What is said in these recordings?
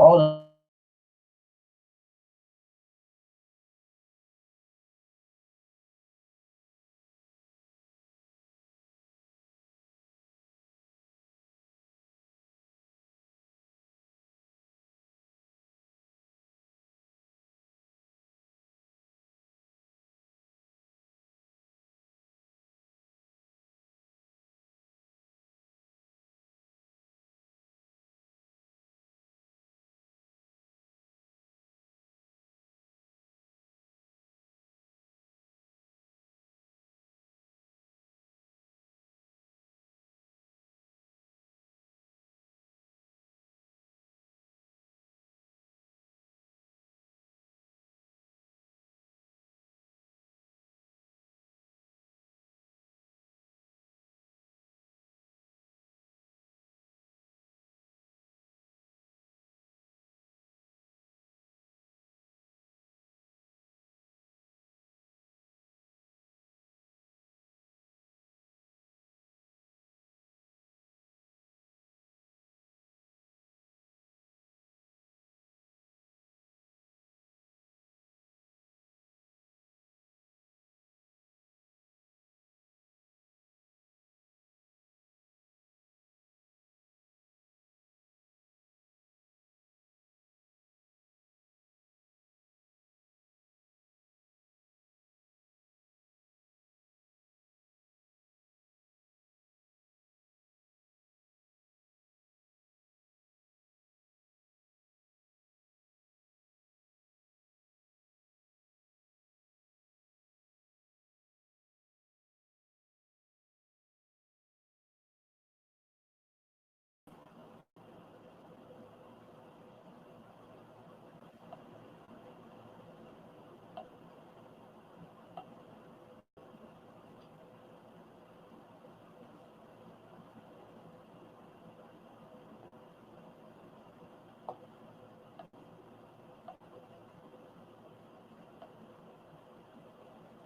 Hold on.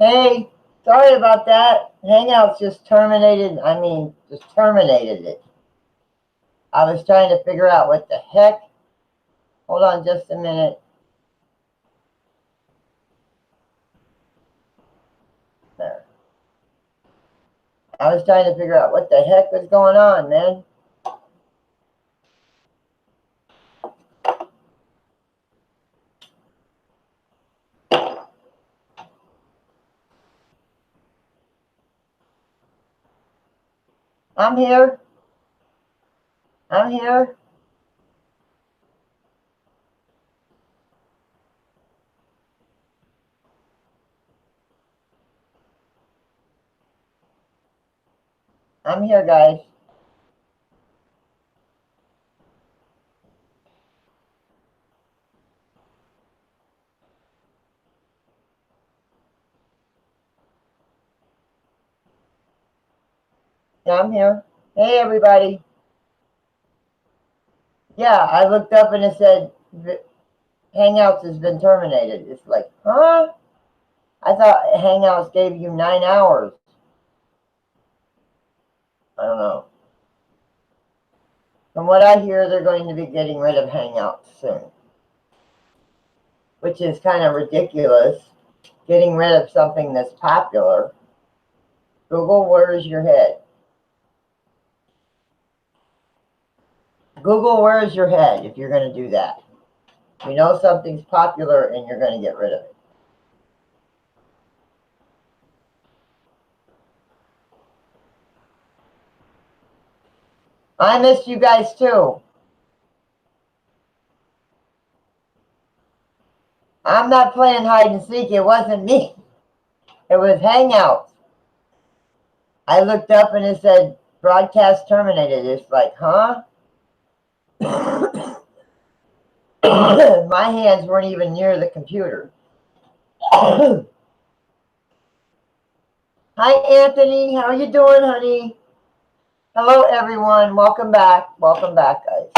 Hey, sorry about that. Hangouts just terminated. Just terminated it. I was trying to figure out what the heck. Hold on just a minute. There. I was trying to figure out what the heck was going on, man. I'm here. I'm here. I'm here, guys. Yeah, I'm here. Hey, everybody. Yeah, I looked up and it said Hangouts has been terminated. It's like, huh? I thought Hangouts gave you 9 hours. I don't know. From what I hear, they're going to be getting rid of Hangouts soon, which is kind of ridiculous. Getting rid of something that's popular. Google, where is your head? Google, where is your head if you're going to do that? You know something's popular and you're going to get rid of it. I missed you guys too. I'm not playing hide and seek. It wasn't me. It was Hangouts. I looked up and it said broadcast terminated. It's like, huh? My hands weren't even near the computer. Hi, Anthony. How you doing, honey? Hello, everyone. Welcome back. Welcome back, guys.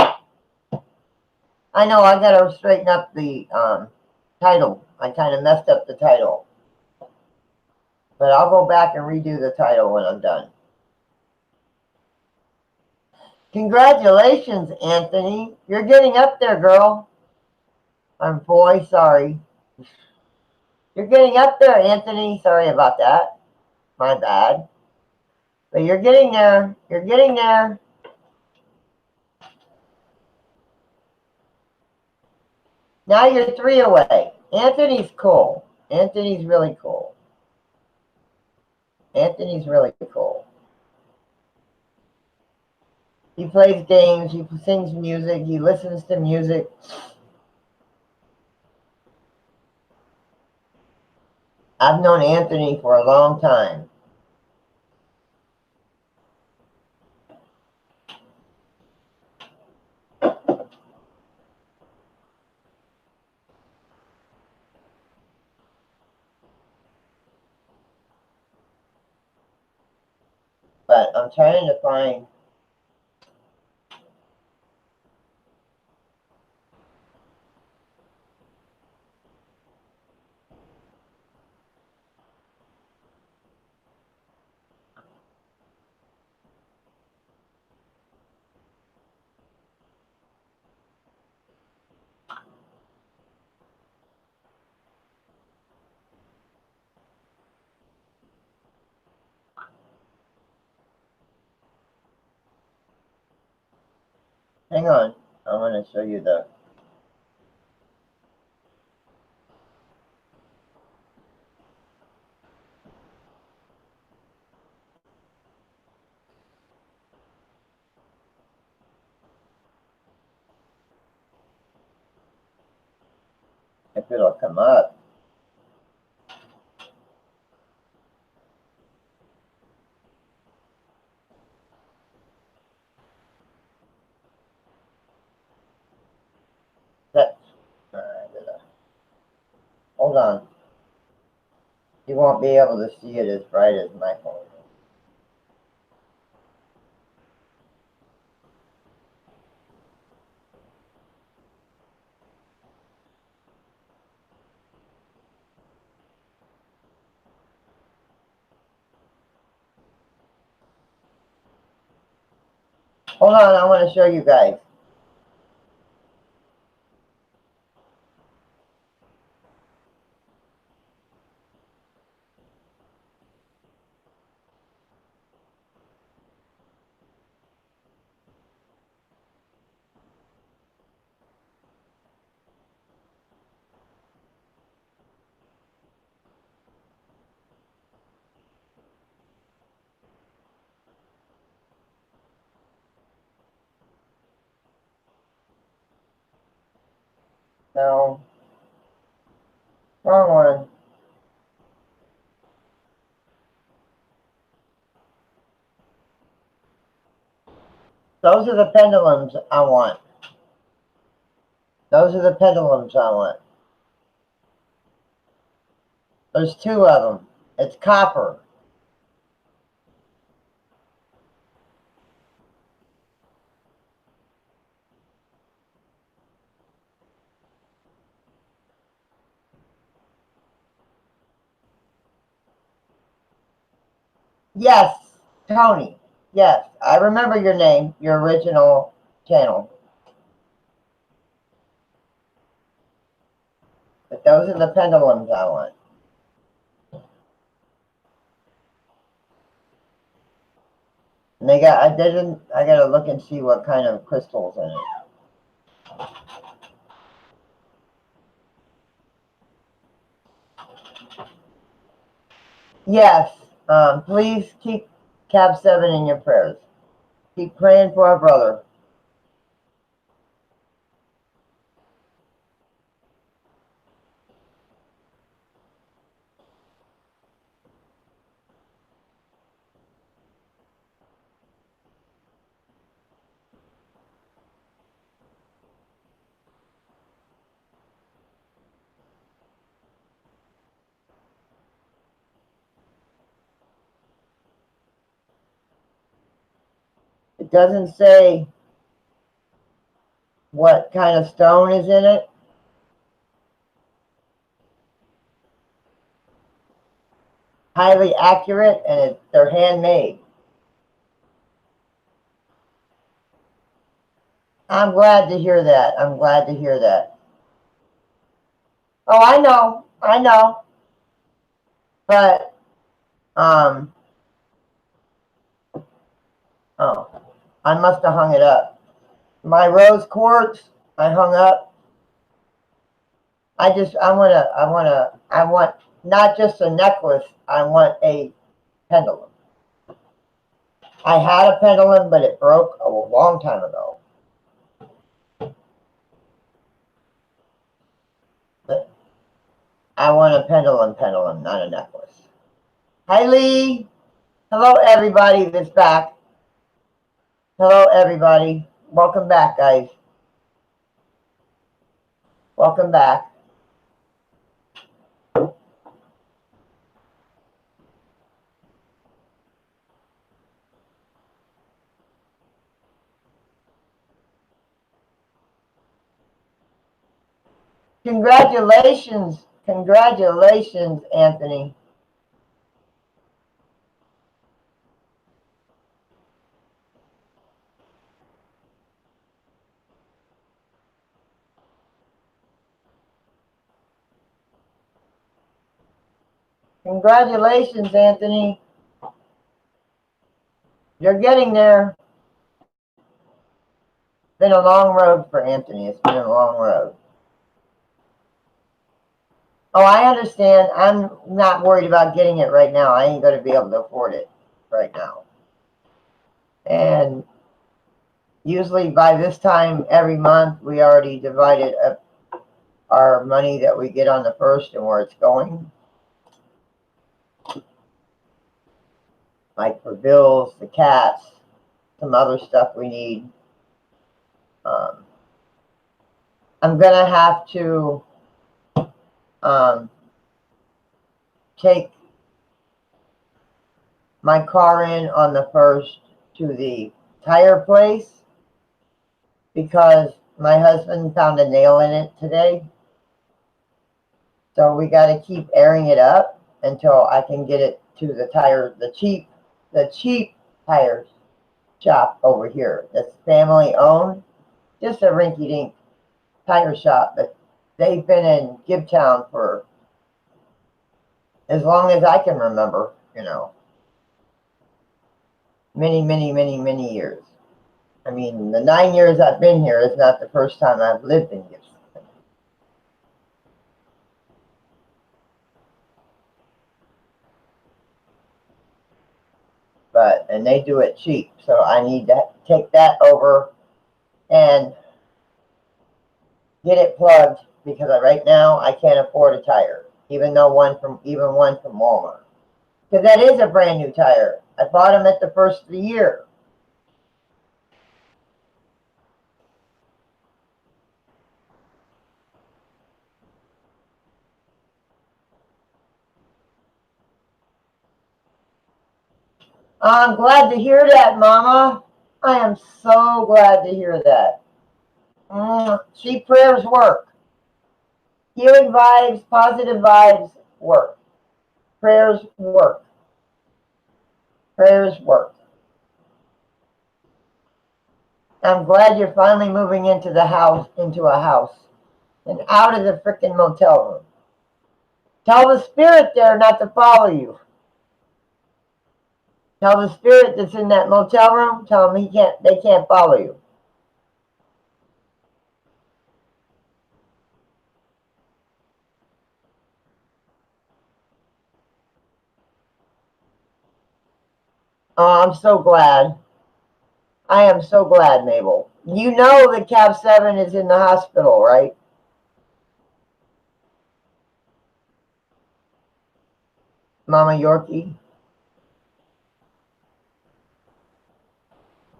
I know I got to straighten up the title. I kind of messed up the title. But I'll go back and redo the title when I'm done. Congratulations, Anthony. You're getting up there, girl. Or boy, sorry. You're getting up there, Anthony. Sorry about that. My bad. But you're getting there. You're getting there. Now you're 3 away. Anthony's cool. Anthony's really cool. Anthony's really cool. He plays games. He sings music. He listens to music. I've known Anthony for a long time. But I'm trying to find... Hang on. I want to show you the... If it'll come up. That... Hold on. You won't be able to see it as bright as my phone. Hold on, I want to show you guys. No. Wrong one. Those are the pendulums I want. Those are the pendulums I want. There's 2 of them. It's copper. Yes, Tony. Yes, I remember your name, your original channel. But those are the pendulums I want. And I gotta look and see what kind of crystals in it. Yes, please keep cab7 in your prayers. Keep praying for our brother. It doesn't say what kind of stone is in it. Highly accurate, and they're handmade. I'm glad to hear that. I'm glad to hear that. Oh, I know. I know. But, oh, I must have hung it up. My rose quartz, I hung up. I want not just a necklace, I want a pendulum. I had a pendulum, but it broke a long time ago. But I want a pendulum, not a necklace. Hi, Lee. Hello, everybody that's back. Hello, everybody. Welcome back, guys. Welcome back. Congratulations. Congratulations, Anthony. Congratulations, Anthony. You're getting there. It's been a long road for Anthony. It's been a long road. Oh, I understand. I'm not worried about getting it right now. I ain't going to be able to afford it right now. And usually by this time every month, we already divided up our money that we get on the first and where it's going. Like for bills, the cats, some other stuff we need. I'm going to have to take my car in on the first to the tire place because my husband found a nail in it today. So we got to keep airing it up until I can get it to the cheap tires shop over here. That's family owned, just a rinky-dink tire shop, but they've been in Gibtown for as long as I can remember, many years. I mean, the 9 years I've been here is not the first time I've lived in Gibson. And they do it cheap, so I need to take that over and get it plugged because right now I can't afford a tire, even one from Walmart. Because that is a brand new tire. I bought them at the first of the year. I'm glad to hear that, Mama. I am so glad to hear that. See, prayers work. Healing vibes, positive vibes work. Prayers work. Prayers work. I'm glad you're finally moving into a house, and out of the frickin' motel room. Tell the spirit there not to follow you. Tell the spirit that's in that motel room, tell them they can't follow you. Oh, I'm so glad. I am so glad, Mabel. You know that cab7 is in the hospital, right? Mama Yorkie?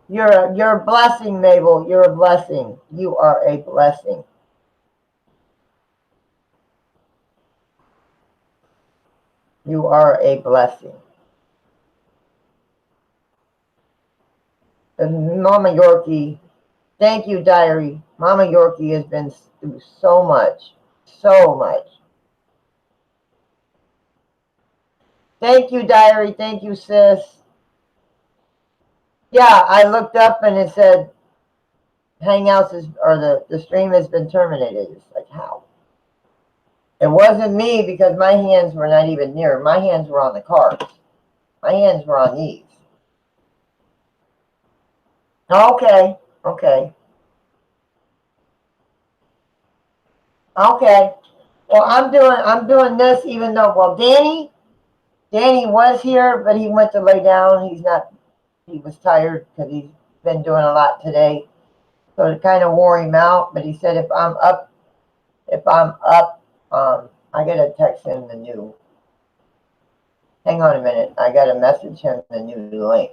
You're a blessing, Mabel. You're a blessing. You are a blessing. You are a blessing. And Mama Yorkie, thank you, Diary. Mama Yorkie has been through so much. So much. Thank you, Diary. Thank you, sis. Yeah, I looked up and it said Hangouts is, or the stream has been terminated. It's like, how? It wasn't me because my hands were not even near. My hands were on the cards. My hands were on these. Okay, okay, okay. Well, I'm doing this even though, well, Danny was here, but he went to lay down. He was tired because he's been doing a lot today. So it kind of wore him out. But he said if I'm up, I gotta text him the new. Hang on a minute. I gotta message him the new link.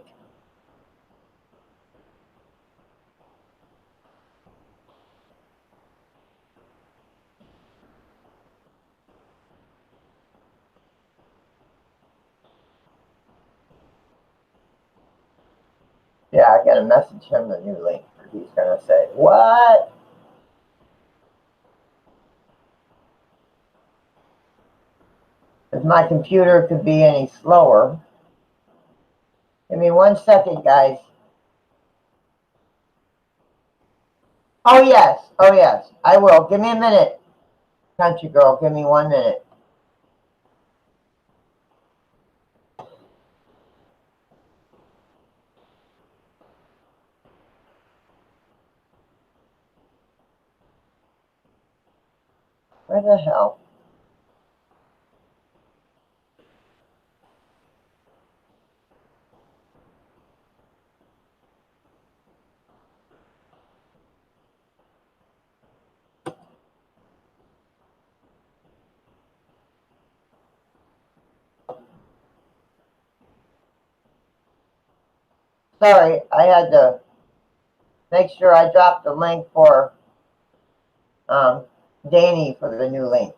Yeah, I gotta message him the new link. He's gonna say, what? If my computer could be any slower. Give me 1 second, guys. Oh, yes, I will. Give me a minute, country girl. Give me 1 minute. Where the hell? Sorry, I had to make sure I dropped the link for Danny for the new link.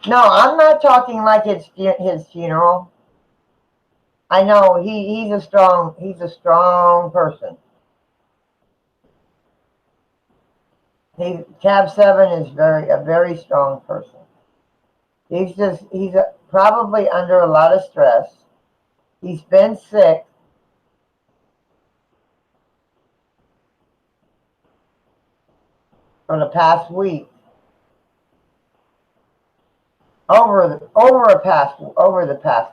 No, I'm not talking like it's his funeral. I know he's a strong person. Cab7 is a very strong person. He's probably under a lot of stress. He's been sick. For the past week. Over the past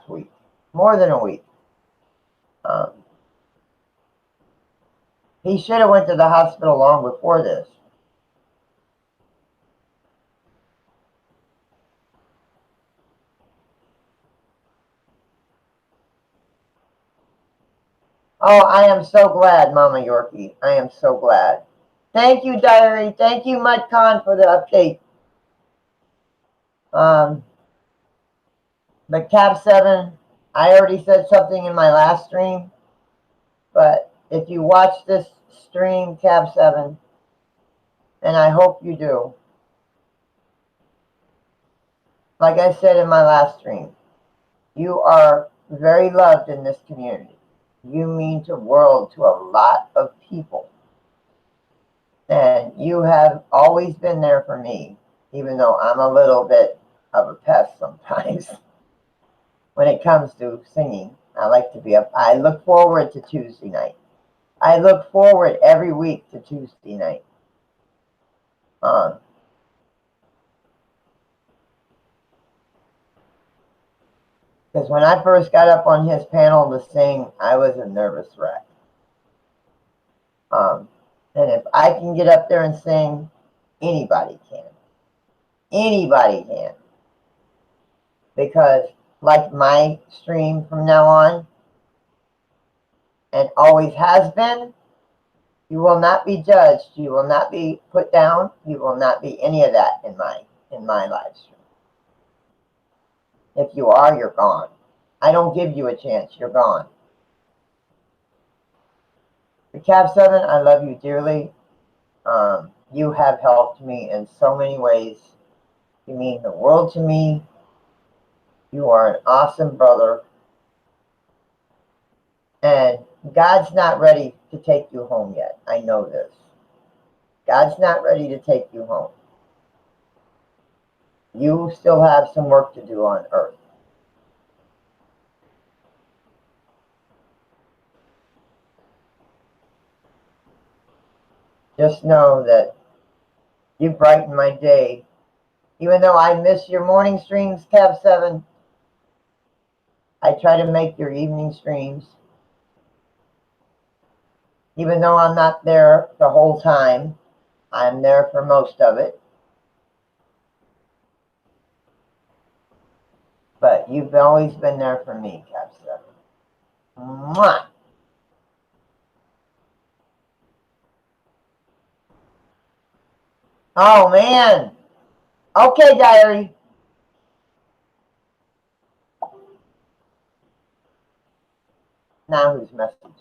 week. More than a week. He should have went to the hospital long before this. Oh, I am so glad, Mama Yorkie. I am so glad. Thank you, Diary. Thank you, Mud Khan, for the update. But Cab7, I already said something in my last stream. But if you watch this stream, Cab7, and I hope you do, like I said in my last stream, you are very loved in this community. You mean the world to a lot of people. And you have always been there for me, even though I'm a little bit of a pest sometimes. When it comes to singing, I like to be up. I look forward to Tuesday night. I look forward every week to Tuesday night. Because when I first got up on his panel to sing, I was a nervous wreck. And if I can get up there and sing, anybody can. Anybody can. Because like my stream from now on, and always has been, you will not be judged. You will not be put down. You will not be any of that in my live stream. If you are, you're gone. I don't give you a chance. You're gone. The Cab7, I love you dearly. You have helped me in so many ways. You mean the world to me. You are an awesome brother. And God's not ready to take you home yet. I know this. God's not ready to take you home. You still have some work to do on Earth. Just know that you brighten my day. Even though I miss your morning streams, cab7, I try to make your evening streams. Even though I'm not there the whole time, I'm there for most of it. But you've always been there for me, cab7. Mwah! Oh, man. Okay, diary. Now who's messaging?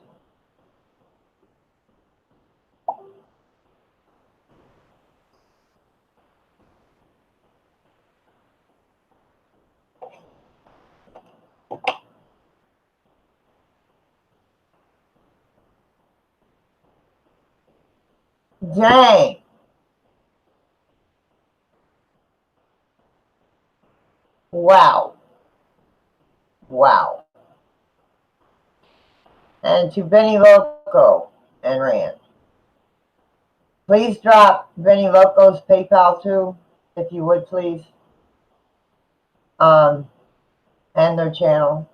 Dang. Wow. Wow. And to benniloco and Rand. Please drop benniloco's PayPal too, if you would please. And their channel.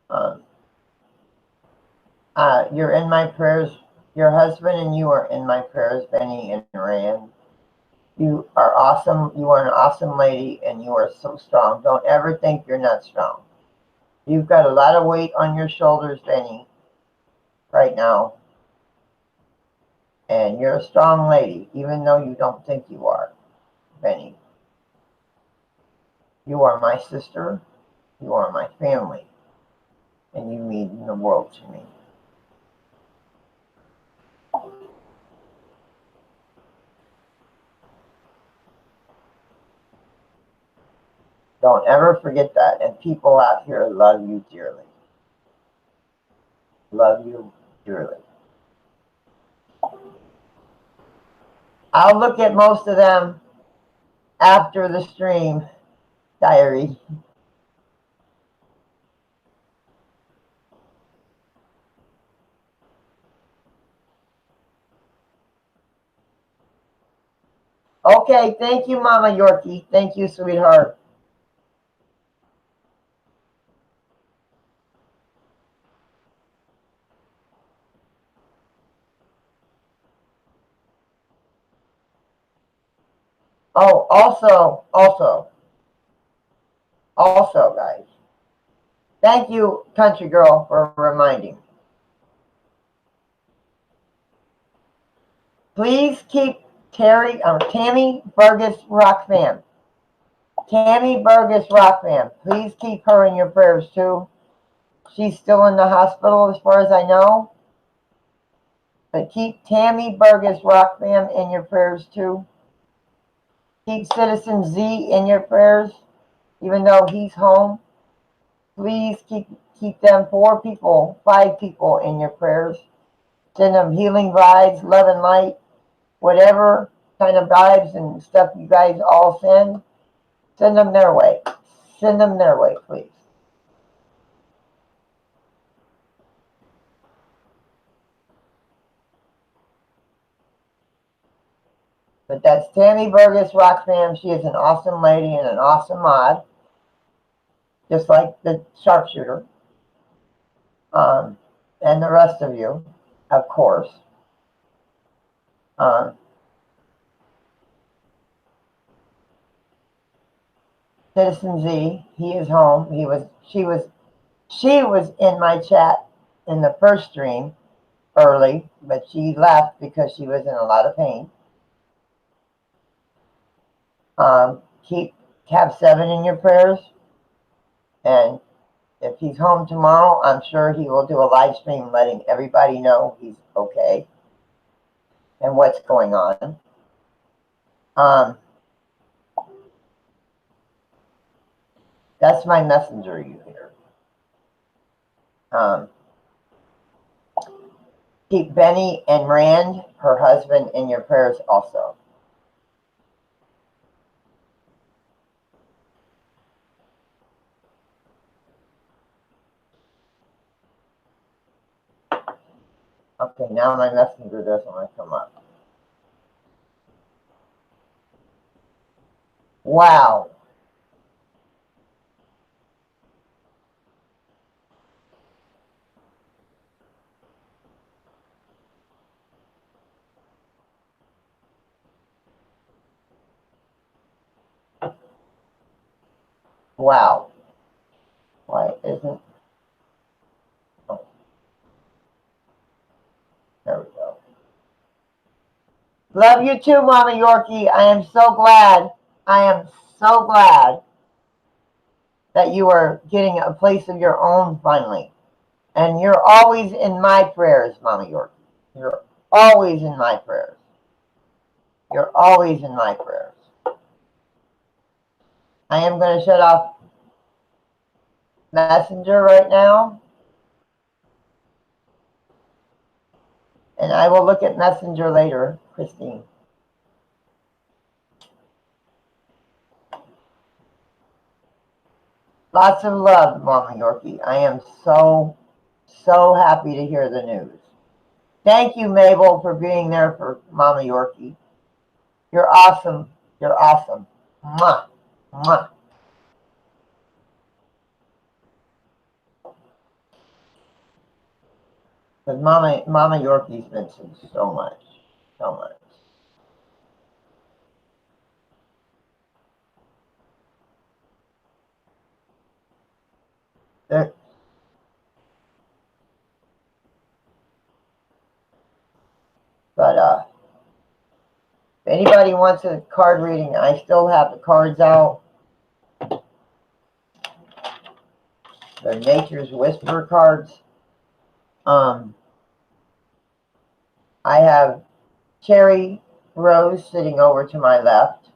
Um, you're in my prayers. Your husband and you are in my prayers, Benny and Rand. You are awesome. You are an awesome lady, and you are so strong. Don't ever think you're not strong. You've got a lot of weight on your shoulders, Benny, right now. And you're a strong lady, even though you don't think you are, Benny. You are my sister. You are my family. And you mean the world to me. Don't ever forget that. And people out here love you dearly. Love you dearly. I'll look at most of them after the stream, diary. Okay, thank you, Mama Yorkie. Thank you, sweetheart. Oh, also, guys. Thank you, Country Girl, for reminding me. Please keep Tammy Burgess Rock Fam. Tammy Burgess Rock Fam. Please keep her in your prayers too. She's still in the hospital as far as I know. But keep Tammy Burgess Rock Fam in your prayers too. Keep Citizen Z in your prayers, even though he's home. Please keep them 5 people in your prayers. Send them healing vibes, love and light, whatever kind of vibes and stuff you guys all send them their way. Send them their way, please. But that's Tammy Burgess Rock Fam. She is an awesome lady and an awesome mod, just like the sharpshooter. And the rest of you, of course. Citizen Z, he is home. She was in my chat in the first stream early, but she left because she was in a lot of pain. Keep cab7 in your prayers, and if he's home tomorrow, I'm sure he will do a live stream letting everybody know he's okay and what's going on. That's my messenger you hear. Keep Benny and Rand, her husband, in your prayers also. Okay, now my messenger doesn't want to come up. Wow. Wow. Why isn't... Oh, there we go. Love you too, Mama Yorkie. I am so glad. I am so glad that you are getting a place of your own finally. And you're always in my prayers, Mama Yorkie. You're always in my prayers. You're always in my prayers. I am going to shut off Messenger right now. And I will look at Messenger later, Christine. Lots of love, Mama Yorkie. I am so happy to hear the news. Thank you, Mabel, for being there for Mama Yorkie. You're awesome. You're awesome. Mwah. Mwah. Because Mama Yorkie's been through so much. So much. There, but if anybody wants a card reading, I still have the cards out. The Nature's Whisper cards. I have Cherry Rose sitting over to my left.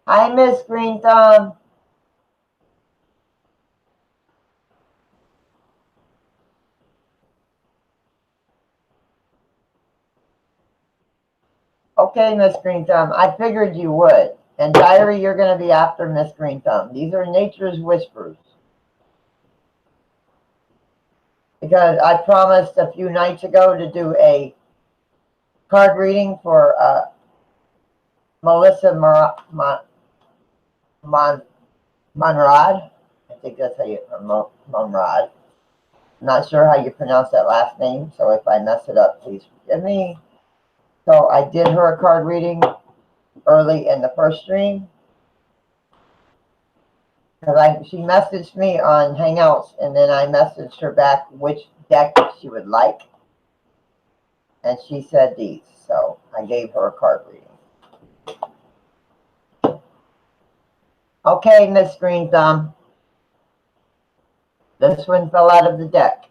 Hi, Miss Green Thumb. Okay, Miss Green Thumb. I figured you would. And Diary, you're going to be after Miss Green Thumb. These are Nature's Whispers. Because I promised a few nights ago to do a card reading for Melissa Monrad. I think that's how you Monrad. I'm not sure how you pronounce that last name, so if I mess it up, please forgive me. So I did her a card reading early in the first stream. Because she messaged me on Hangouts, and then I messaged her back which deck she would like. And she said these, so I gave her a card reading. Okay, Miss Green Thumb. This one fell out of the deck.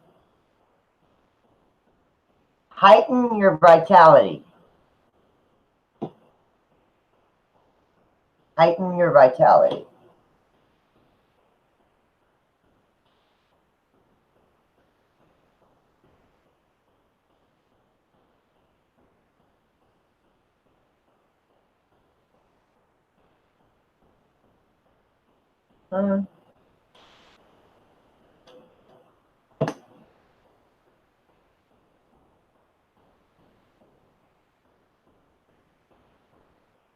Heighten your vitality. Heighten your vitality.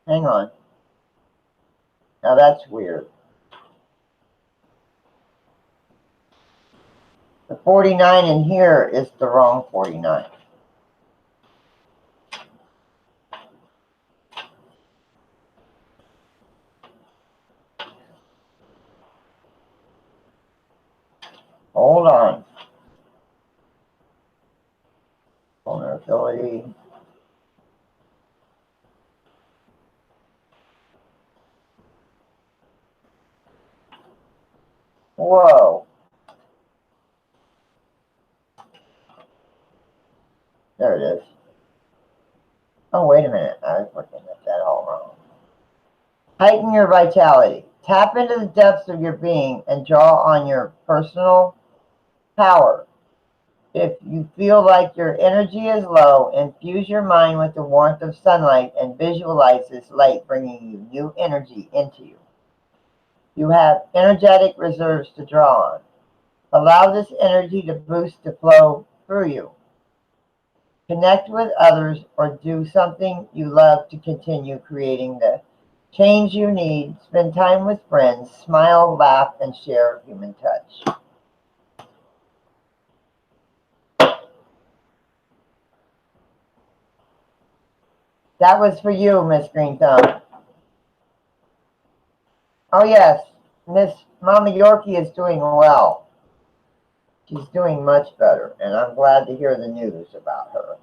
Hang on. Now that's weird. The 49 in here is the wrong 49. Hold on. Vulnerability. Whoa. There it is. Oh, wait a minute. I was looking at that all wrong. Heighten your vitality. Tap into the depths of your being and draw on your personal power. If you feel like your energy is low, infuse your mind with the warmth of sunlight and visualize this light bringing you new energy into you. You have energetic reserves to draw on. Allow this energy to boost the flow through you. Connect with others or do something you love to continue creating the change you need. Spend time with friends, smile, laugh, and share human touch. That was for you, Miss Green Thumb. Oh yes, Miss Mama Yorkie is doing well. She's doing much better, and I'm glad to hear the news about her.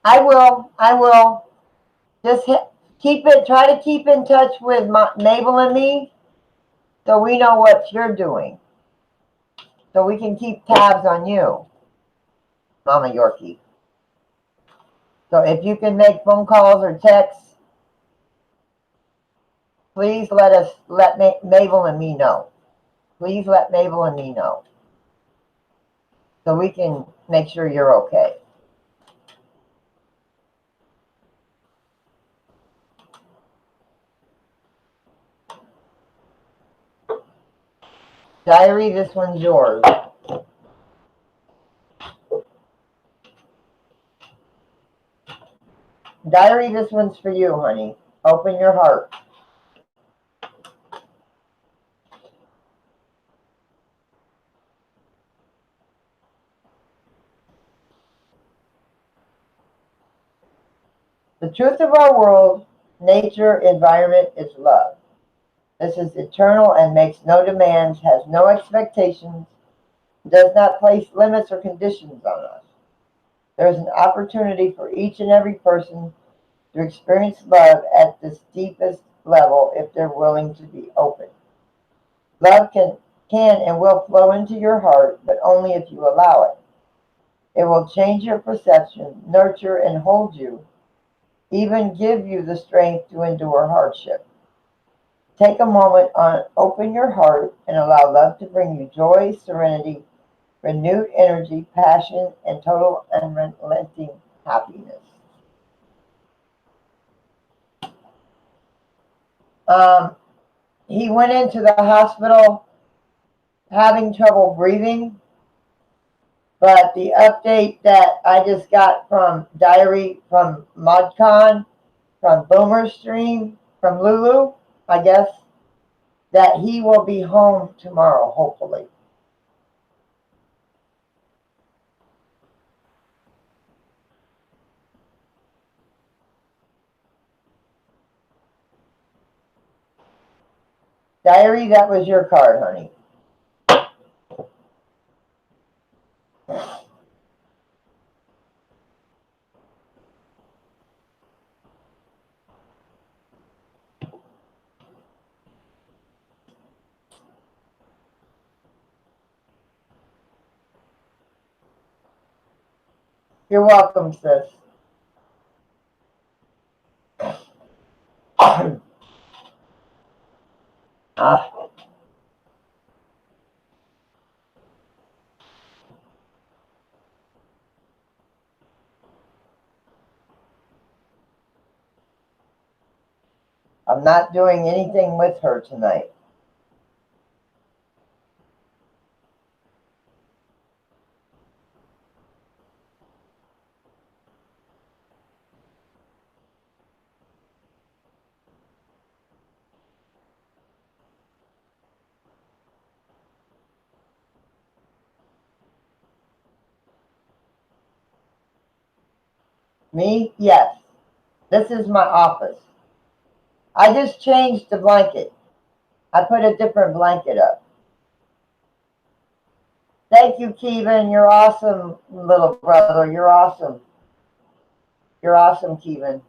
I will. I will. Just keep it. Try to keep in touch with Mabel and me, so we know what you're doing, so we can keep tabs on you, Mama Yorkie. So if you can make phone calls or texts, please let Mabel and me know. Please let Mabel and me know, so we can make sure you're okay. Diary, this one's yours. Diary, this one's for you, honey. Open your heart. The truth of our world, nature, environment is love. This is eternal and makes no demands, has no expectations, does not place limits or conditions on us. There is an opportunity for each and every person to experience love at this deepest level if they're willing to be open. Love can and will flow into your heart, but only if you allow it. It will change your perception, nurture and hold you, even give you the strength to endure hardship. Take a moment on open your heart and allow love to bring you joy, serenity, renewed energy, passion, and total unrelenting happiness. Um, he went into the hospital having trouble breathing, but the update that I just got from Diary, from ModCon, from Boomer Stream, from Lulu, I guess, that he will be home tomorrow, hopefully. Diary, that was your card, honey. You're welcome, sis. Ah, I'm not doing anything with her tonight. Me? Yes. This is my office. I just changed the blanket. I put a different blanket up. Thank you, Kevin. You're awesome, little brother. You're awesome. You're awesome, Kevin.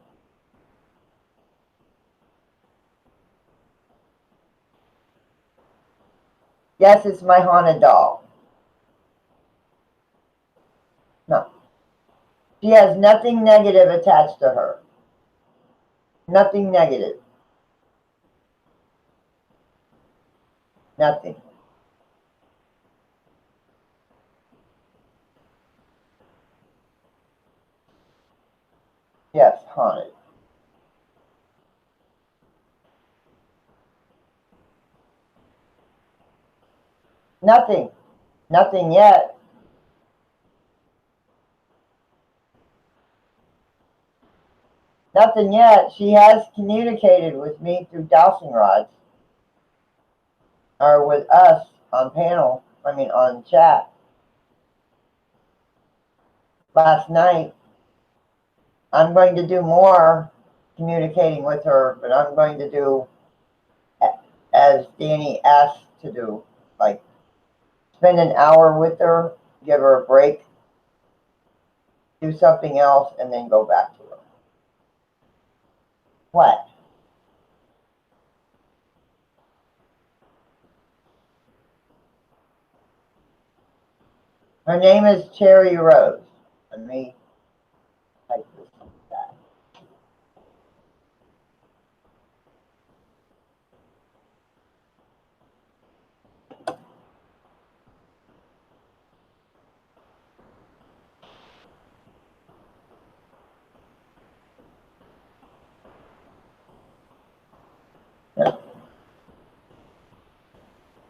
Yes, it's my haunted doll. No. She has nothing negative attached to her. Nothing negative. Nothing. Yes, haunted. Nothing. Nothing yet. Nothing yet. She has communicated with me through dowsing rods. Or with us on panel. On chat. Last night. I'm going to do more communicating with her, but I'm going to do as Danny asked to do. Like, spend an hour with her, give her a break, do something else, and then go back to her. What? Her name is Cherry Rose. Let me type this back.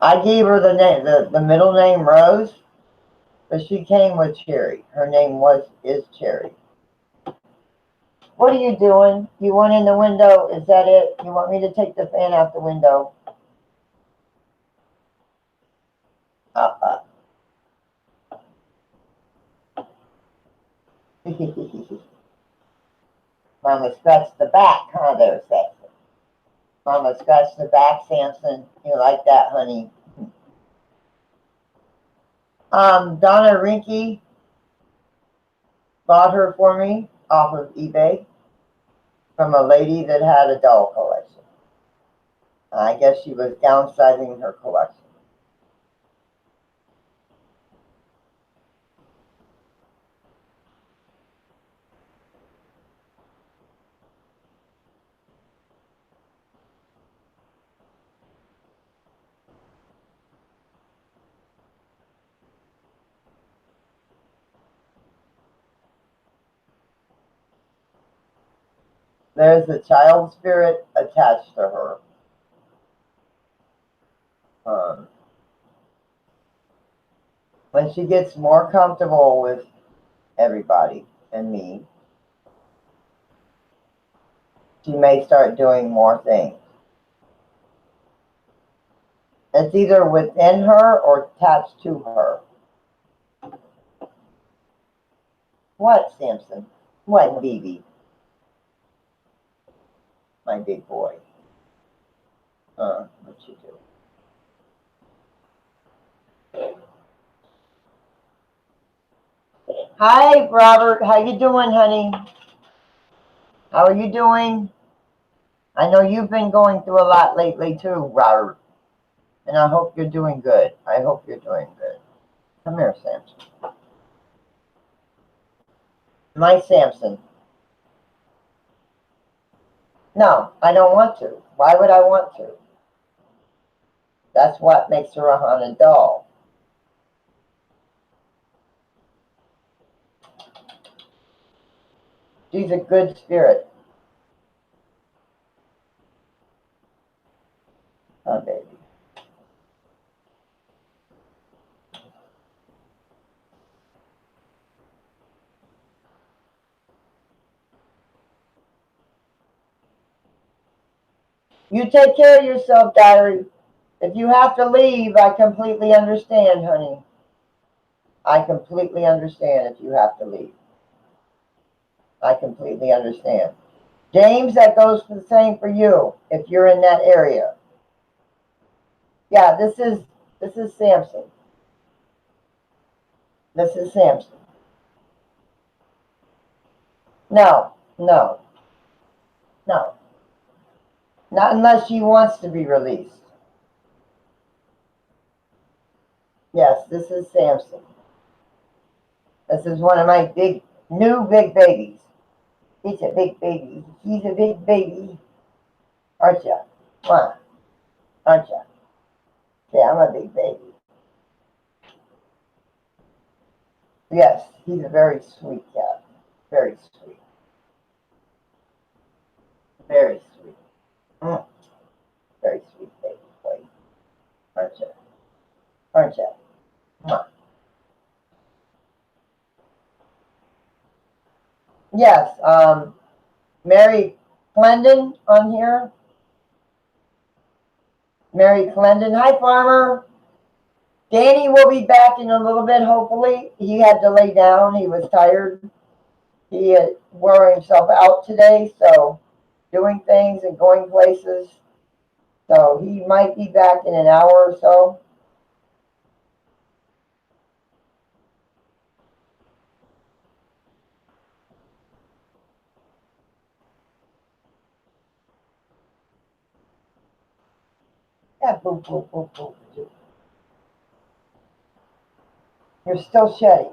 I gave her the name, the middle name Rose, but she came with Cherry. Her name is Cherry. What are you doing? You want in the window? Is that it? You want me to take the fan out the window? Uh-uh. Mama scratched the back, huh, there, Samson? Mama scratched the back, Samson. You like that, honey? Donna Rinky bought her for me off of eBay from a lady that had a doll collection. I guess she was downsizing her collection. There's a child spirit attached to her. When she gets more comfortable with everybody and me, she may start doing more things. It's either within her or attached to her. What, Samson? What, BB? My big boy. What you do? Hi, Robert. How you doing, honey? How are you doing? I know you've been going through a lot lately too, Robert. And I hope you're doing good. I hope you're doing good. Come here, Samson. My Samson. No, I don't want to. Why would I want to? That's what makes her a haunted doll. She's a good spirit. Oh, baby. You take care of yourself, diary. If you have to leave, I completely understand, honey. I completely understand if you have to leave. I completely understand. James, that goes for the same for you if you're in that area. Yeah, this is Samson. This is Samson. No, no, no. Not unless she wants to be released. Yes, this is Samson. This is one of my new big babies. He's a big baby. He's a big baby. Aren't you? Come on. Aren't you? Yeah, I'm a big baby. Yes, he's a very sweet cat. Very sweet. Very sweet. Mm, very sweet baby boy. Aren't you? Aren't you? Mwah. Yes. Mary Clendon on here. Mary Clendon. Hi, Farmer. Danny will be back in a little bit, hopefully. He had to lay down. He was tired. He had wore himself out today, so doing things and going places. So he might be back in an hour or so. Yeah, boop, boop, boop, boop. You're still shedding.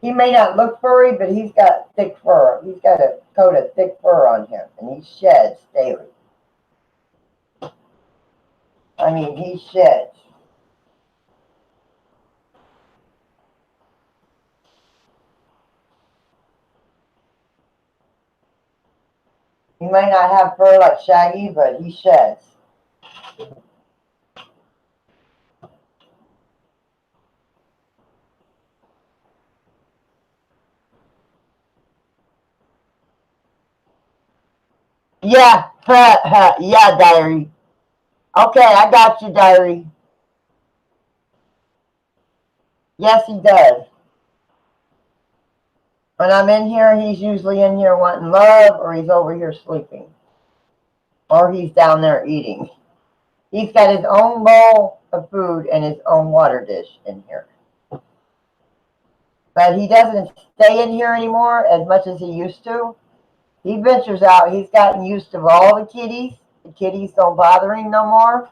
He may not look furry, but he's got thick fur. He's got a coat of thick fur on him, and he sheds daily. I mean, he sheds. He might not have fur like Shaggy, but he sheds. Yeah, yeah, Diary. Okay, I got you, Diary. Yes, he does. When I'm in here, he's usually in here wanting love, or he's over here sleeping, or he's down there eating. He's got his own bowl of food and his own water dish in here. But he doesn't stay in here anymore as much as he used to. He ventures out. He's gotten used to all the kitties. The kitties don't bother him no more.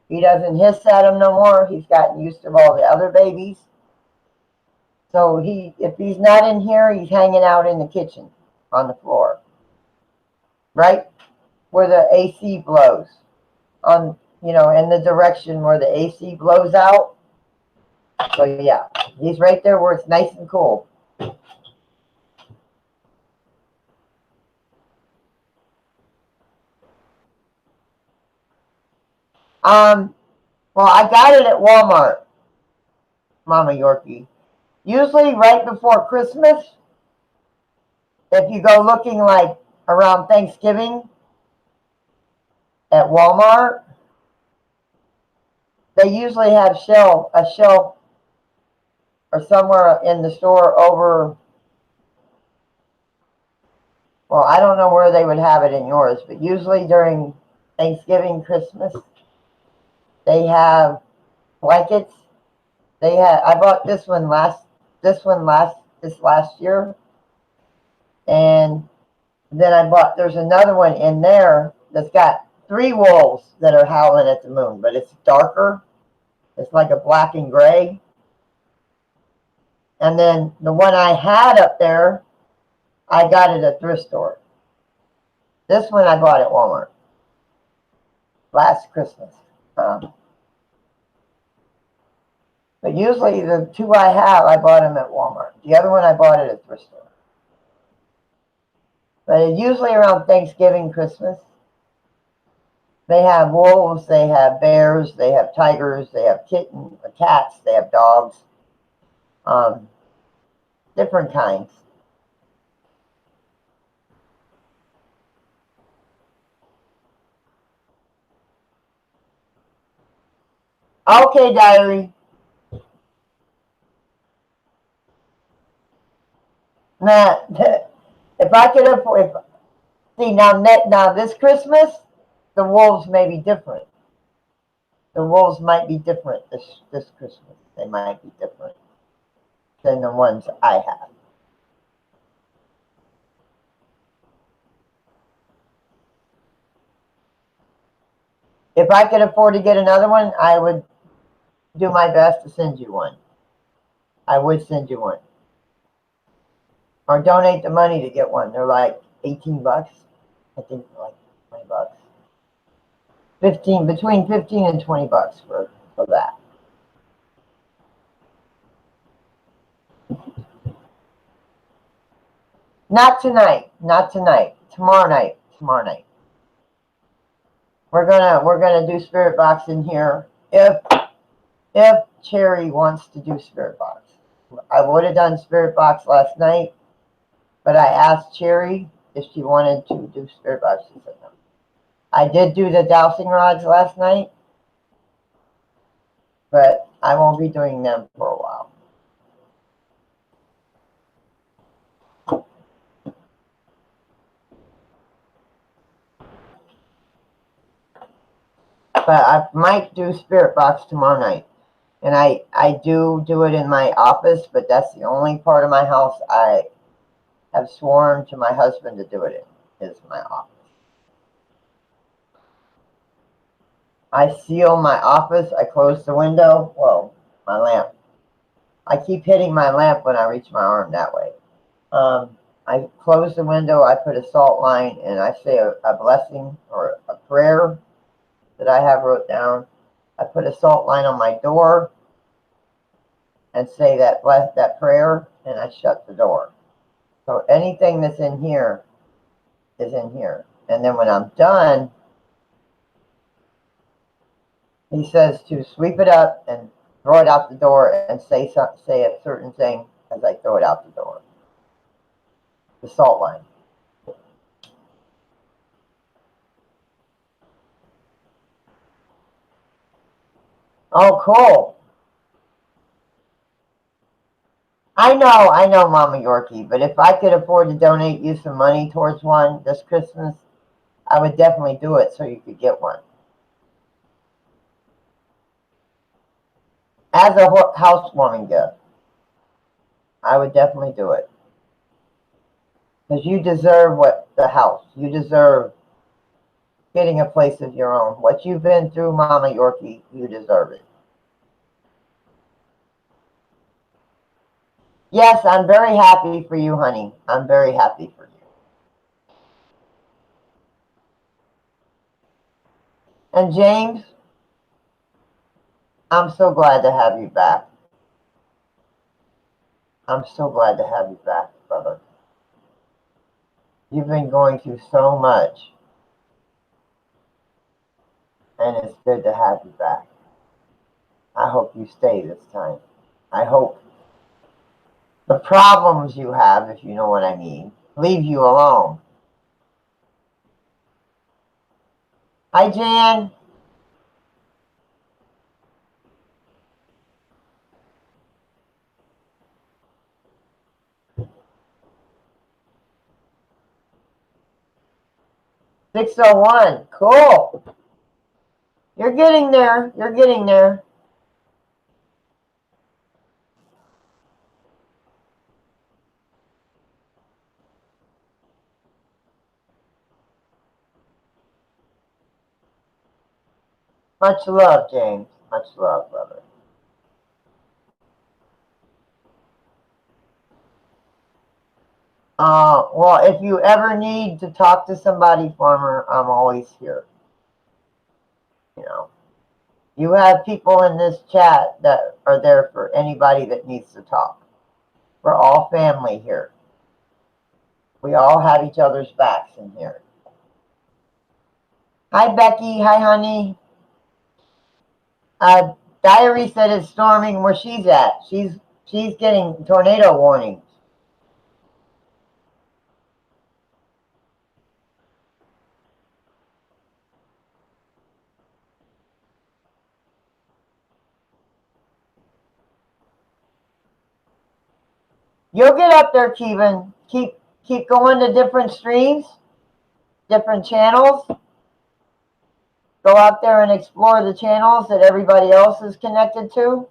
He doesn't hiss at them no more. He's gotten used to all the other babies. So if he's not in here, he's hanging out in the kitchen on the floor, right where the AC blows, in the direction where the AC blows out. So yeah, he's right there where it's nice and cool. Well, I got it at Walmart, Mama Yorkie. Usually right before Christmas, if you go looking like around Thanksgiving at Walmart, they usually have a shelf or somewhere in the store over. Well, I don't know where they would have it in yours, but usually during Thanksgiving, Christmas, they have blankets. I bought this last year, and then there's another one in there that's got 3 wolves that are howling at the moon, but it's darker. It's like a black and gray. And then the one I had up there, I got it at a thrift store. This one I bought at Walmart last Christmas. But usually the 2 I have, I bought them at Walmart. The other one I bought at a thrift store. But usually around Thanksgiving, Christmas, they have wolves, they have bears, they have tigers, they have cats, they have dogs, different kinds. Okay, Diary. Now, if I could afford, see now this Christmas, the wolves may be different. The wolves might be different this Christmas. They might be different than the ones I have. If I could afford to get another one, I would do my best to send you one. I would send you one. Or donate the money to get one. They're like $18. I think like $20. Between 15 and $20 for that. Not tonight. Not tonight. Tomorrow night. Tomorrow night. We're gonna do spirit box in here if Cherry wants to do spirit box. I would have done spirit box last night, but I asked Cherry if she wanted to do spirit box. She said no. I did do the dowsing rods last night, but I won't be doing them for a while. But I might do spirit box tomorrow night. And I do it in my office, but that's the only part of my house I have sworn to my husband to do it in, is my office. I seal my office. I close the window. Whoa, my lamp. I keep hitting my lamp when I reach my arm that way. I close the window. I put a salt line, and I say a blessing or a prayer that I have wrote down. I put a salt line on my door and say that prayer, and I shut the door. So anything that's in here is in here. And then when I'm done, he says to sweep it up and throw it out the door and say a certain thing as I throw it out the door. The salt line. Oh, cool. I know, Mama Yorkie, but if I could afford to donate you some money towards one this Christmas, I would definitely do it so you could get one. As a housewarming gift, I would definitely do it. Because you deserve the house. You deserve getting a place of your own. What you've been through, Mama Yorkie, you deserve it. Yes, I'm very happy for you, honey. I'm very happy for you. And James, I'm so glad to have you back. I'm so glad to have you back, brother. You've been going through so much, and it's good to have you back. I hope you stay this time. I hope the problems you have, if you know what I mean, leave you alone. Hi, Jan. $601. Cool. You're getting there. You're getting there. Much love, James. Much love, brother. Well, if you ever need to talk to somebody, Farmer, I'm always here. You know, you have people in this chat that are there for anybody that needs to talk. We're all family here. We all have each other's backs in here. Hi, Becky. Hi, honey. Diary said it's storming where she's at. She's getting tornado warnings. You'll get up there, Kevin. Keep going to different streams, different channels. Go out there and explore the channels that everybody else is connected to.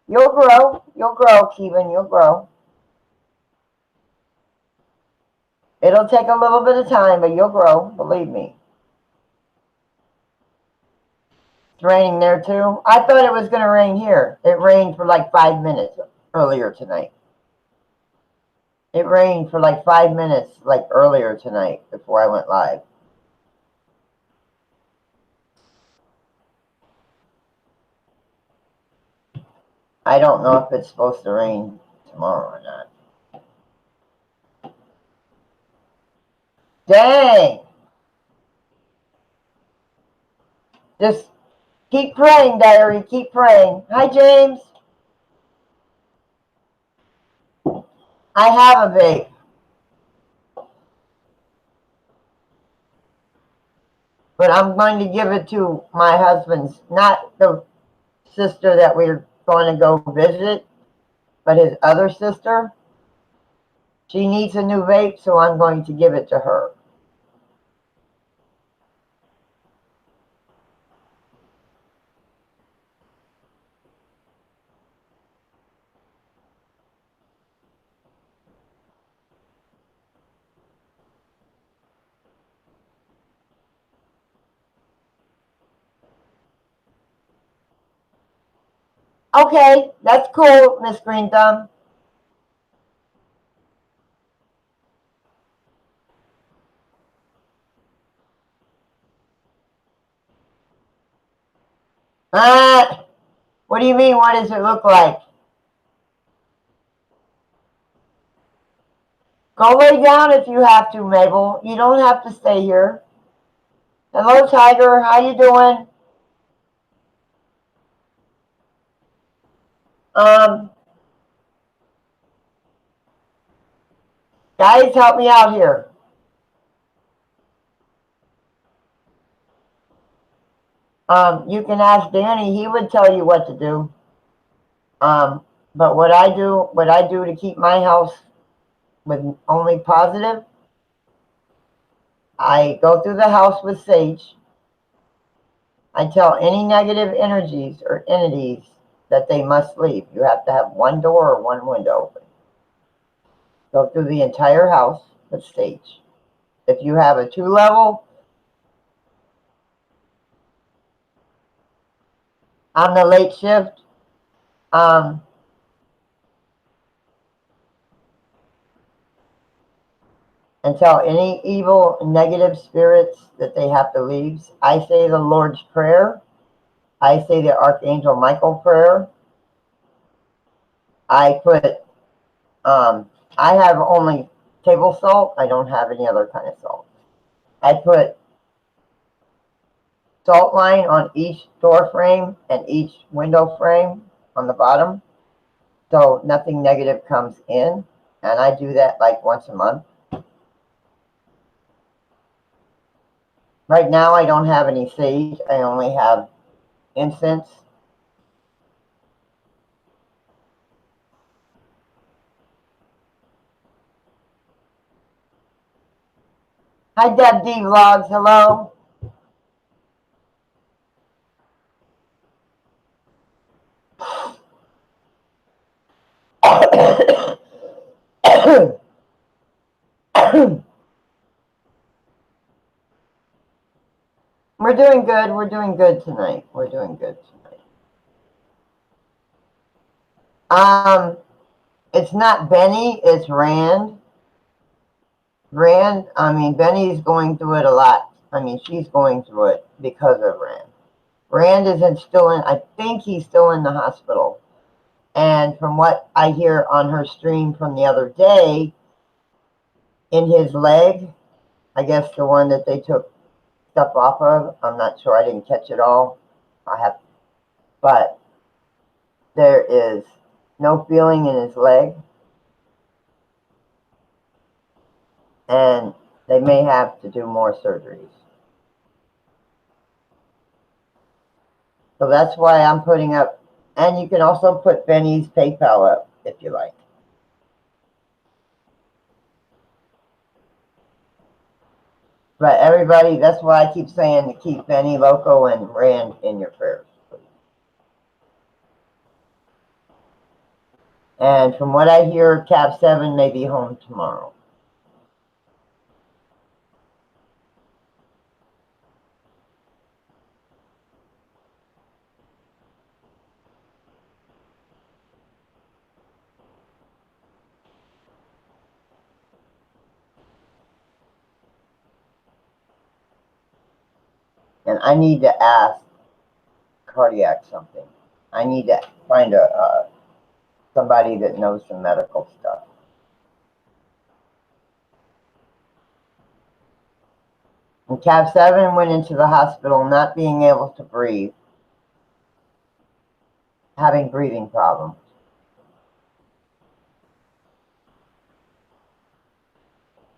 You'll grow. You'll grow, Kevin. You'll grow. It'll take a little bit of time, but you'll grow. Believe me. It's raining there too. I thought it was going to rain here. It rained for like 5 minutes earlier tonight. It rained for like 5 minutes like earlier tonight before I went live. I don't know if it's supposed to rain tomorrow or not. Dang. Just keep praying, diary. Keep praying. Hi, James. I have a vape. But I'm going to give it to my husband's, not the sister that we're going to go visit, but his other sister. She needs a new vape, so I'm going to give it to her. Okay, that's cool, Miss Green Thumb. What do you mean? What does it look like? Go lay down if you have to, Mabel. You don't have to stay here. Hello, Tiger. How you doing? Um, guys, help me out here. You can ask Danny. He would tell you what to do. But what I do to keep my house with only positive, I go through the house with sage. I tell any negative energies or entities that they must leave. You have to have one door or one window open. Go through the entire house with sage. If you have a 2-level, on the late shift, and tell any evil negative spirits that they have to leave. I say the Lord's Prayer. I say the Archangel Michael prayer. I put, I have only table salt. I don't have any other kind of salt. I put salt line on each door frame and each window frame on the bottom, so nothing negative comes in. And I do that like once a month. Right now I don't have any sage. I only have incense. Hi, Deb D Vlogs. Hello. We're doing good. We're doing good tonight. We're doing good tonight. It's not Benny. It's Rand. Rand. I mean, Benny's going through it a lot. I mean, she's going through it because of Rand. Rand isn't still in. I think he's still in the hospital. And from what I hear on her stream from the other day, in his leg, I guess the one that they took stuff off of. I'm not sure. I didn't catch it all. But there is no feeling in his leg, and they may have to do more surgeries. So that's why I'm putting up, and you can also put Benny's PayPal up if you like. But everybody, that's why I keep saying to keep benniloco and Rand in your prayers. And from what I hear, cab7 may be home tomorrow. And I need to ask cardiac something. I need to find somebody that knows some medical stuff. And cab7 went into the hospital not being able to breathe, having breathing problems.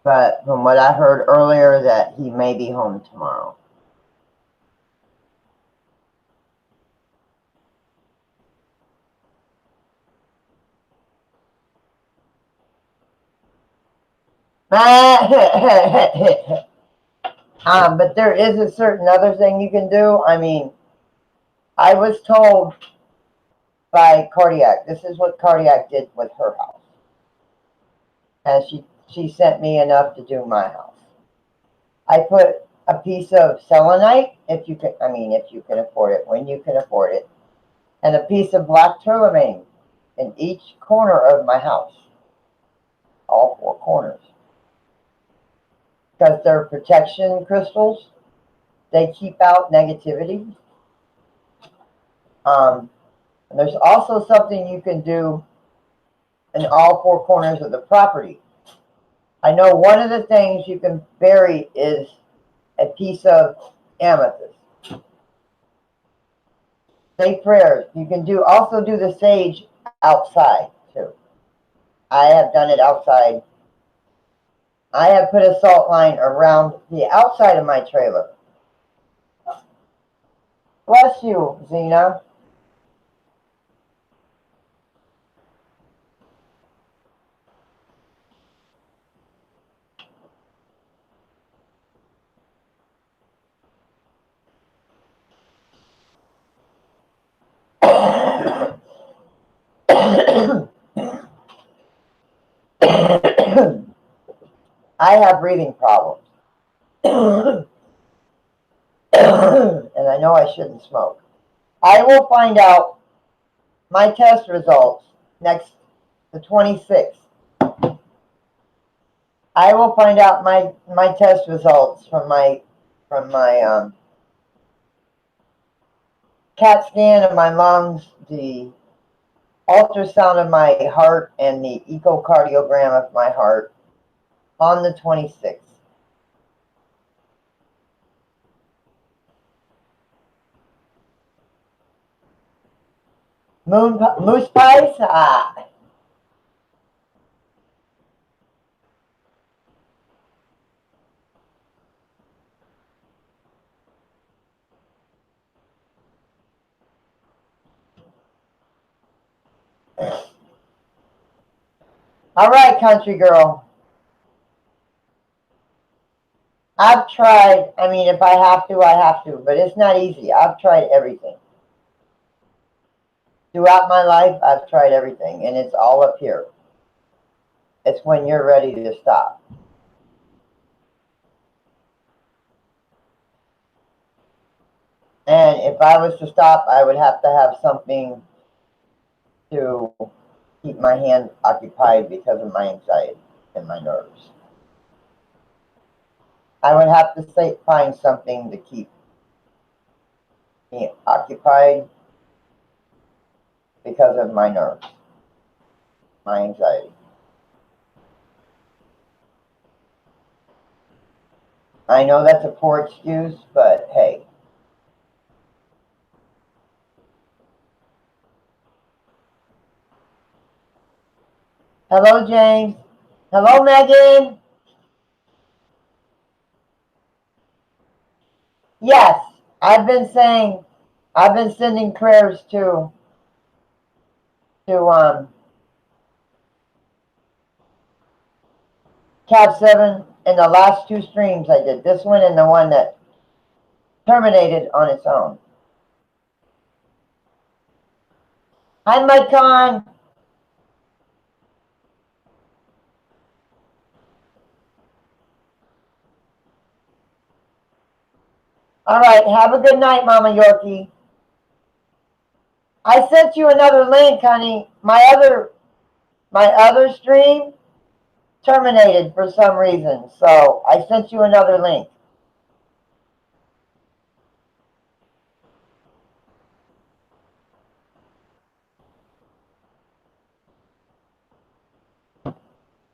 But from what I heard earlier, that he may be home tomorrow. But there is a certain other thing you can do. I mean, I was told by Cardiac, this is what Cardiac did with her house. And she sent me enough to do my house. I put a piece of selenite, if you can afford it, when you can afford it, and a piece of black tourmaline in each corner of my house. All four corners. Because they're protection crystals. They keep out negativity. And there's also something you can do in all four corners of the property. I know one of the things you can bury is a piece of amethyst. Say prayers. You can also do the sage outside too. I have done it outside. I have put a salt line around the outside of my trailer. Bless you, Zena. I have breathing problems. And I know I shouldn't smoke. I will find out my test results the 26th. I will find out my test results from my CAT scan of my lungs, the ultrasound of my heart, and the echocardiogram of my heart on the 26th. Moose pies? All right, country girl. I've tried. I mean, if I have to, I have to. But it's not easy. I've tried everything. Throughout my life, I've tried everything. And it's all up here. It's when you're ready to stop. And if I was to stop, I would have to have something to keep my hand occupied because of my anxiety and my nerves. I would have to find something to keep me occupied because of my nerves, my anxiety. I know that's a poor excuse, but hey. Hello, James. Hello, Megan. Yes, I've been sending prayers to cab7 in the last two streams I did. This one and the one that terminated on its own. Hi, Mike Con. All right, have a good night, Mama Yorkie. I sent you another link, honey. My other stream terminated for some reason, so I sent you another link.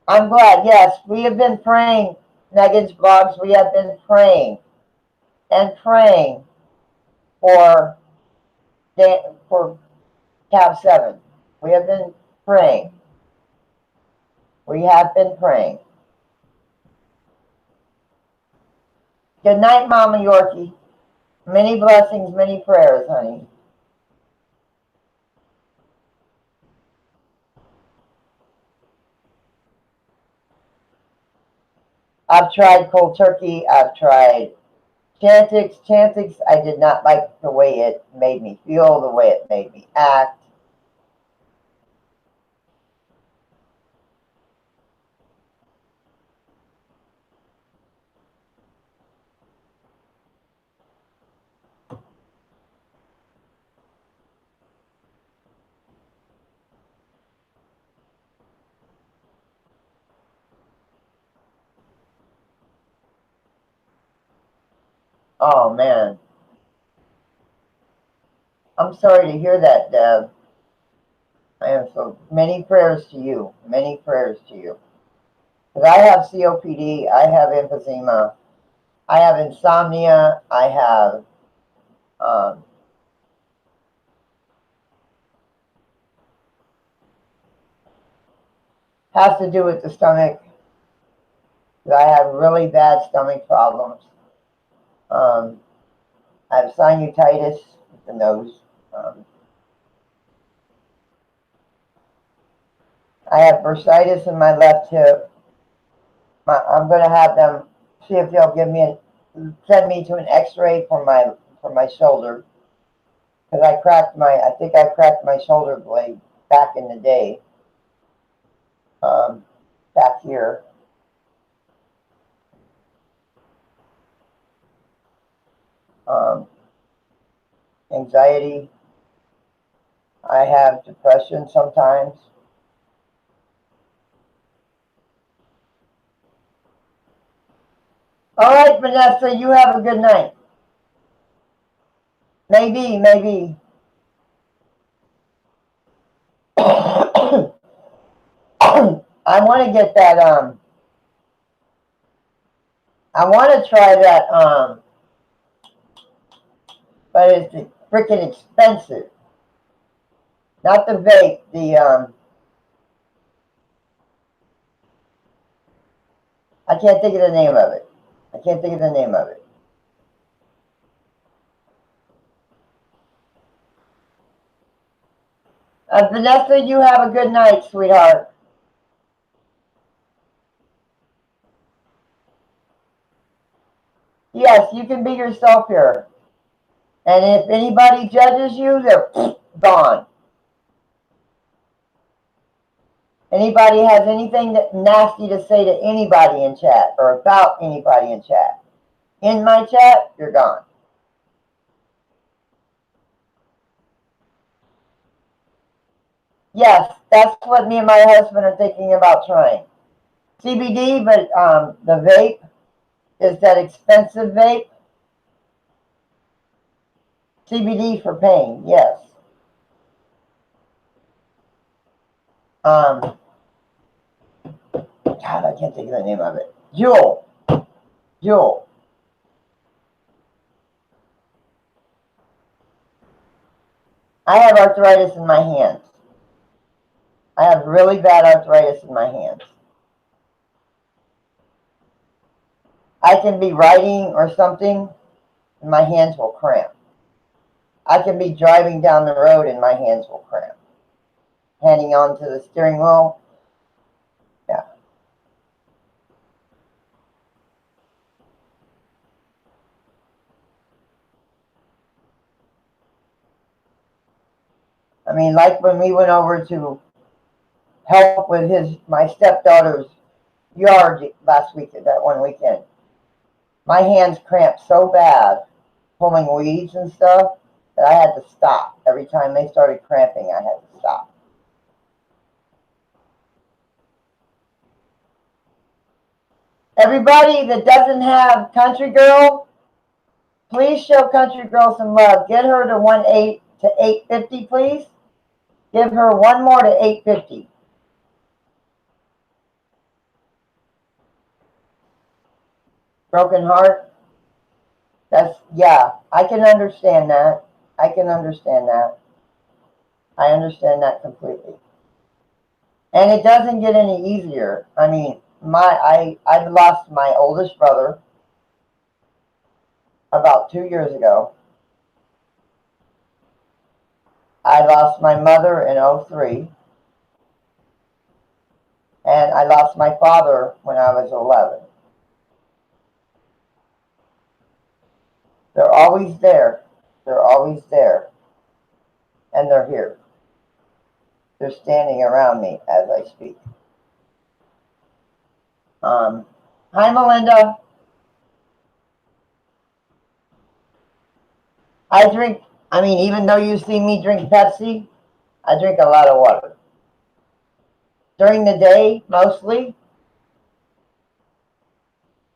I'm glad. Yes, we have been praying. Megan's vlogs. We have been praying. and praying for cab7. We have been praying. We have been praying. Good night, Mama Yorkie. Many blessings, many prayers, honey. I've tried cold turkey. I've tried Chantix. Chantix, I did not like the way it made me feel, the way it made me act. Oh, man. I'm sorry to hear that, Deb. I am so many prayers to you. Many prayers to you. Because I have COPD. I have emphysema. I have insomnia. I have has to do with the stomach. I have really bad stomach problems. I have sinusitis with the nose. I have bursitis in my left hip. I'm going to have them see if they'll send me to an X-ray for my shoulder, because I think I cracked my shoulder blade back in the day, back here. Anxiety. I have depression sometimes. All right, Vanessa, you have a good night. Maybe. I want to get that, I want to try that, but it's freaking expensive. Not the vape, I can't think of the name of it. Vanessa, you have a good night, sweetheart. Yes, you can be yourself here. And if anybody judges you, they're gone. Anybody has anything nasty to say to anybody in chat or about anybody in chat, in my chat, you're gone. Yes, that's what me and my husband are thinking about trying. CBD, but the vape is that expensive vape. CBD for pain, yes. God, I can't think of the name of it. Jewel. I have arthritis in my hands. I have really bad arthritis in my hands. I can be writing or something, and my hands will cramp. I can be driving down the road and my hands will cramp. Hanging on to the steering wheel. Yeah. I mean, like when we went over to help with my stepdaughter's yard last week, that one weekend. My hands cramped so bad pulling weeds and stuff that I had to stop. Every time they started cramping, I had to stop. Everybody that doesn't have Country Girl, please show Country Girl some love. Get her to 1-8 to 850, please. Give her one more to 850. Broken heart. Yeah, I can understand that. I can understand that. I understand that completely. And it doesn't get any easier. I mean, I lost my oldest brother about 2 years ago. I lost my mother in '03. And I lost my father when I was 11. They're always there. They're always there. And they're here. They're standing around me as I speak. Hi, Melinda. Even though you see me drink Pepsi, I drink a lot of water. During the day, mostly.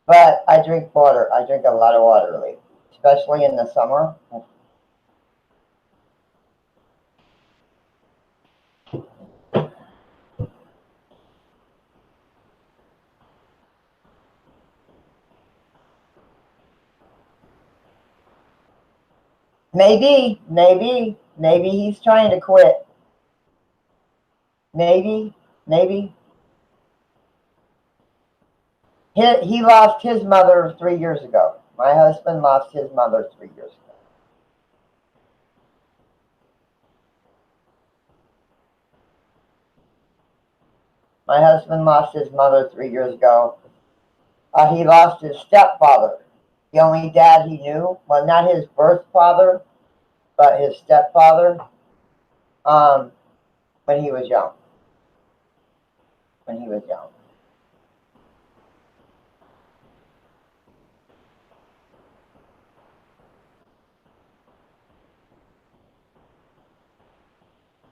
But I drink water. I drink a lot of water lately, especially in the summer. Maybe he's trying to quit. Maybe. He lost his mother 3 years ago. My husband lost his mother 3 years ago. My husband lost his mother 3 years ago. He lost his stepfather, the only dad he knew. Well, not his birth father, but his stepfather. When he was young.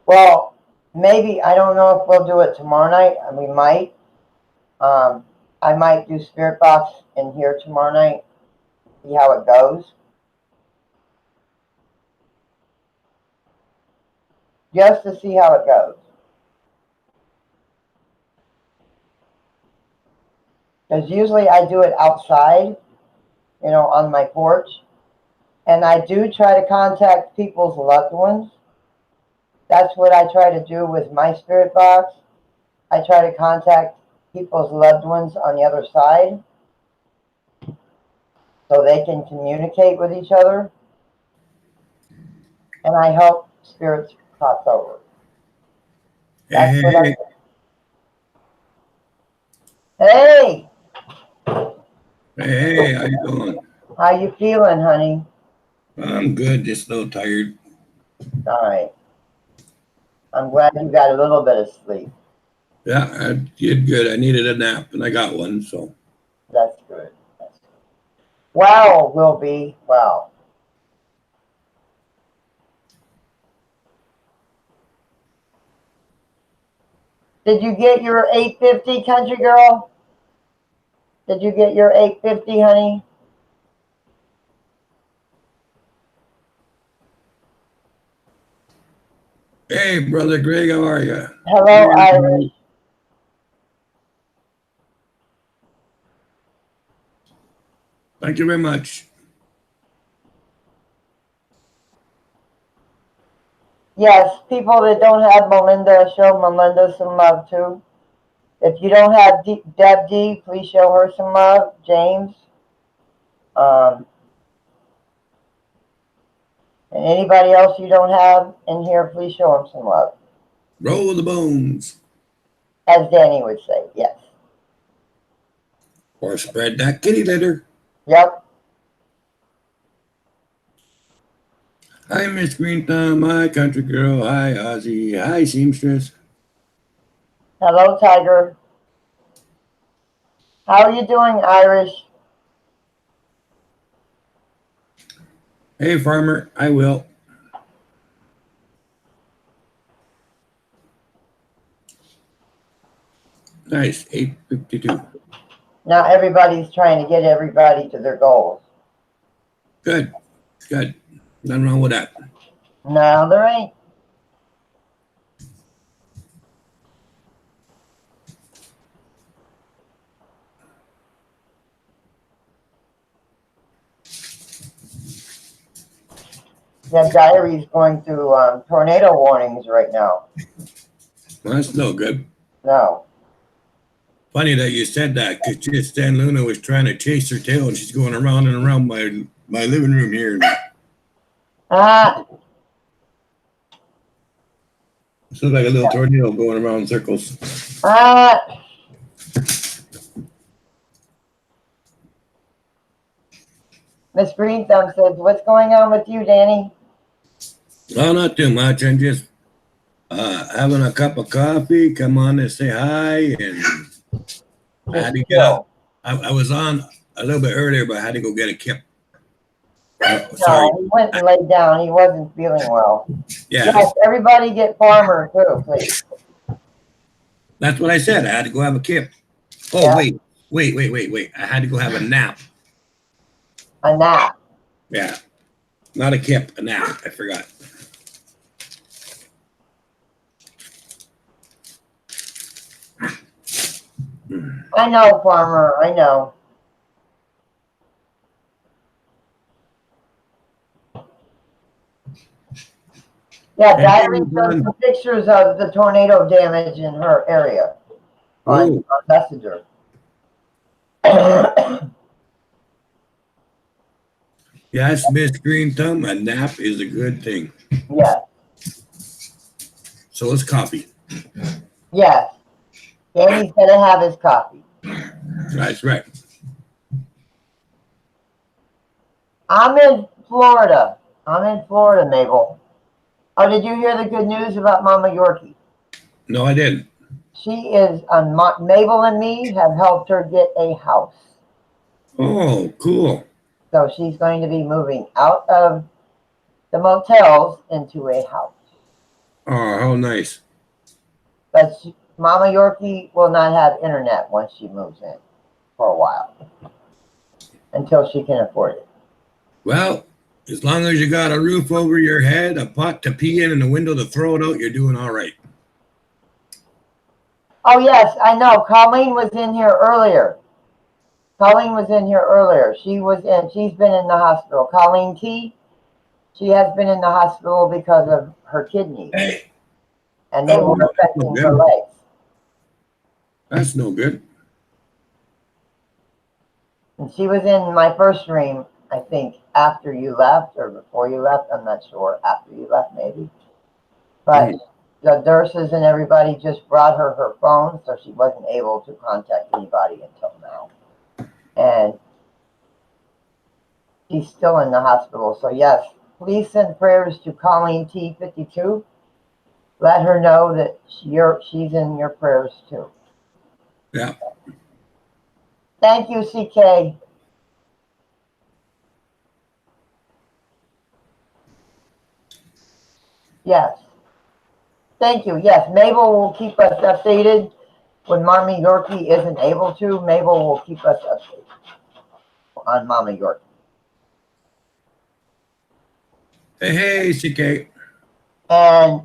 Well, maybe, I don't know if we'll do it tomorrow night. We might. I might do Spirit Box in here tomorrow night. See how it goes. Just to see how it goes. Because usually I do it outside, on my porch. And I do try to contact people's loved ones. That's what I try to do with my Spirit Box. I try to contact people's loved ones on the other side so they can communicate with each other. And I help spirits cross over. That's what I do. Hey! Hey, how you doing? How you feeling, honey? I'm good, just a little tired. All right. I'm glad you got a little bit of sleep. Yeah, I did good. I needed a nap, and I got one, so. That's good. Wow, will be. Wow. Did you get your 850, country girl? Did you get your 850, honey? Hey, brother Greg, how are you? Hello, Irish. Thank you very much. Yes, people that don't have Melinda, show Melinda some love too. If you don't have Deb D, please show her some love. James. And anybody else you don't have in here, please show them some love. Roll the bones. As Danny would say, yes. Or spread that kitty litter. Yep. Hi, Miss Green Thumb. Hi, country girl. Hi, Ozzy. Hi, seamstress. Hello, Tiger. How are you doing, Irish? Hey, farmer. I will. Nice, 8:52. Now everybody's trying to get everybody to their goals. Good, good. Nothing wrong with that. No, there ain't. Yeah, Diary's going through tornado warnings right now. Well, that's no good. No. Funny that you said that, because just Stan Luna was trying to chase her tail, and she's going around and around my living room here. Ah, It's like a little tornado going around in circles. ah. Miss Green Thumb says, "What's going on with you, Danny?" Well, not too much. I'm just having a cup of coffee. Come on and say hi. And I had to get up. I was on a little bit earlier, but I had to go get a kip. Sorry. No, he went and laid down. He wasn't feeling well. Yeah. Yes, everybody get Farmer too, please. That's what I said. I had to go have a kip. Oh, Yeah. wait. I had to go have a nap. A nap. Yeah. Not a kip, a nap. I forgot. I know, Farmer. I know. Yeah, Diary sent some pictures of the tornado damage in her area on Messenger. Yes, Miss Green Thumb, a nap is a good thing. Yes. So is coffee. Yes. Danny's going to have his coffee. That's right. I'm in Florida. Mabel. Oh, did you hear the good news about Mama Yorkie? No, I didn't. She is on Mabel and me have helped her get a house. Oh, cool. So she's going to be moving out of the motels into a house. Oh, how nice. But Mama Yorkie will not have internet once she moves in for a while. Until she can afford it. Well, as long as you got a roof over your head, a pot to pee in, and a window to throw it out, you're doing all right. Oh, yes, I know. Colleen was in here earlier. She's been in the hospital. Colleen T, she has been in the hospital because of her kidneys. Hey. And they were affecting her legs. That's no good. And she was in my first stream, I think, after you left or before you left. I'm not sure. After you left, maybe. But the nurses and everybody just brought her her phone, so she wasn't able to contact anybody until now. And she's still in the hospital. So, yes, please send prayers to Colleen T52. Let her know that she's in your prayers, too. Yeah. Thank you, CK. Yes. Thank you. Yes, Mabel will keep us updated. When Mommy Yorkie isn't able to, Mabel will keep us updated on Mommy Yorkie. Hey, CK. And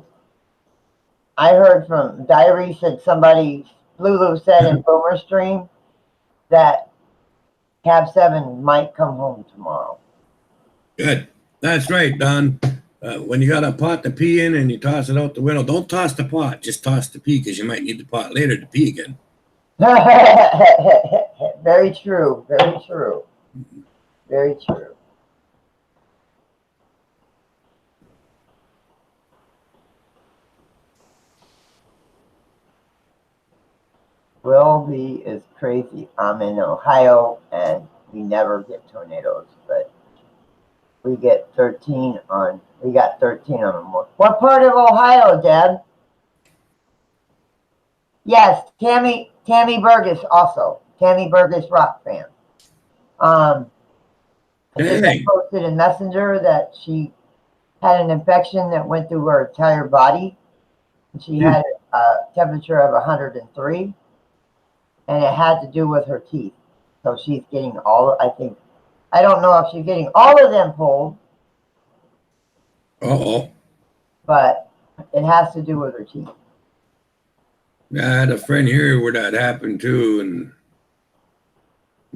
I heard from Diary said Lulu said in Boomer Stream that cab7 might come home tomorrow. Good. That's right, Don. When you got a pot to pee in and you toss it out the window, don't toss the pot. Just toss the pee, because you might need the pot later to pee again. Very true. Very true. Very true. Wilby is crazy. I'm in Ohio and we never get tornadoes, but we got 13 on them. What part of Ohio, Deb? Yes, Tammy Burgess also. Tammy Burgess rock fan. I think I posted in Messenger that she had an infection that went through her entire body. And she had a temperature of 103. And it had to do with her teeth. So she's getting I don't know if she's getting all of them pulled. But it has to do with her teeth. Yeah, I had a friend here where that happened too, and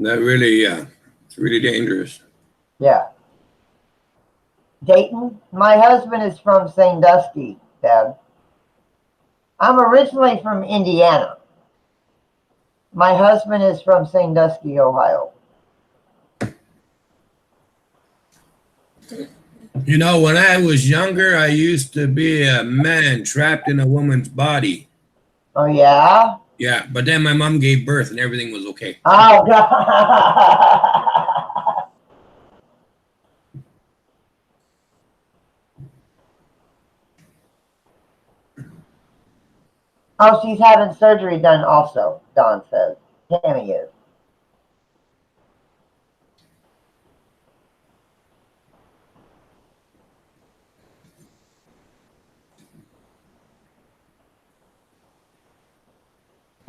that really, it's really dangerous. Yeah. Dayton. My husband is from Sandusky, Deb. I'm originally from Indiana. My husband is from Sandusky, Ohio. You know, when I was younger, I used to be a man trapped in a woman's body. Oh, yeah? Yeah, but then my mom gave birth and everything was okay. Oh, God. Oh, she's having surgery done also, Dawn says. Tammy is.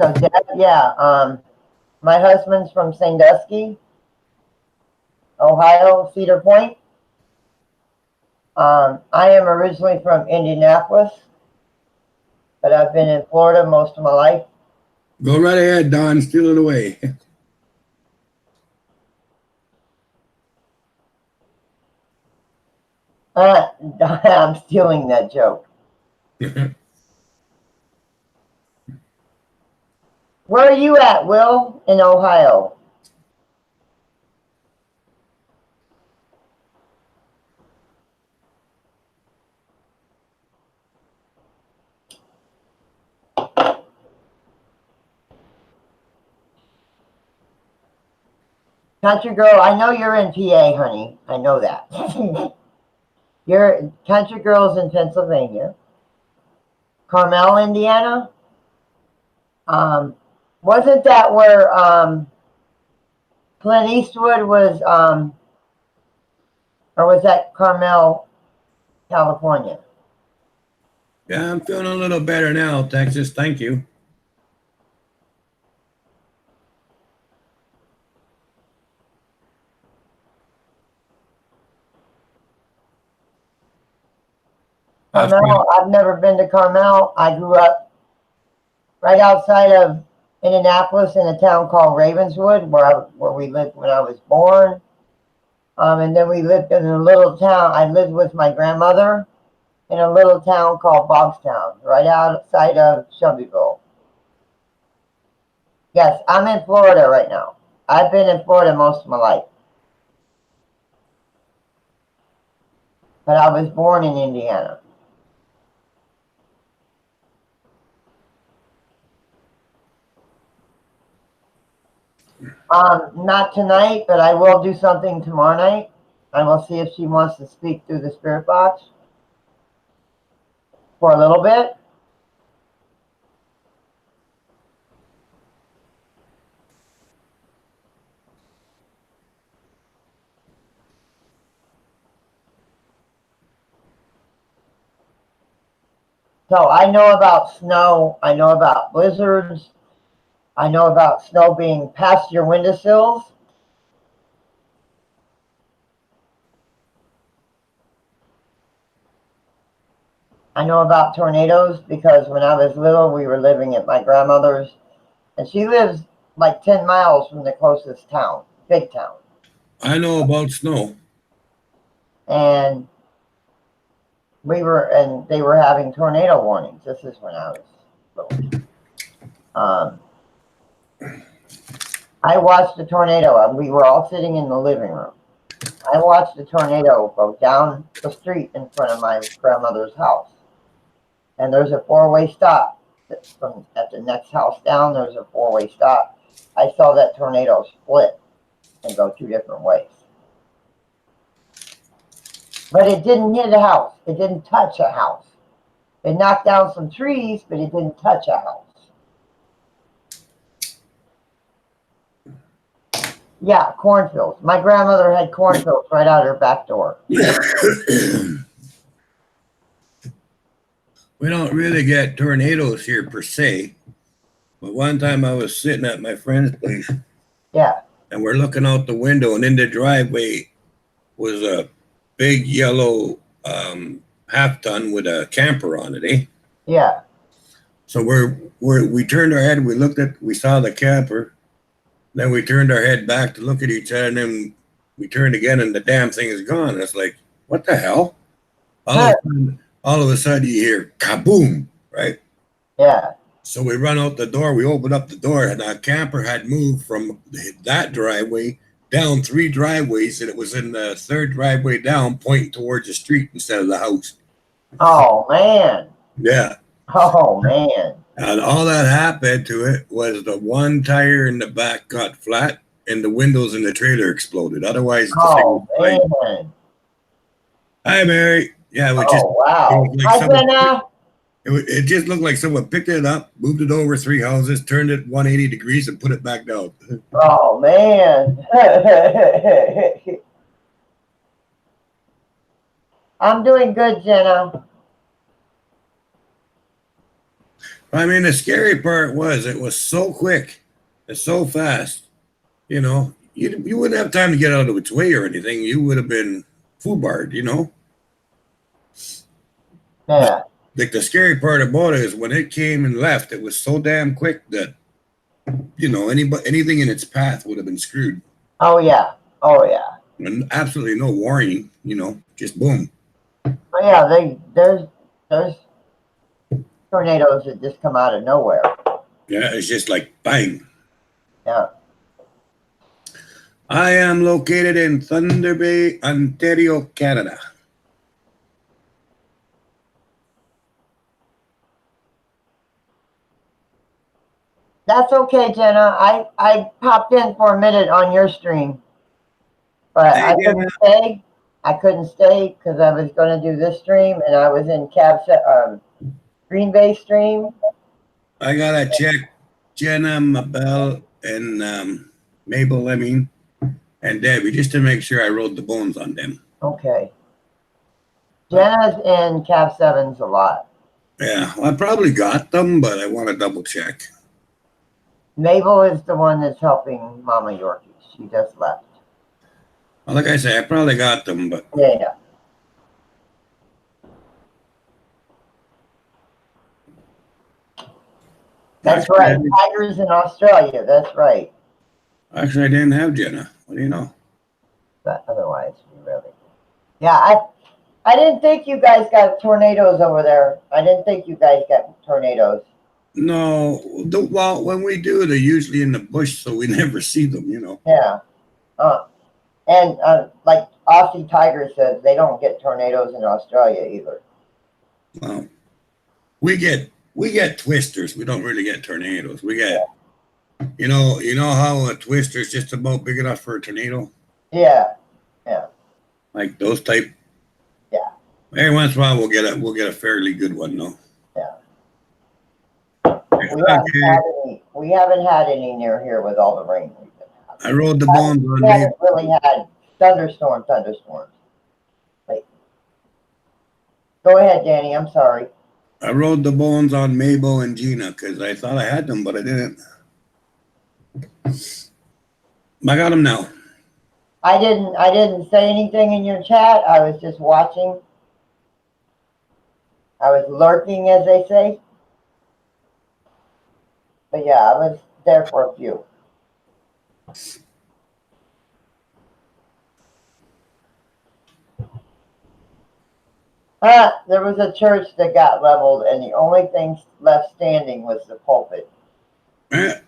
So, Deb, yeah, my husband's from Sandusky, Ohio, Cedar Point. I am originally from Indianapolis, but I've been in Florida most of my life. Go right ahead, Don. Steal it away. I'm stealing that joke. Where are you at, Will, in Ohio? Country girl, I know you're in PA, honey. I know that. Your country girl's in Pennsylvania. Carmel, Indiana. Wasn't that where Clint Eastwood was, or was that Carmel, California? Yeah, I'm feeling a little better now, Texas. Thank you. Carmel, I've never been to Carmel. I grew up right outside of Indianapolis in a town called Ravenswood, where we lived when I was born. And then we lived in a little town. I lived with my grandmother in a little town called Bogstown, right outside of Shelbyville. Yes, I'm in Florida right now. I've been in Florida most of my life. But I was born in Indiana. Not tonight, but I will do something tomorrow night. I will see if she wants to speak through the spirit box for a little bit. So I know about snow. I know about blizzards. I know about snow being past your windowsills. I know about tornadoes because when I was little, we were living at my grandmother's, and she lives like 10 miles from the closest town, big town. I know about snow. And they were having tornado warnings. This is when I was little. I watched a tornado, and we were all sitting in the living room. I watched a tornado go down the street in front of my grandmother's house. And there's a four-way stop. From at the next house down, there's a four-way stop. I saw that tornado split and go two different ways. But it didn't hit a house. It didn't touch a house. It knocked down some trees, but it didn't touch a house. Yeah, cornfields. My grandmother had cornfields right out her back door. We don't really get tornadoes here per se, but one time I was sitting at my friend's place. Yeah. And we're looking out the window, and in the driveway was a big yellow half ton with a camper on it, eh? Yeah. So we turned our head, we saw the camper, then we turned our head back to look at each other, and then we turned again, and the damn thing is gone. It's like, what the hell? Huh. All of a sudden you hear kaboom, right? Yeah. So we run out the door. We open up the door, and our camper had moved from that driveway down 3 driveways, and it was in the 3rd driveway down, pointing towards the street instead of the house. Oh man. Yeah. Oh man. And all that happened to it was the one tire in the back got flat, and the windows in the trailer exploded. Otherwise, the thing was Oh fine. man. Hi, Mary. Yeah, it was just. Oh It wow. was like Hi someone. Jenna. It just looked like someone picked it up, moved it over 3 houses, turned it 180 degrees, and put it back down. Oh man. I'm doing good, Jenna. I mean, the scary part was it was so quick, and so fast. You know, you wouldn't have time to get out of its way or anything. You would have been foobarred. You know. Yeah. Like the scary part about it is when it came and left, it was so damn quick that anything in its path would have been screwed. Oh yeah. Oh yeah. And absolutely no warning. Just boom. Oh yeah. There's tornadoes that just come out of nowhere. Yeah, it's just like bang. Yeah. I am located in Thunder Bay, Ontario, Canada. That's okay, Jenna. I popped in for a minute on your stream, but Hey, I couldn't stay. I couldn't stay because I was going to do this stream, and I was in cab7 Green Bay stream. I gotta check Jenna, Mabel, and Mabel. And Debbie, just to make sure I wrote the bones on them. Okay. Jenna's in cab7s a lot. Yeah, I probably got them, but I want to double check. Mabel is the one that's helping Mama Yorkie. She just left. Well, like I say, I probably got them, but Yeah. That's right. Tigers in Australia. That's right. Actually, I didn't have Jenna. What do you know? But otherwise, we really. Yeah, I didn't think you guys got tornadoes over there. I didn't think you guys got tornadoes. No, well, when we do, they're usually in the bush, so we never see them. Yeah. And like Aussie Tiger says, they don't get tornadoes in Australia either. Well, we get twisters. We don't really get tornadoes. We get, you know how a twister is just about big enough for a tornado. Yeah. Yeah. Like those type. Yeah. Every once in a while, we'll get a fairly good one, though. Yeah. Okay. We haven't had any near here with all the rain we've been having. I rolled the bones on We haven't really had thunderstorms. Wait. Go ahead, Danny. I'm sorry. I rolled the bones on Mabel and Gina because I thought I had them, but I didn't. I got them now. I didn't say anything in your chat. I was just watching. I was lurking, as they say. But yeah, I was there for a few. There was a church that got leveled, and the only thing left standing was the pulpit. Yeah,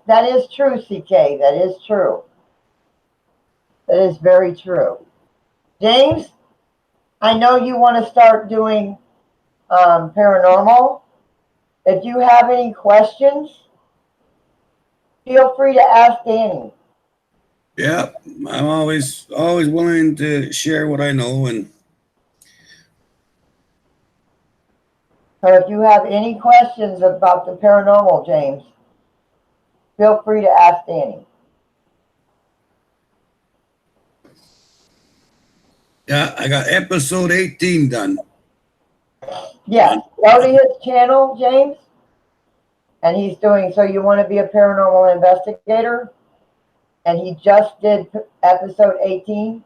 that is true, CK. That is true. That is very true. James, I know you want to start doing paranormal. If you have any questions, feel free to ask Danny. Yeah, I'm always willing to share what I know. And so if you have any questions about the paranormal, James, feel free to ask Danny. Yeah, I got episode 18 done. Yes, go to his channel, James. And he's doing, so you want to be a paranormal investigator? And he just did episode 18.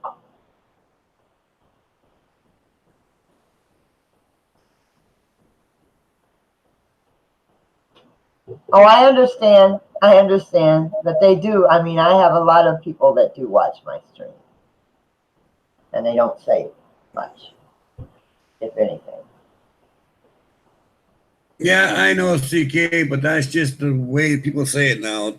Oh, I understand. I understand. But they do. I mean, I have a lot of people that do watch my stream. And they don't say much, if anything. Yeah, I know CK, but that's just the way people say it now.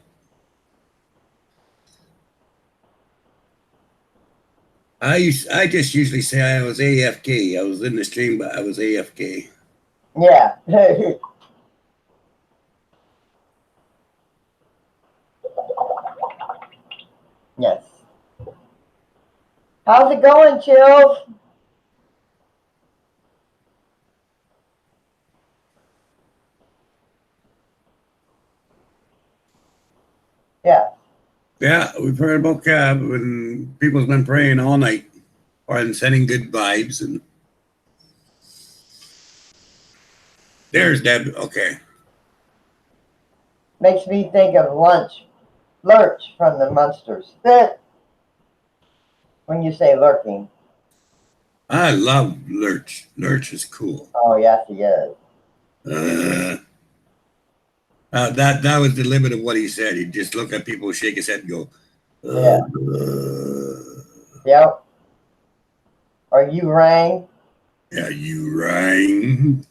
I just usually say I was AFK. I was in the stream, but I was AFK. Yeah. Yes. How's it going, Chills? Yeah. Yeah, we've heard about Cab, and people's been praying all night or sending good vibes. And there's Deb. Okay. Makes me think of Lurch from the Munsters. When you say lurking. I love Lurch. Lurch is cool. Oh, yes, he is. That was the limit of what he said. He'd just look at people, shake his head, and go, Yeah. Yep. Or you rang. Yeah, you rang.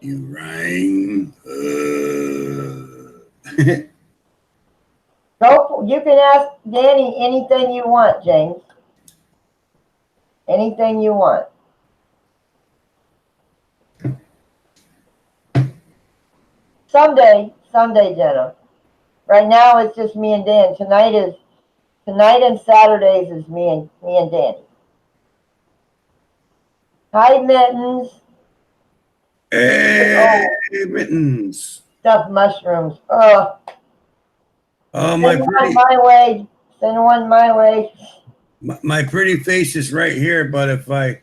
You rang. You can ask Danny anything you want, James. Anything you want. Someday, Jenna. Right now it's just me and Dan. Tonight and Saturdays is me and Danny. Hi, Mittens. Hey, Mittens. Stuffed mushrooms. Oh, my pretty. My way. Send one my way. My pretty face is right here, but if I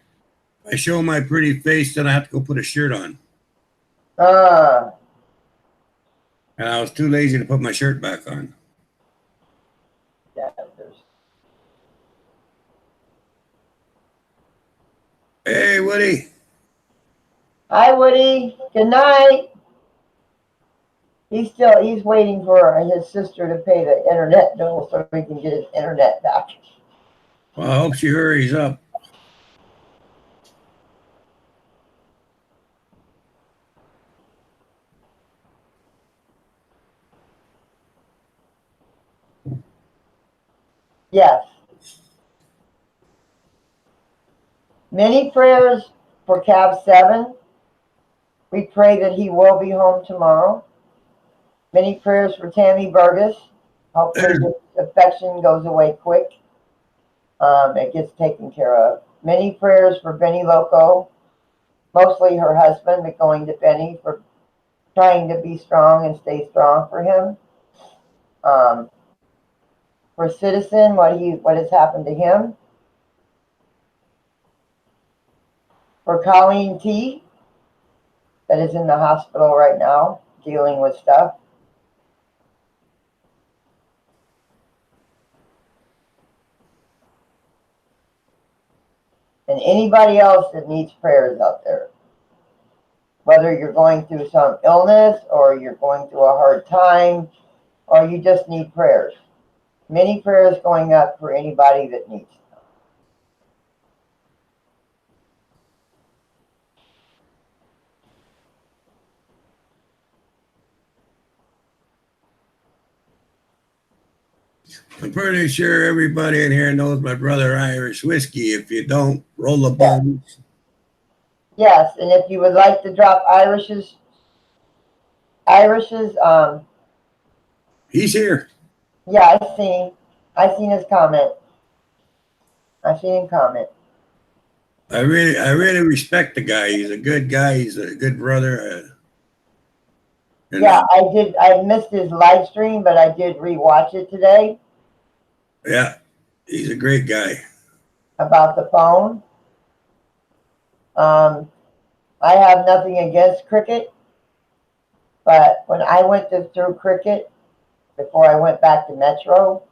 show my pretty face, then I have to go put a shirt on. And I was too lazy to put my shirt back on. Hey, Woody. Hi, Woody. Good night. He's waiting for his sister to pay the internet bill so he can get his internet back. Well, I hope she hurries up. Yes. Many prayers for cab7. We pray that he will be home tomorrow. Many prayers for Tammy Burgess. Hopefully the infection goes away quick. It gets taken care of. Many prayers for benniloco. Mostly her husband, but going to Benny for trying to be strong and stay strong for him. For Citizen, what has happened to him. For Colleen T, that is in the hospital right now, dealing with stuff. And anybody else that needs prayers out there. Whether you're going through some illness or you're going through a hard time or you just need prayers. Many prayers going up for anybody that needs them. I'm pretty sure everybody in here knows my brother Irish Whiskey. If you don't, roll the bones. Yes, and if you would like to drop Irish's, he's here. Yeah, I seen his comment. I seen him comment. I really respect the guy. He's a good guy. He's a good brother. Yeah, I did. I missed his live stream, but I did rewatch it today. Yeah, he's a great guy. About the phone. I have nothing against cricket, but when I went through cricket, before I went back to Metro,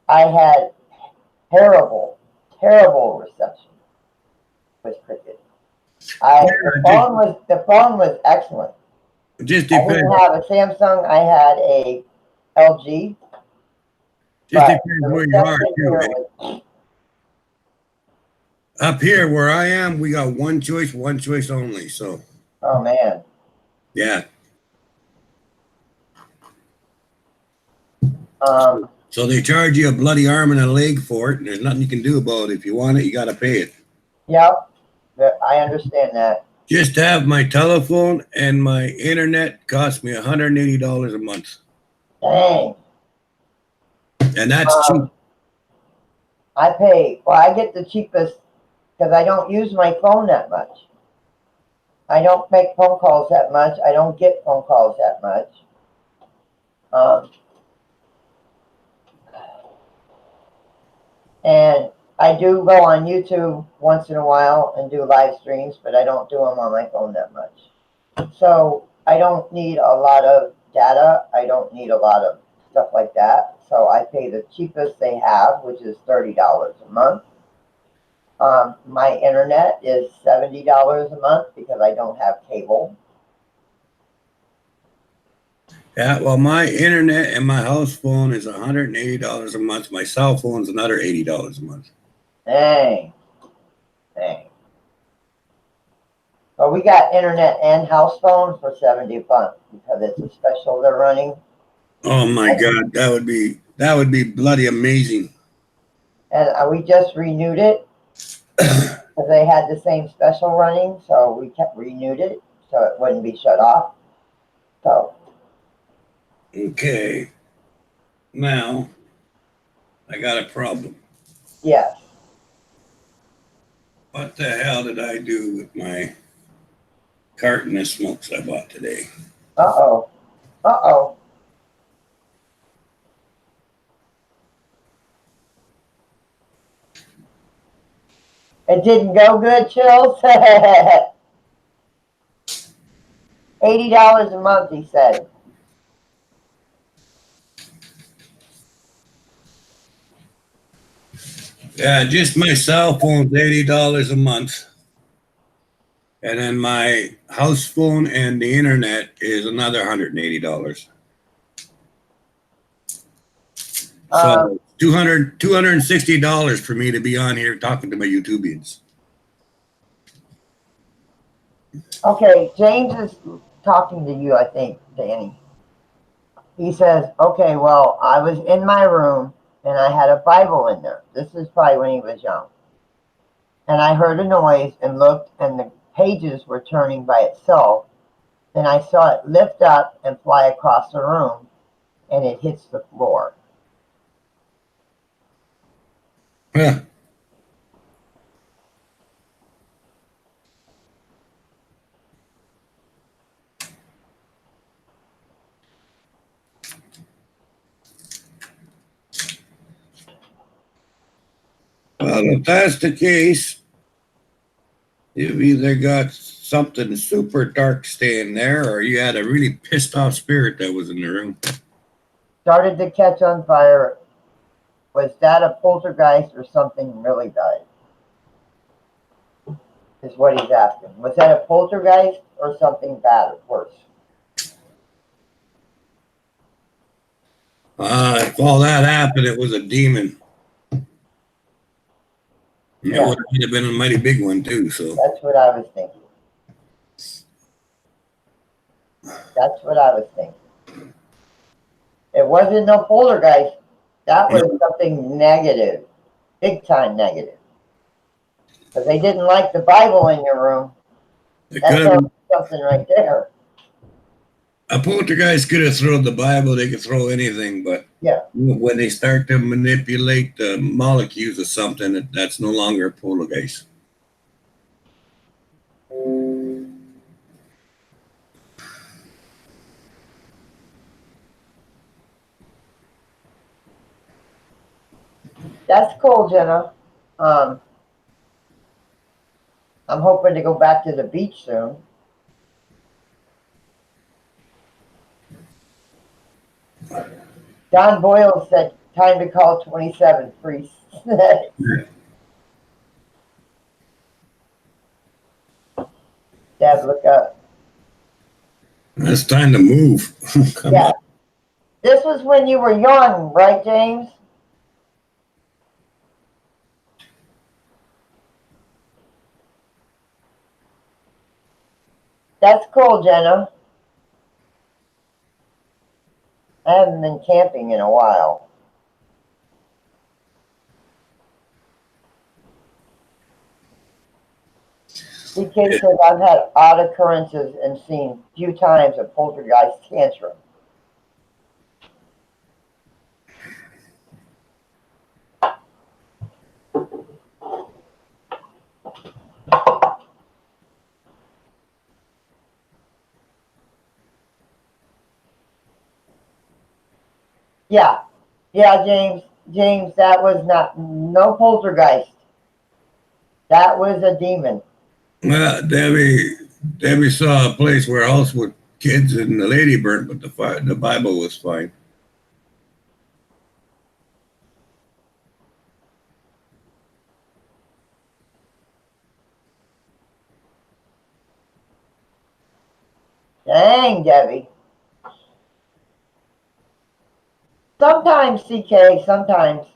I had terrible reception with cricket. The phone was excellent. Just I depends. didn't have a Samsung. I had a LG. Just But depends the where you are reception too. here Eh? was, Up here where I am, we got one choice only. So oh man. yeah. Um, So they charge you a bloody arm and a leg for it, and there's nothing you can do about it. If you want it, you got to pay it. yep, I understand that. Just to have my telephone and my internet cost me $180 a month, Dang. and that's cheap. I pay, well, I get the cheapest because I don't use my phone that much. I don't make phone calls that much. I don't get phone calls that much. Um, and I do go on YouTube once in a while and do live streams, but I don't do them on my phone that much. So I don't need a lot of data. I don't need a lot of stuff like that. So I pay the cheapest they have, which is $30 a month. My internet is $70 a month because I don't have cable. Yeah, well, my internet and my house phone is $180 a month. My cell phone's another $80 a month. Dang. Dang. But we got internet and house phone for 70 bucks because it's a special they're running. Oh my God, that would be bloody amazing. And we just renewed it because they had the same special running, so we kept renewed it so it wouldn't be shut off. So Okay, now I got a problem. yes. What the hell did I do with my carton of smokes I bought today? Uh-oh. Uh-oh. It didn't go good, Chills. $80 a month, he said. Yeah, just my cell phone's $80 a month. And then my house phone and the internet is another $180. So $260 for me to be on here talking to my YouTubians. Okay, James is talking to you, I think, Danny. He says, okay, well, I was in my room and I had a Bible in there. This is probably when he was young. And I heard a noise and looked, and the pages were turning by itself. Then I saw it lift up and fly across the room, and it hits the floor. Yeah. Well, if that's the case, you've either got something super dark staying there, or you had a really pissed off spirit that was in the room. Started to catch on fire. Was that a poltergeist or something really died? Is what he's asking. Was that a poltergeist or something bad or worse? If all that happened, it was a demon. And Yeah. it would have been a mighty big one, too. So That's what I was thinking. That's what I was thinking. It wasn't no poltergeist. That was something negative. Big time negative. Because they didn't like the Bible in your room. it That's could have something right there. a poltergeist could have thrown the Bible, they could throw anything, but Yeah. when they start to manipulate the molecules of something, that's no longer a poltergeist. That's cool, Jenna. I'm hoping to go back to the beach soon. Don Boyle said, time to call 27 free. Dad, look up. It's time to move. Come Yeah. on. This was when you were young, right, James? That's cool, Jenna. I haven't been camping in a while. CK says I've had odd occurrences and seen few times a poltergeist tantrum. Yeah, yeah, James. James, that was no poltergeist. That was a demon. Well, Debbie saw a place where a house with kids and the lady burnt, but the Bible was fine. Dang, Debbie. Sometimes, CK, sometimes.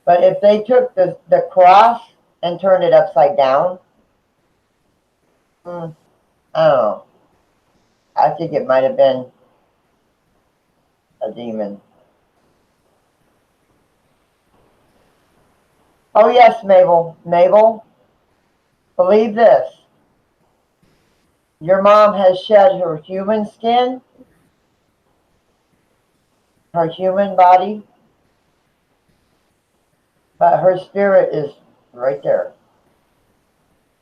But if they took the cross and turned it upside down, I don't know. I think it might have been a demon. Oh, yes, Mabel. Mabel, believe this. Your mom has shed her human skin, her human body, but her spirit is right there.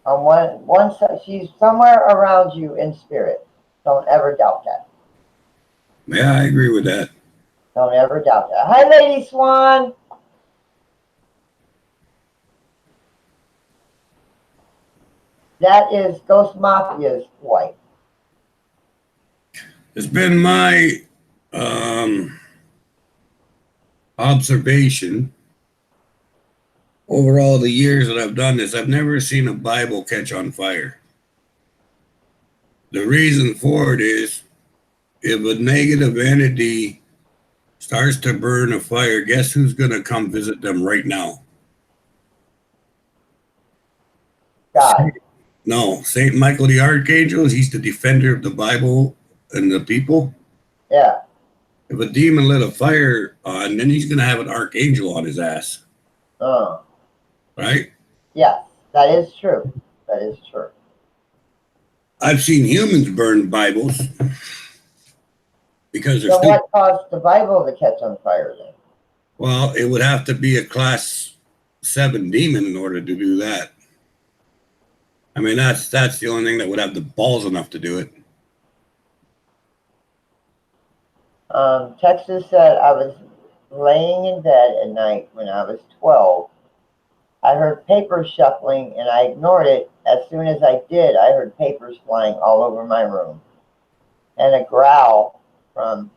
On one side, she's somewhere around you in spirit. Don't ever doubt that. Yeah, I agree with that. Don't ever doubt that. Hi, Lady Swan. That is Ghost Mafia's wife. It's been my observation over all the years that I've done this. I've never seen a Bible catch on fire. The reason for it is if a negative entity starts to burn a fire, guess who's going to come visit them right now? God. No, Saint Michael the Archangel. He's the defender of the Bible and the people. Yeah. If a demon lit a fire on, then he's going to have an archangel on his ass. Right? Yes, that is true. That is true. I've seen humans burn Bibles because they're So stupid. what caused the Bible to catch on fire then? Well, it would have to be a class 7 demon in order to do that. I mean, that's the only thing that would have the balls enough to do it. Texas said I was laying in bed at night when I was 12. I heard papers shuffling and I ignored it. As soon as I did, I heard papers flying all over my room and a growl from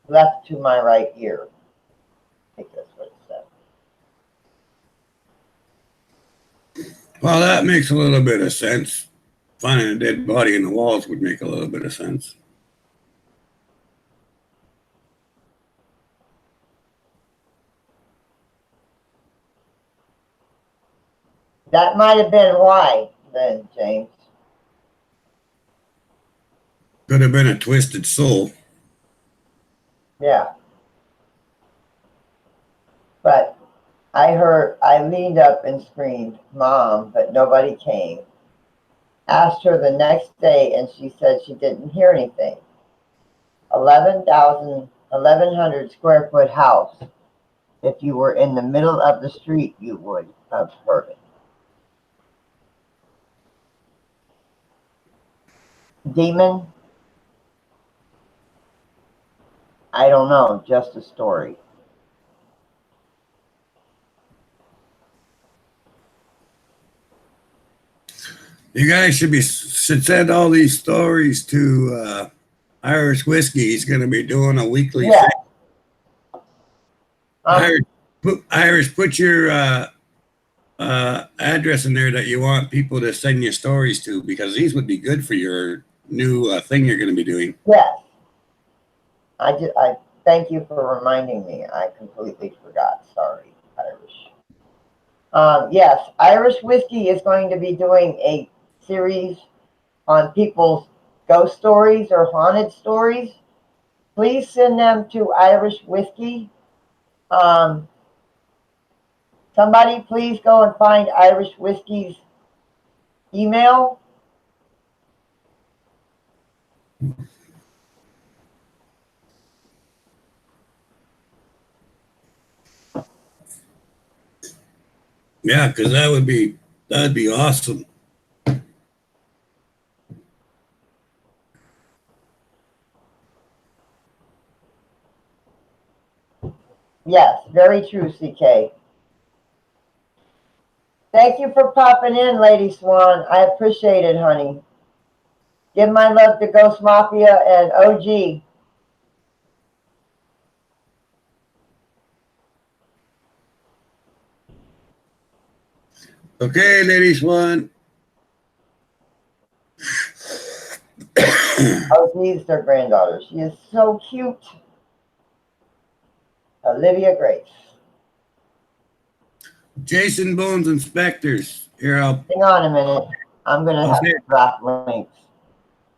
left to my right ear. I think that's what it said. Well, that makes a little bit of sense. Finding a dead body in the walls would make a little bit of sense. That might have been why then, James. Could have been a twisted soul. Yeah. But I leaned up and screamed, Mom, but nobody came. Asked her the next day and she said she didn't hear anything. 1,100 square foot house. If you were in the middle of the street, you would have heard it. Demon? I don't know, just a story. You guys should send all these stories to Irish Whiskey. He's going to be doing a weekly thing. Irish Iris, put your address in there that you want people to send you stories to, because these would be good for your new thing you're going to be doing. Yes. I thank you for reminding me. I completely forgot. Sorry, Irish. Yes, Irish Whiskey is going to be doing a series on people's ghost stories or haunted stories. Please send them to Irish Whiskey. Somebody please go and find Irish Whiskey's email. Yeah, because that'd be awesome. Yes, very true, CK. Thank you for popping in, Lady Swan. I appreciate it, honey. Give my love to Ghost Mafia and OG. Okay, ladies, one. OG's their granddaughter. She is so cute. Olivia Grace. Jason Bones Inspectors. Here, Hang on a minute. I'm going to have to drop links.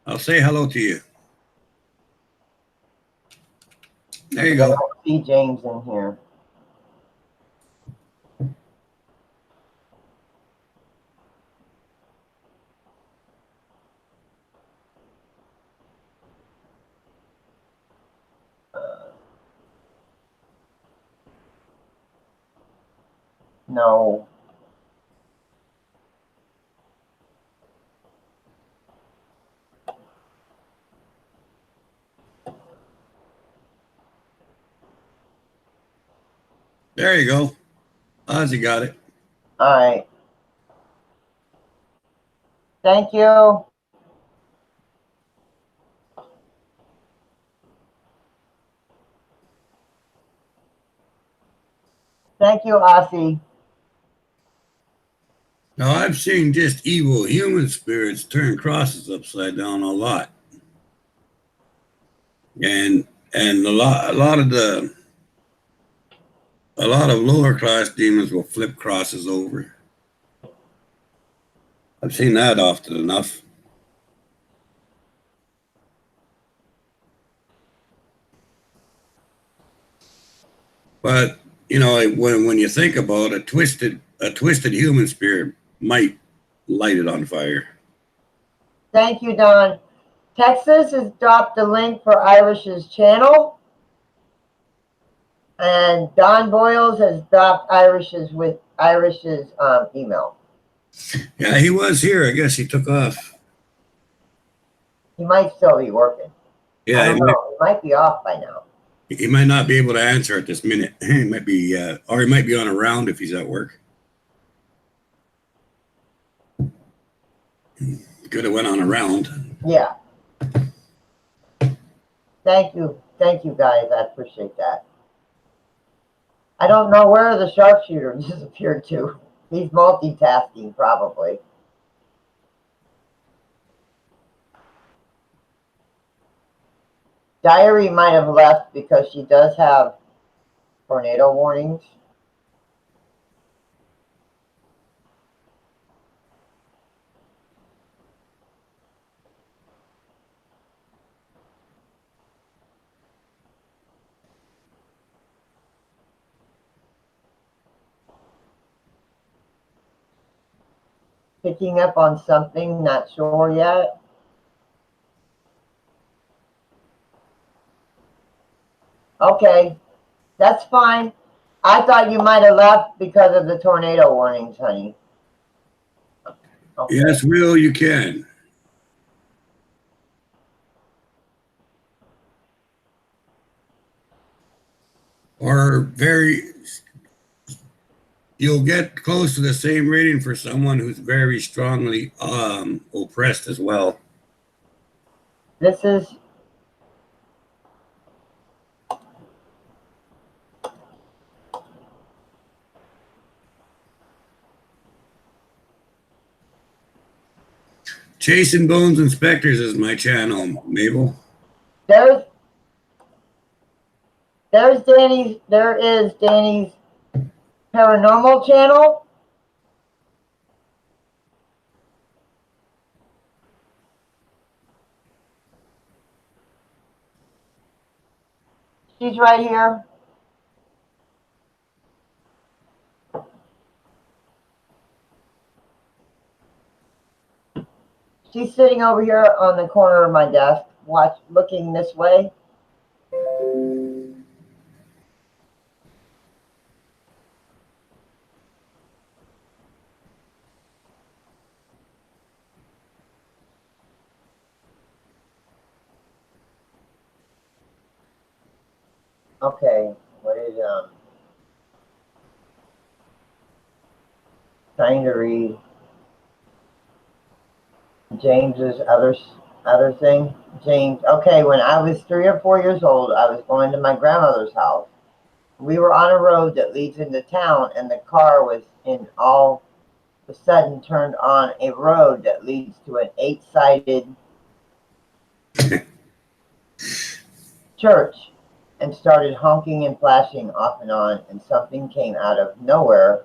I'll say hello to you. There you go. I don't see James in here. No. There you go. Ozzy got it. All right. Thank you. Thank you, Ozzy. Now, I've seen just evil human spirits turn crosses upside down a lot. And a lot of lower class demons will flip crosses over. I've seen that often enough. But you know, when you think about a twisted human spirit might light it on fire. Thank you, Don. Texas has dropped the link for Irish's channel. And Don Boyles has dropped Irish's email. Yeah, he was here. I guess he took off. He might still be working. Yeah, I don't know. He might be off by now. He might not be able to answer at this minute. He might be, or he might be on a round if he's at work. Could have went on a round. Yeah. Thank you, guys. I appreciate that. I don't know where the sharpshooter disappeared to. He's multitasking, probably. Diary might have left because she does have tornado warnings. Picking up on something, not sure yet. Okay, that's fine. I thought you might have left because of the tornado warnings, honey. Okay. Yes, Will, you can. Or you'll get close to the same rating for someone who's very strongly oppressed as well. This is Chasing Bones and Specters is my channel, Mabel. There's Danny's. There is Danny's paranormal channel. She's right here. She's sitting over here on the corner of my desk, looking this way. Okay, what is trying to read James's other thing. James, okay, when I was 3 or 4 years old, I was going to my grandmother's house. We were on a road that leads into town, and the car was in all of a sudden turned on a road that leads to an 8-sided church and started honking and flashing off and on, and something came out of nowhere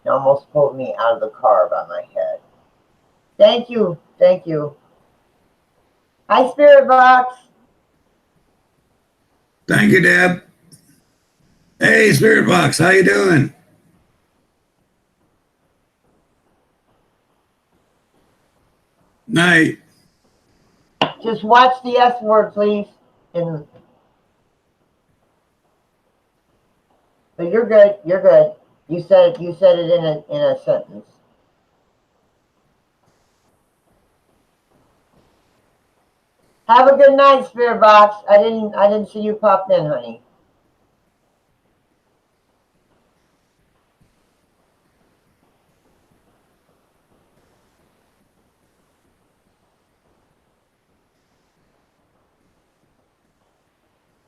and almost pulled me out of the car by my head. Thank you. Thank you. Hi, Spirit Box. Thank you, Deb. Hey, Spirit Box, how you doing? Night. Just watch the S word, please. But you're good. You're good. You said it in a sentence. Have a good night, Spirit Box. I didn't see you pop in, honey.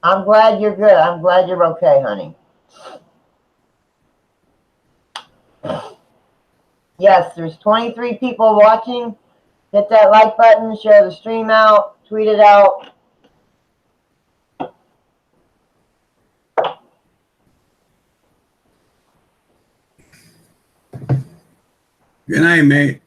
I'm glad you're good. I'm glad you're okay, honey. Yes, there's 23 people watching. Hit that like button, share the stream out, tweet it out. Good night, mate.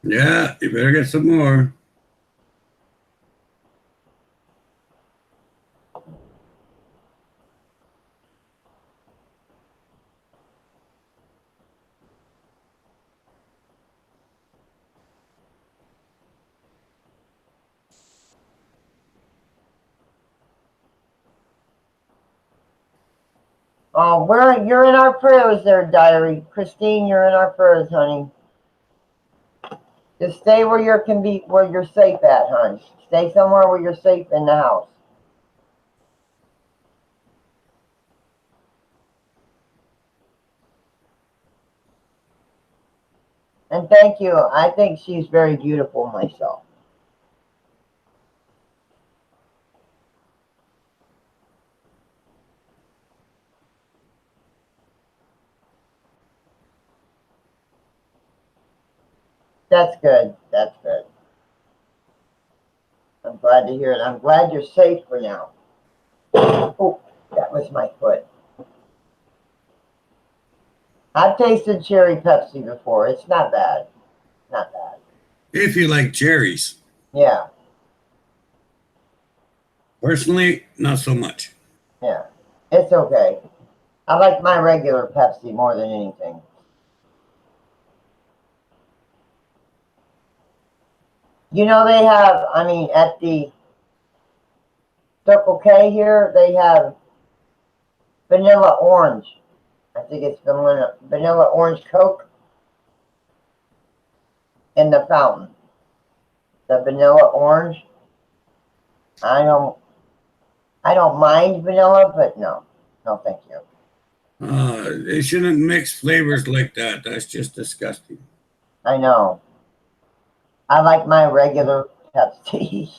Yeah, you better get some more. Oh, you're in our prayers there, Diary. Christine, you're in our prayers, honey. Just stay where you're safe at, honey. Stay somewhere where you're safe in the house. And thank you. I think she's very beautiful myself. That's good. That's good. I'm glad to hear it. I'm glad you're safe for now. Oh, that was my foot. I've tasted cherry Pepsi before. It's not bad. Not bad. If you like cherries. Yeah. Personally, not so much. Yeah. It's okay. I like my regular Pepsi more than anything. You know, they have, at the Circle K here, they have vanilla orange. I think it's vanilla orange Coke in the fountain. The vanilla orange. I don't mind vanilla, but no, thank you. They shouldn't mix flavors like that. That's just disgusting. I know. I like my regular Pepsi.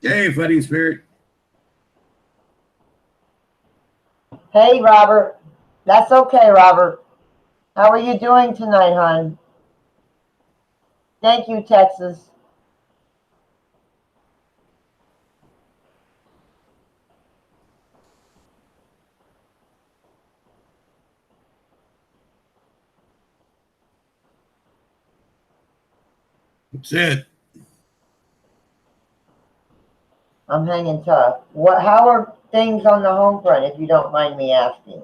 Hey, fighting spirit. Hey, Robert. That's okay, Robert. How are you doing tonight, hon? Thank you, Texas. That's it. I'm hanging tough. How are things on the home front, if you don't mind me asking?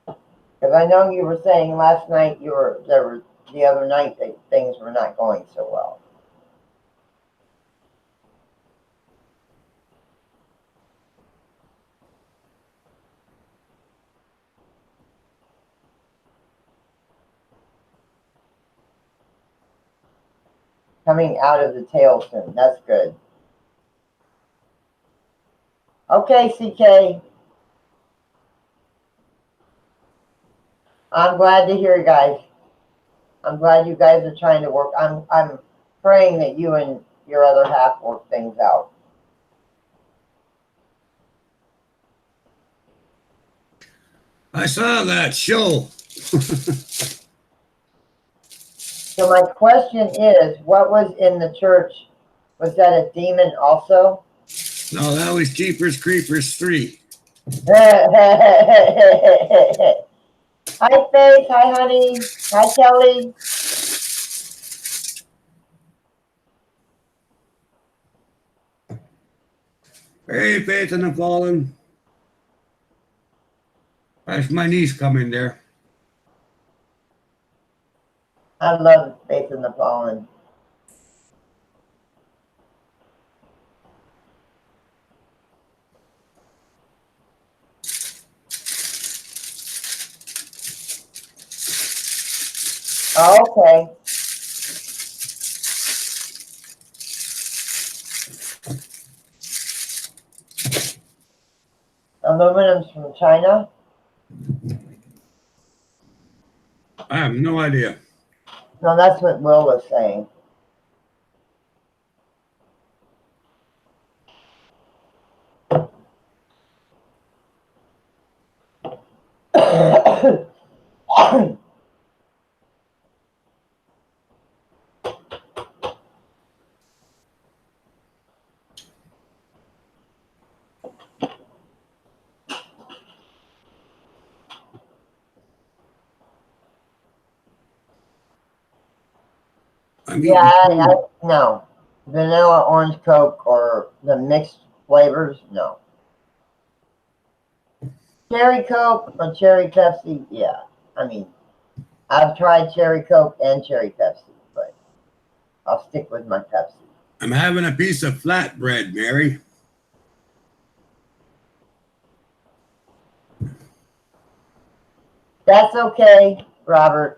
Because I know you were saying last night the other night that things were not going so well. Coming out of the tailspin. That's good. Okay, CK. I'm glad to hear, guys. I'm glad you guys are trying to work. I'm praying that you and your other half work things out. I saw that show. So my question is, what was in the church? Was that a demon also? No, that was Jeepers Creepers 3. Hi, Faith. Hi, honey. Hi, Kelly. Hey, Faith in the Fallen. That's my niece coming there. I love Faith in the Fallen. Oh, okay. Aluminum's from China. I have no idea. No, that's what Will was saying. I'm Yeah, eating no. Vanilla, orange Coke, or the mixed flavors, no. Cherry Coke or cherry Pepsi, yeah. I mean, I've tried cherry Coke and cherry Pepsi, but I'll stick with my Pepsi. I'm having a piece of flatbread, Mary. That's okay, Robert.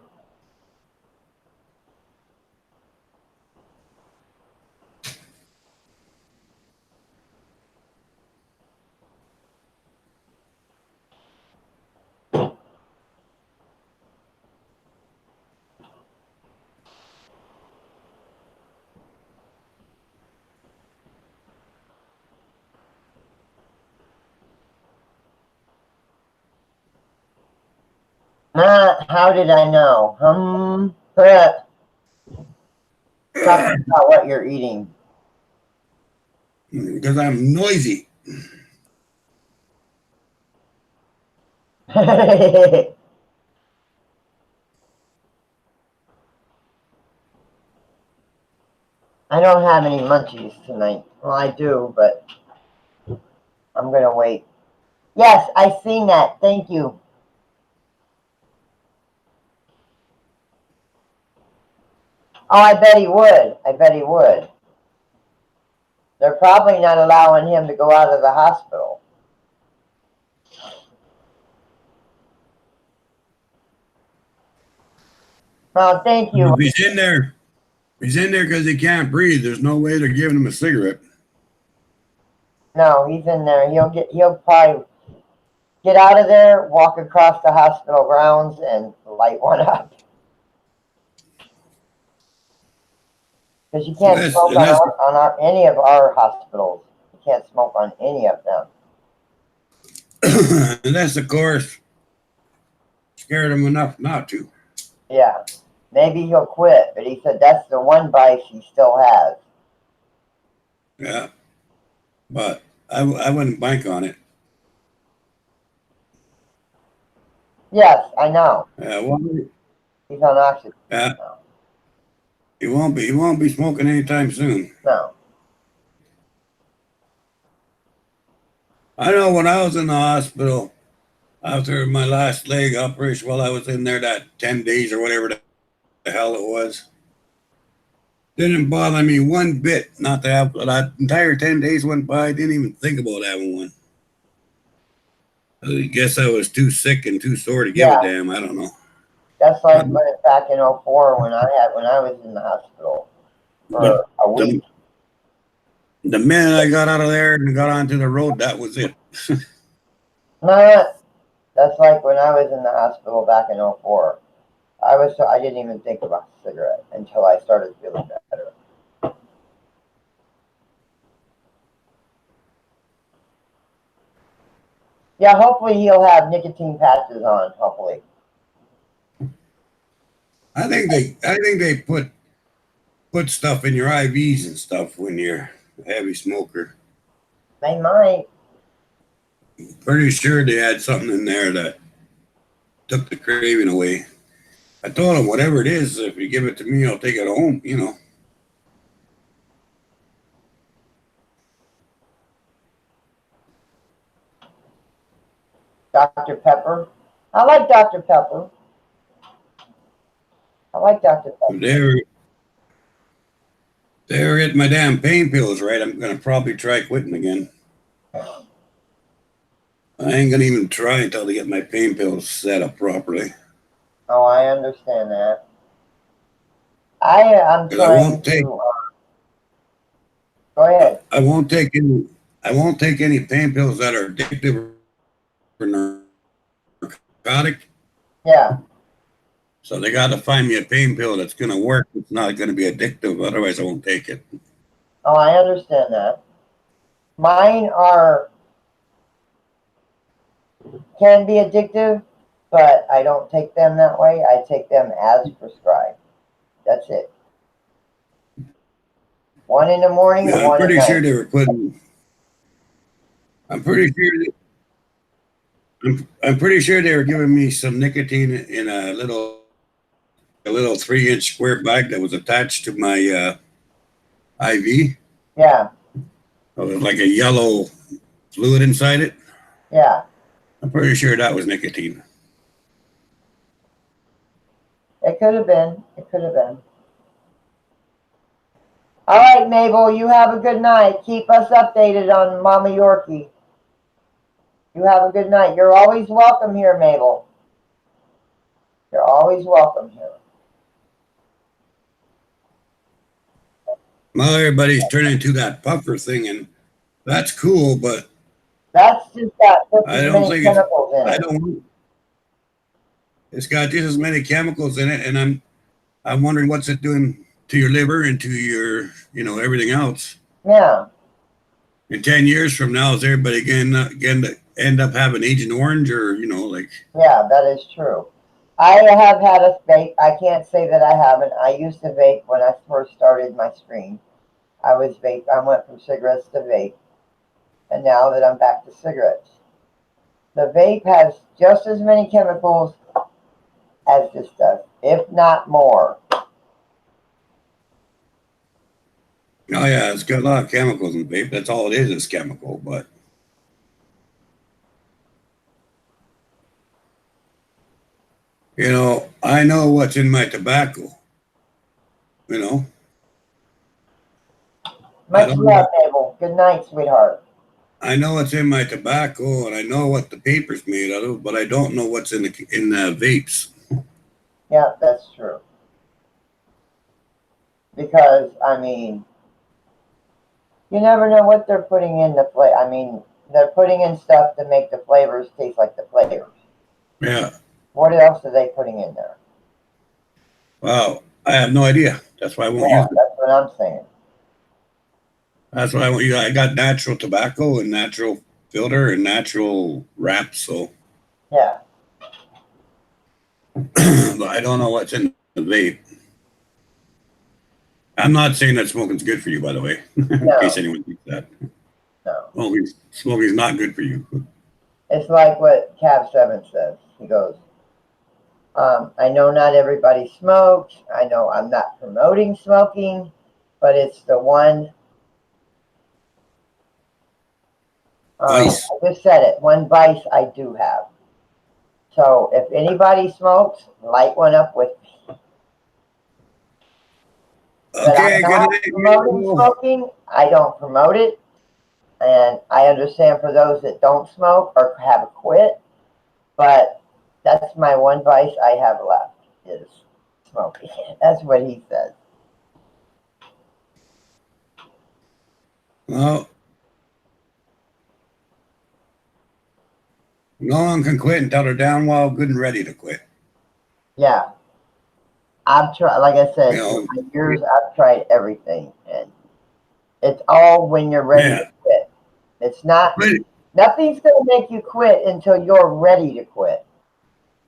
How did I know? Talk about what you're eating. Because I'm noisy. I don't have any munchies tonight. Well, I do, but I'm going to wait. Yes, I seen that. Thank you. Oh, I bet he would. I bet he would. They're probably not allowing him to go out of the hospital. Oh, thank you. If he's in there because he can't breathe. There's no way they're giving him a cigarette. No, he's in there. He'll probably get out of there, walk across the hospital grounds, and light one up. Because you can't smoke on any of our hospitals. You can't smoke on any of them. And that's, of course, scared him enough not to. Yeah. Maybe he'll quit, but he said that's the one vice he still has. Yeah. But I wouldn't bank on it. Yes, I know. Yeah, well, he's on oxygen. Yeah. No. He won't be smoking anytime soon. No. I know when I was in the hospital after my last leg operation, while I was in there that 10 days or whatever the hell it was, didn't bother me one bit not to have. That entire 10 days went by, I didn't even think about having one. I guess I was too sick and too sore to give a damn. I don't know. That's like back in 04 when I was in the hospital for a week. The minute I got out of there and got onto the road, that was it. No, that's like when I was in the hospital back in 04. I didn't even think about a cigarette until I started feeling better. Yeah, hopefully he'll have nicotine patches on. Hopefully. I think they put stuff in your IVs and stuff when you're a heavy smoker. They might. Pretty sure they had something in there that took the craving away. I told him, whatever it is, if you give it to me, I'll take it home, you know. Dr. Pepper. I like Dr. Pepper. I like Dr. Pepper. They were getting my damn pain pills right. I'm going to probably try quitting again. I ain't going to even try until they get my pain pills set up properly. Oh, I understand that. I'm trying to. Go ahead. I won't take any pain pills that are addictive or narcotic. Yeah. So they got to find me a pain pill that's going to work. It's not going to be addictive. Otherwise, I won't take it. Oh, I understand that. Mine can be addictive, but I don't take them that way. I take them as prescribed. That's it. One in the morning, yeah, one at night. I'm pretty sure they were putting. I'm pretty sure they were giving me some nicotine in a little 3-inch square bag that was attached to my IV. Yeah. So it was like a yellow fluid inside it. Yeah. I'm pretty sure that was nicotine. It could have been. It could have been. All right, Mabel, you have a good night. Keep us updated on Mama Yorkie. You have a good night. You're always welcome here, Mabel. You're always welcome here. Well, everybody's turning to that puffer thing, and that's cool, but that's just got I don't think chemicals in it. I don't. It's got just as many chemicals in it, and I'm wondering what's it doing to your liver and to your, everything else. Yeah. In 10 years from now, is everybody again to end up having Agent Orange, or like? Yeah, that is true. I have had a vape. I can't say that I haven't. I used to vape when I first started my stream. I went from cigarettes to vape, and now that I'm back to cigarettes, the vape has just as many chemicals as this does, if not more. Oh yeah, it's got a lot of chemicals in vape. That's all it is chemical, but I know what's in my tobacco. Much love, Mabel. Good night, sweetheart. I know what's in my tobacco, and I know what the paper's made out of, but I don't know what's in the vapes. Yeah, that's true. because I mean, you never know what they're putting in the flavor. I mean, they're putting in stuff to make the flavors taste like the flavors. Yeah. What else are they putting in there? Wow. I have no idea. That's why I won't use it. That's what I'm saying. That's why I won't use it. I got natural tobacco and natural filter and natural wrap, so Yeah. but I don't know what's in the vape. I'm not saying that smoking's good for you, by the way, in case No. anyone thinks that. No. Smoking's not good for you. It's like what cab7 says. He goes, I know not everybody smokes. I know I'm not promoting smoking, but it's the one. Vice. I just said it. One vice I do have. So if anybody smokes, light one up with me. But Okay, I'm good not night. promoting smoking. I don't promote it. And I understand for those that don't smoke or have quit. But that's my one vice I have left is smoking. That's what he says. Well, no one can quit until they're down well, good and ready to quit. Yeah. I've tried, like I said, You know, for years I've tried everything. And it's all when you're ready to quit. It's not, nothing's going to make you quit until you're ready to quit.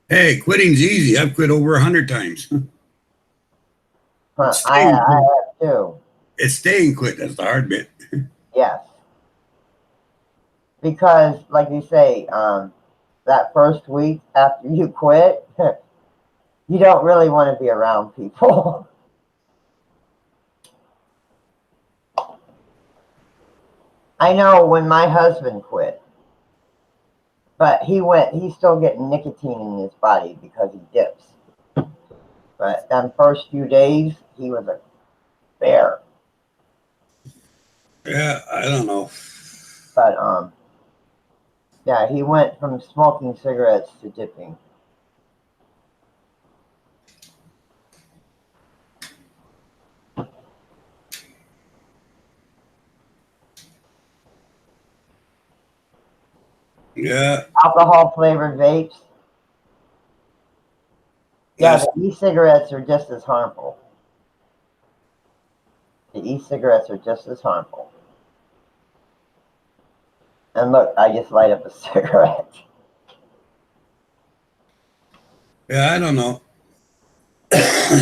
Hey, quitting's easy. I've quit over 100 times. I have too. It's staying quit. That's the hard bit. Yes. Because, like you say, that first week after you quit, you don't really want to be around people. I know when my husband quit, but he's still getting nicotine in his body because he dips. But them first few days, he was a bear. Yeah, I don't know. But yeah, he went from smoking cigarettes to dipping. Yeah. Alcohol flavored vapes. Yeah, the e-cigarettes are just as harmful. The e-cigarettes are just as harmful. And look, I just light up a cigarette. Yeah, I don't know.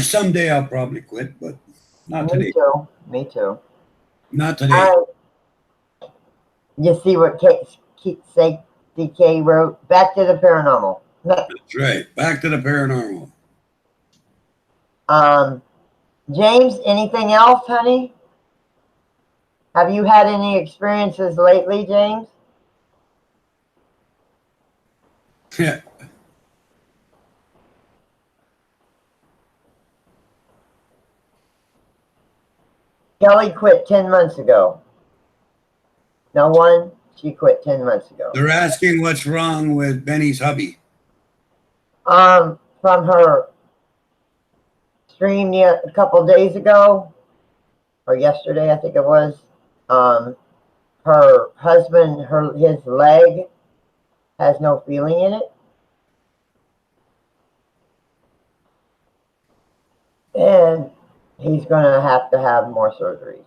Someday I'll probably quit, but not today. Me too. Me too. Not today. You see what DK wrote? Back to the paranormal. That's right. Back to the paranormal. James, anything else, honey? Have you had any experiences lately, James? Yeah. Kelly quit 10 months ago. No one? She quit 10 months ago. They're asking what's wrong with Benny's hubby. From her stream a couple days ago, or yesterday, I think it was, her husband, his leg has no feeling in it. And he's going to have more surgeries.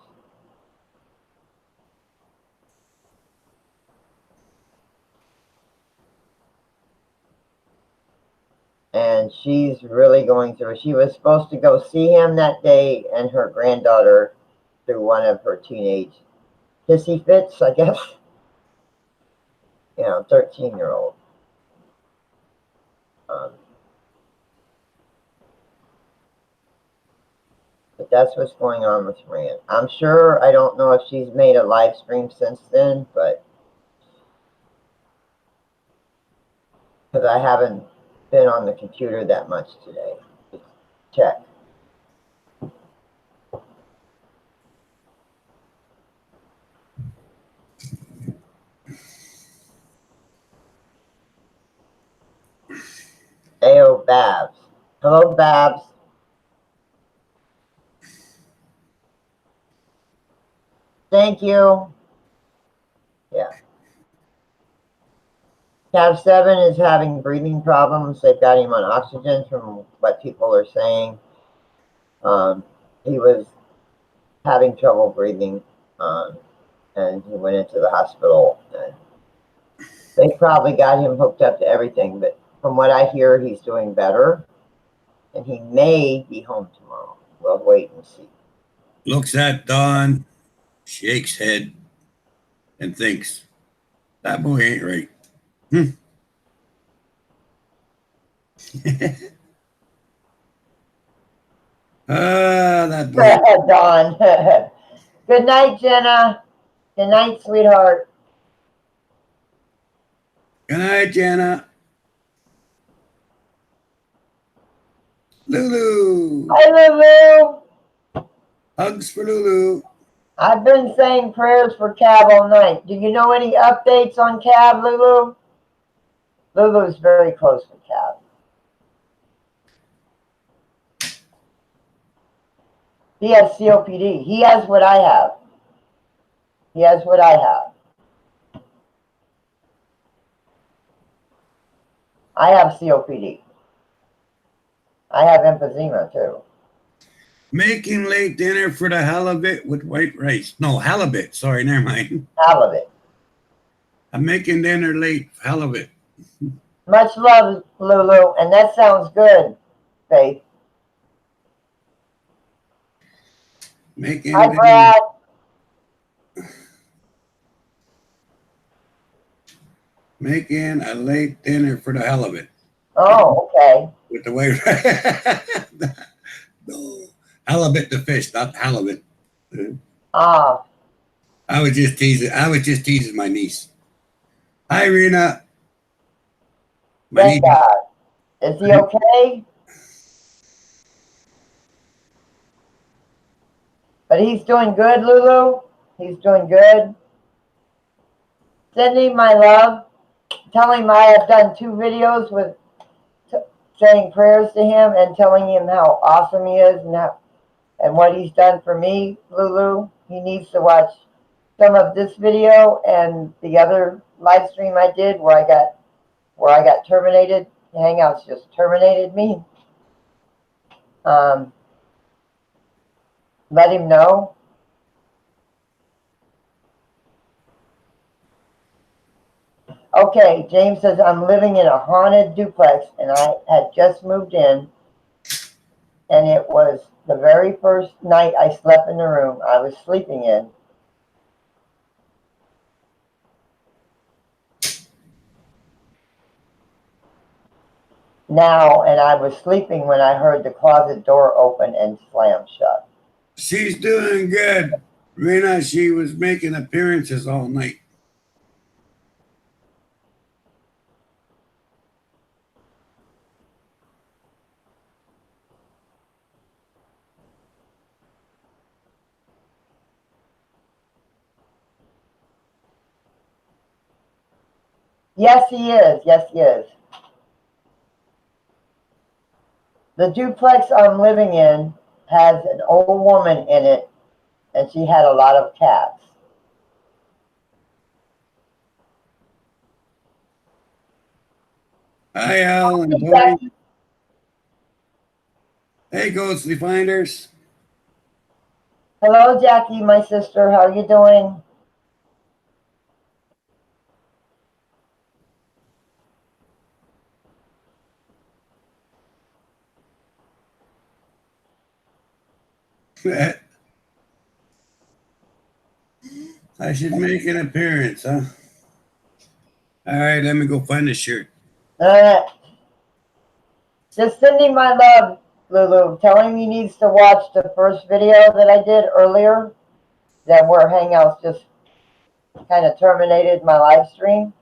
And she's really going through it. She was supposed to go see him that day and her granddaughter through one of her teenage hissy fits, I guess. 13-year-old. But that's what's going on with Rand. I'm sure, I don't know if she's made a live stream since then, but because I haven't been on the computer that much today. Just check. Ayo, Babs. Hello, Babs. Thank you. Yeah. cab7 is having breathing problems. They've got him on oxygen from what people are saying. He was having trouble breathing, and he went into the hospital. And they probably got him hooked up to everything, but from what I hear, he's doing better, and he may be home tomorrow. We'll wait and see. Looks at Dawn, shakes head, and thinks, that boy ain't right. That boy. Dawn. Good night, Jenna. Good night, sweetheart. Good night, Jenna. Lulu. Hi, Lulu. Hugs for Lulu. I've been saying prayers for Cab all night. Do you know any updates on Cab, Lulu? Lulu's very close to Cab. He has COPD. He has what I have. He has what I have. I have COPD. I have emphysema too. Making late dinner for the halibut with white rice. No, halibut. Sorry, never mind. Halibut. I'm making dinner late. Halibut. Much love, Lulu. And that sounds good, Faith. Making Hi, dinner. Brad. Making a late dinner for the halibut. Oh, okay. With the white rice. No. Halibut the fish, not halibut. Ah. I was just teasing my niece. Hi, Rena. Thank God. Is he okay? But he's doing good, Lulu. He's doing good. Sending my love. Telling him I have done 2 videos with saying prayers to him and telling him how awesome he is and what he's done for me, Lulu. He needs to watch some of this video and the other live stream I did where I got terminated. Hangouts just terminated me. Let him know. Okay, James says, I'm living in a haunted duplex and I had just moved in, and it was the very first night I slept in the room I was sleeping in. Now, and I was sleeping when I heard the closet door open and slam shut. She's doing good. Rena, she was making appearances all night. Yes, he is. Yes, he is. The duplex I'm living in has an old woman in it, and she had a lot of cats. Hi, Al and Tori. Hey, Ghostly Finders. Hello, Jackie, my sister. How are you doing? I should make an appearance, huh? All right, let me go find a shirt. Just sending my love, Lulu. Telling him he needs to watch the first video that I did earlier, that where Hangouts just kind of terminated my live stream.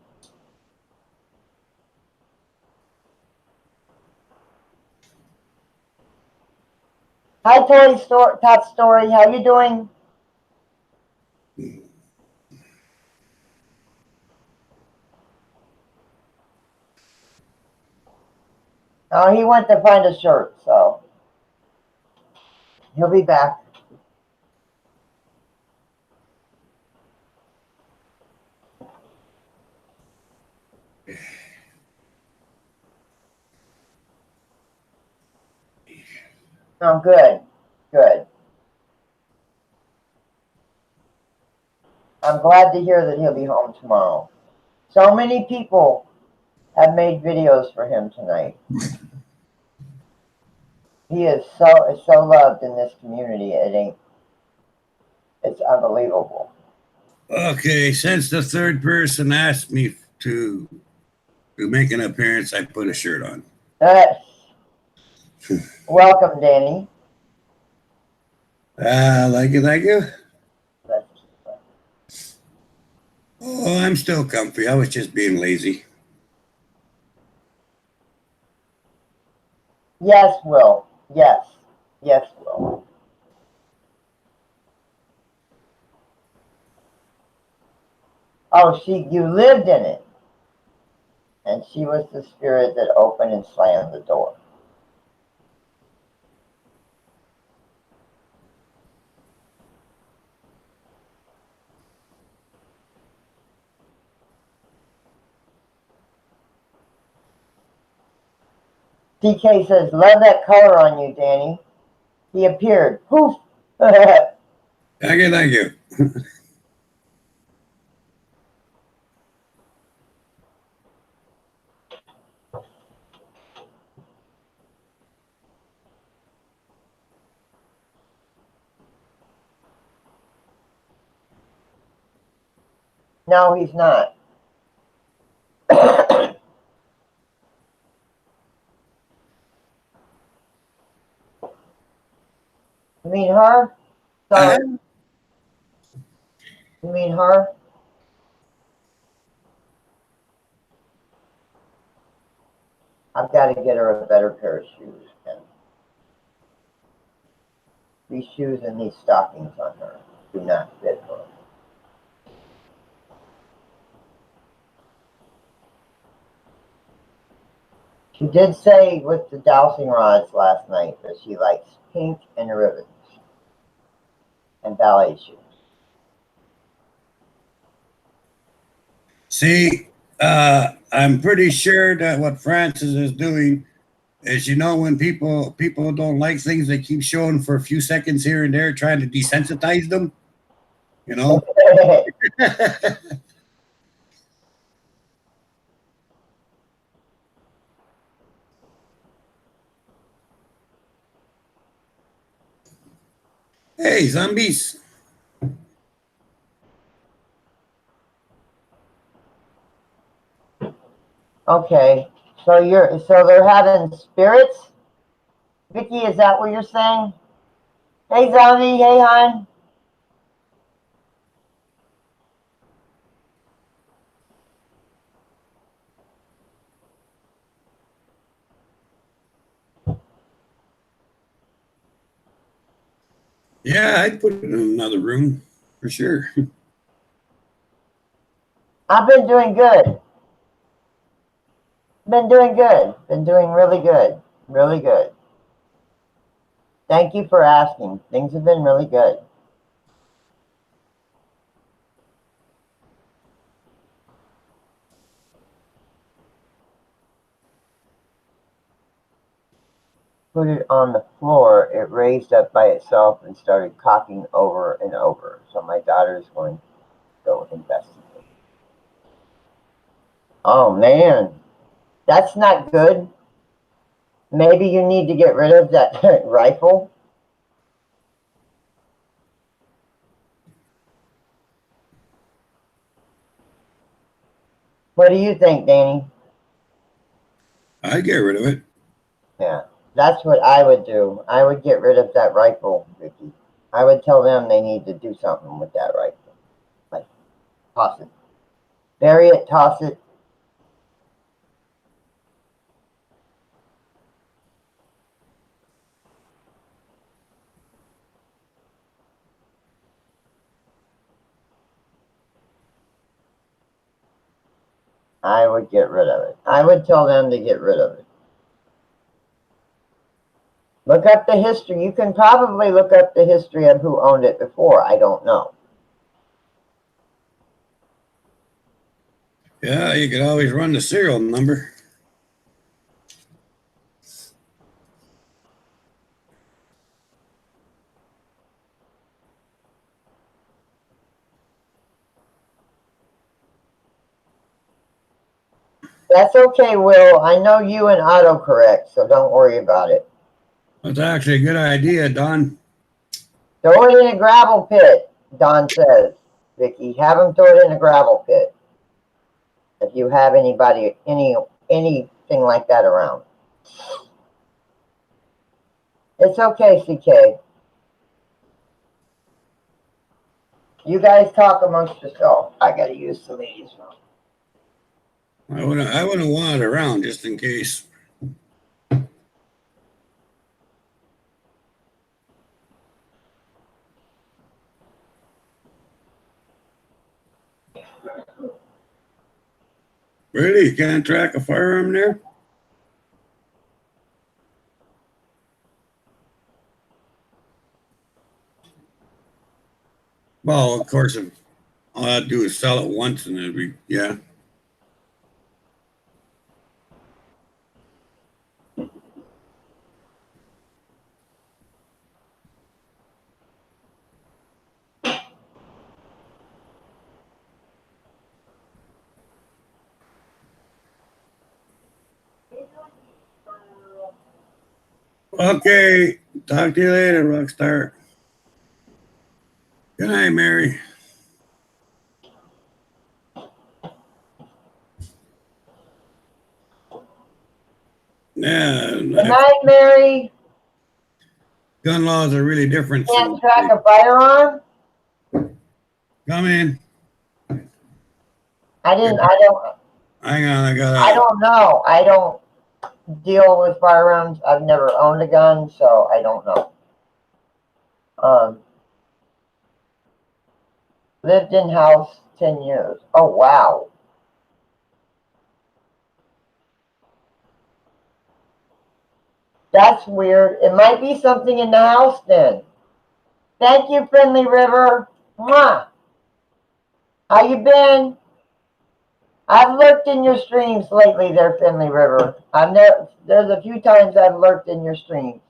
Hi, Tori Top Story. How you doing? Oh, he went to find a shirt, so he'll be back. Oh, good. Good. I'm glad to hear that he'll be home tomorrow. So many people have made videos for him tonight. He is so loved in this community. It's unbelievable. Okay, since the third person asked me to make an appearance, I put a shirt on. Welcome, Danny. Thank you. Oh, I'm still comfy. I was just being lazy. Yes, Will. Yes. Yes, Will. Oh, you lived in it. And she was the spirit that opened and slammed the door. DK says, love that color on you, Danny. He appeared. Poof. Thank you. No, he's not. You mean her? Sorry. You mean her? I've got to get her a better pair of shoes. And these shoes and these stockings on her do not fit her. She did say with the dowsing rods last night that she likes pink and ribbons and ballet shoes. See, I'm pretty sure that what Francis is doing is, when people don't like things, they keep showing for a few seconds here and there, trying to desensitize them. Hey, zombies. Okay, so they're having spirits? Vicky, is that what you're saying? Hey, zombie. Hey, hon. Yeah, I'd put it in another room for sure. I've been doing good. Been doing good. Been doing really good. Really good. Thank you for asking. Things have been really good. Put it on the floor, it raised up by itself and started cocking over and over. So my daughter is going to go investigate. Oh man, that's not good. Maybe you need to get rid of that rifle. What do you think, Danny? I'd get rid of it. Yeah, that's what I would do. I would get rid of that rifle, Vicky. I would tell them they need to do something with that rifle. Like, toss it. Bury it, toss it. I would get rid of it. I would tell them to get rid of it. Look up the history. You can probably look up the history of who owned it before. I don't know. Yeah, you could always run the serial number. That's okay, Will. I know you and autocorrect, so don't worry about it. That's actually a good idea, Don. Throw it in a gravel pit, Don says. Vicky, have him throw it in a gravel pit. If you have anybody, anything like that around. It's okay, CK. You guys talk amongst yourself. I gotta use the ladies' room. I wouldn't want it around just in case. Really? You can't track a firearm there? Well, of course, if all I do is sell it once and it'd be, yeah. Okay. Talk to you later, Rockstar. Good night, Mary. Yeah. Good night, Mary. Gun laws are really different. Can't track a firearm? Come in. I don't Hang on, I don't know. I don't deal with firearms. I've never owned a gun, so I don't know. Lived in house 10 years. Oh, wow. That's weird. It might be something in the house then. Thank you, Friendly River. Mwah. How you been? I've lurked in your streams lately there, Friendly River. There's a few times I've lurked in your streams.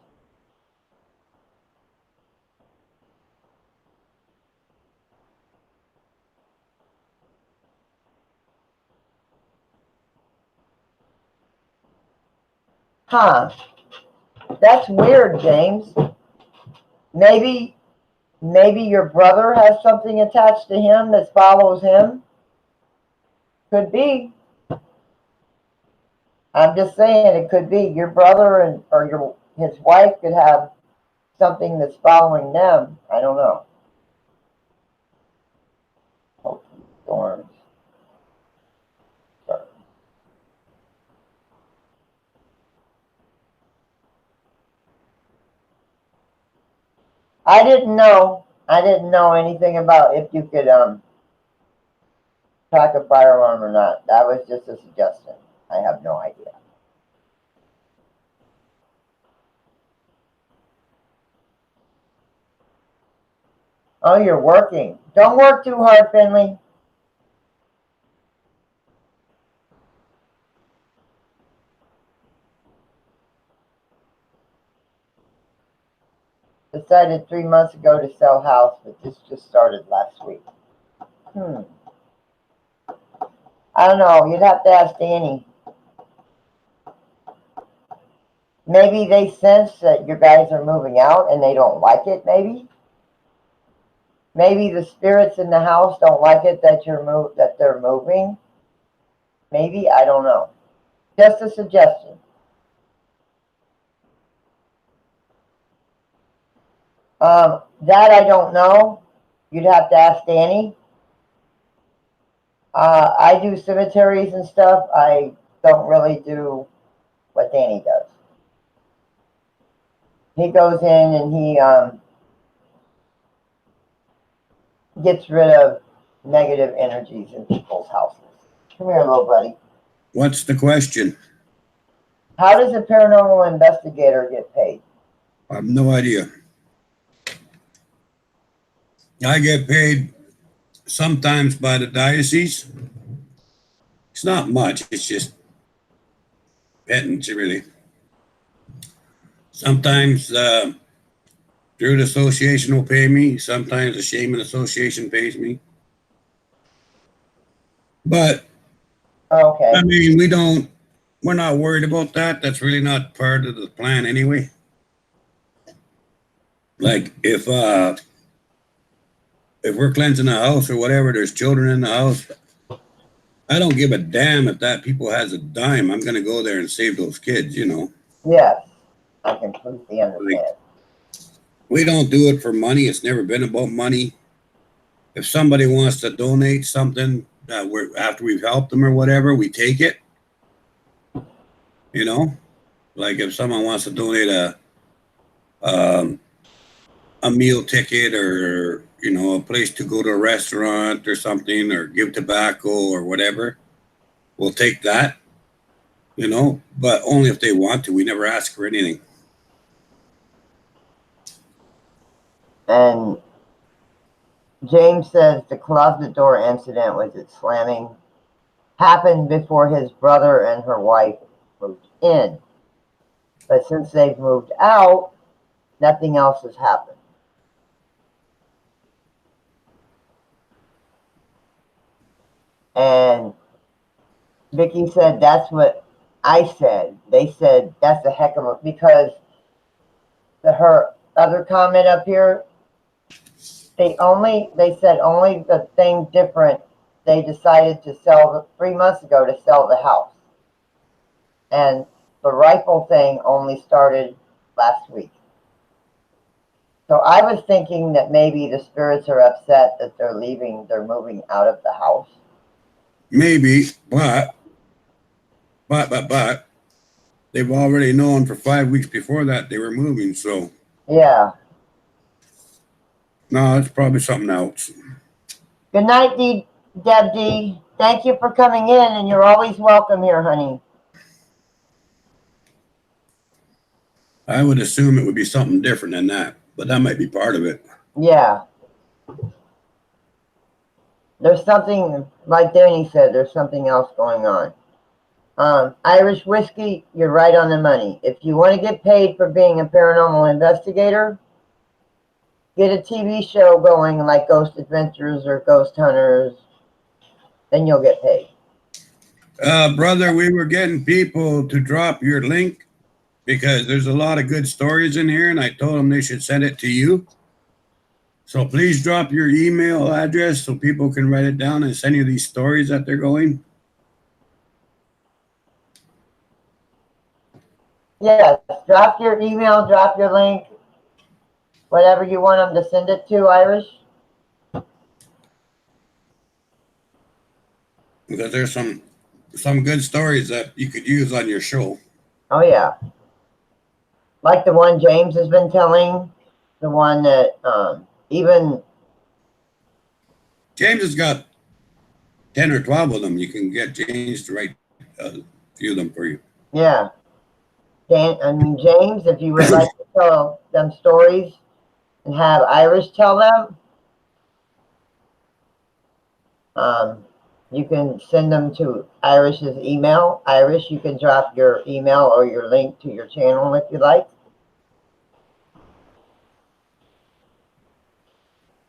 Huh. That's weird, James. Maybe your brother has something attached to him that follows him. Could be. I'm just saying it could be. Your brother or his wife could have something that's following them. I don't know. Storms. Sorry. I didn't know anything about if you could track a firearm or not. That was just a suggestion. I have no idea. Oh, you're working. Don't work too hard, Finley. Decided 3 months ago to sell house, but this just started last week. I don't know. You'd have to ask Danny. Maybe they sense that you guys are moving out and they don't like it, maybe. Maybe the spirits in the house don't like it that they're moving. Maybe, I don't know. Just a suggestion. That I don't know. You'd have to ask Danny. I do cemeteries and stuff. I don't really do what Danny does. He goes in and he gets rid of negative energies in people's houses. Come here, little buddy. What's the question? How does a paranormal investigator get paid? I have no idea. I get paid sometimes by the diocese. It's not much. It's just pittance, really. Sometimes through the association will pay me. Sometimes the Shaman Association pays me. But Okay. I mean, we're not worried about that. That's really not part of the plan anyway. Like if we're cleansing the house or whatever, there's children in the house. I don't give a damn if that people has a dime. I'm gonna go there and save those kids, you know. Yes, I completely Like, understand. we don't do it for money. It's never been about money. If somebody wants to donate something that we're after we've helped them or whatever, we take it. You know, like if someone wants to donate um, a meal ticket or a place to go to a restaurant or something or give tobacco or whatever, we'll take that. But only if they want to. We never ask for anything. And James says the closet door incident with it slamming happened before his brother and her wife moved in. But since they've moved out, nothing else has happened. And Vicky said said what I said. They said that's a heck of a, because her other comment up here, they said only the thing different, they decided to sell 3 months ago to sell the house. And the rifle thing only started last week. So I was thinking that maybe the spirits are upset that they're moving out of the house. Maybe, but they've already known for 5 weeks before that they were moving, so. Yeah. No, it's probably something else. Good night, Deb D. Thank you for coming in, and you're always welcome here, honey. I would assume it would be something different than that, but that might be part of it. Yeah. There's something, like Danny said, there's something else going on. Irish whiskey, you're right on the money. If you want to get paid for being a paranormal investigator, get a TV show going like Ghost Adventures or Ghost Hunters, then you'll get paid. Brother, we were getting people to drop your link because there's a lot of good stories in here, and I told them they should send it to you. So please drop your email address so people can write it down and send you these stories that they're going. Yes, drop your email, drop your link, whatever you want them to send it to, Irish. Because there's some good stories that you could use on your show. Oh, yeah. Like the one James has been telling, the one that even... James has got 10 or 12 of them. You can get James to write a few of them for you. Yeah. James, if you would like to tell them stories and have Irish tell them, you can send them to Irish's email. Irish, you can drop your email or your link to your channel if you like.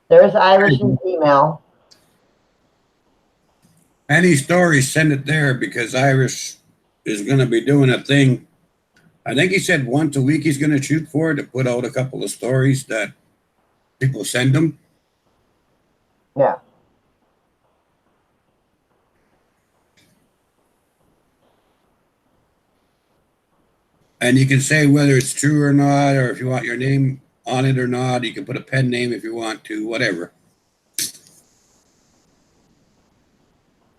There's Irish's email. Any stories, send it there because Irish is going to be doing a thing. I think he said once a week he's going to shoot for to put out a couple of stories that people send him. Yeah. And you can say whether it's true or not, or if you want your name on it or not. You can put a pen name if you want to, whatever.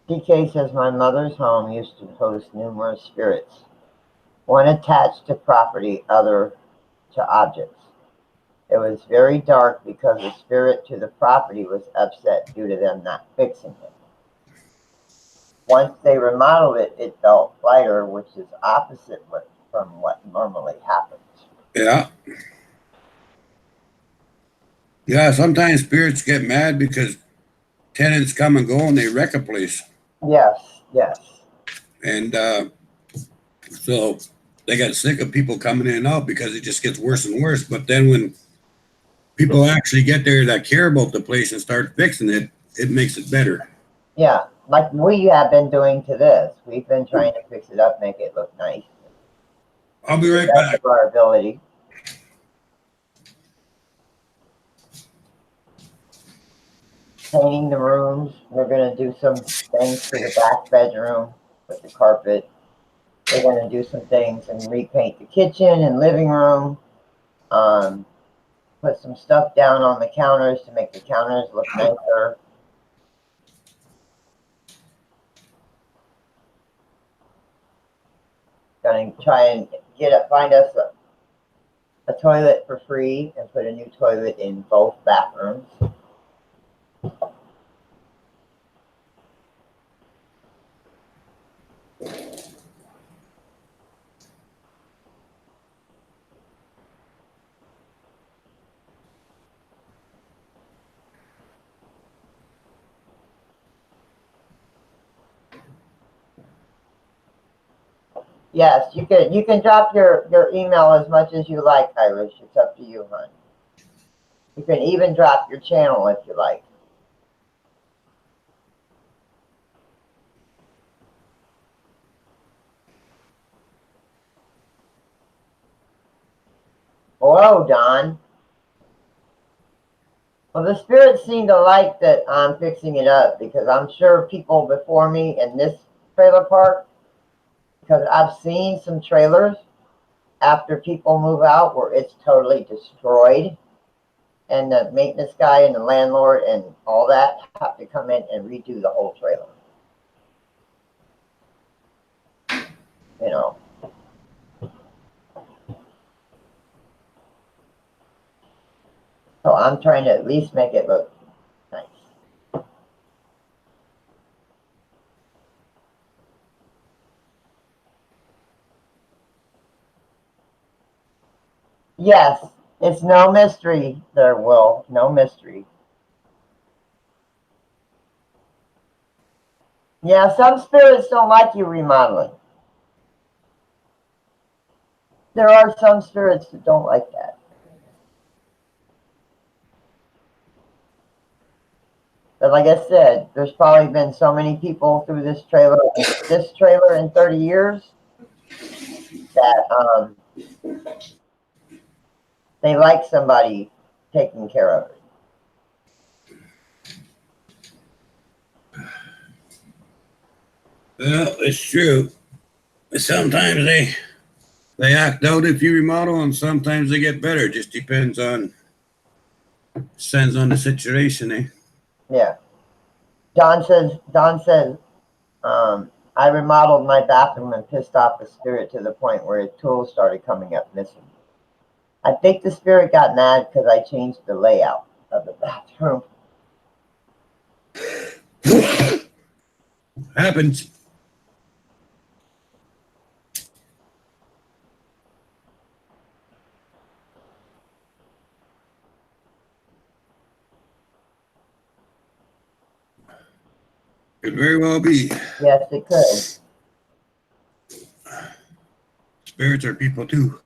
DK says, my mother's home used to host numerous spirits, one attached to property, other to objects. It was very dark because the spirit to the property was upset due to them not fixing it. Once they remodeled it, it felt lighter, which is opposite from what normally happens. Yeah. Yeah, sometimes spirits get mad because tenants come and go and they wreck a place. Yes, yes. And so they got sick of people coming in and out because it just gets worse and worse. But then when people actually get there that care about the place and start fixing it, it makes it better. Yeah. like we have been doing to this. We've been trying to fix it up, make it look nice. I'll be right That's back. of our ability. Painting the rooms. We're going to do some things to the back bedroom with the carpet. We're going to do some things and repaint the kitchen and living room. Put some stuff down on the counters to make the counters look nicer. Going to try and find us a toilet for free and put a new toilet in both bathrooms. Yes, you can drop your email as much as you like, Irish. It's up to you, hon. You can even drop your channel if you like. Hello, Don. Well, the spirits seem to like that I'm fixing it up because I'm sure people before me in this trailer park, because I've seen some trailers after people move out where it's totally destroyed, and the maintenance guy and the landlord and all that have to come in and redo the whole trailer. You know. So I'm trying to at least make it look nice. Yes, it's no mystery there, Will. No mystery. Yeah, some spirits don't like you remodeling. There are some spirits that don't like that. But like I said, there's probably been so many people through this trailer in 30 years that they like somebody taking care of it. Well, it's true. Sometimes they act out if you remodel, and sometimes they get better. Just depends on the situation, eh? Yeah. Don says, I remodeled my bathroom and pissed off the spirit to the point where his tools started coming up missing. I think the spirit got mad because I changed the layout of the bathroom. Happens. Could very well be. Yes, it could. Spirits are people too.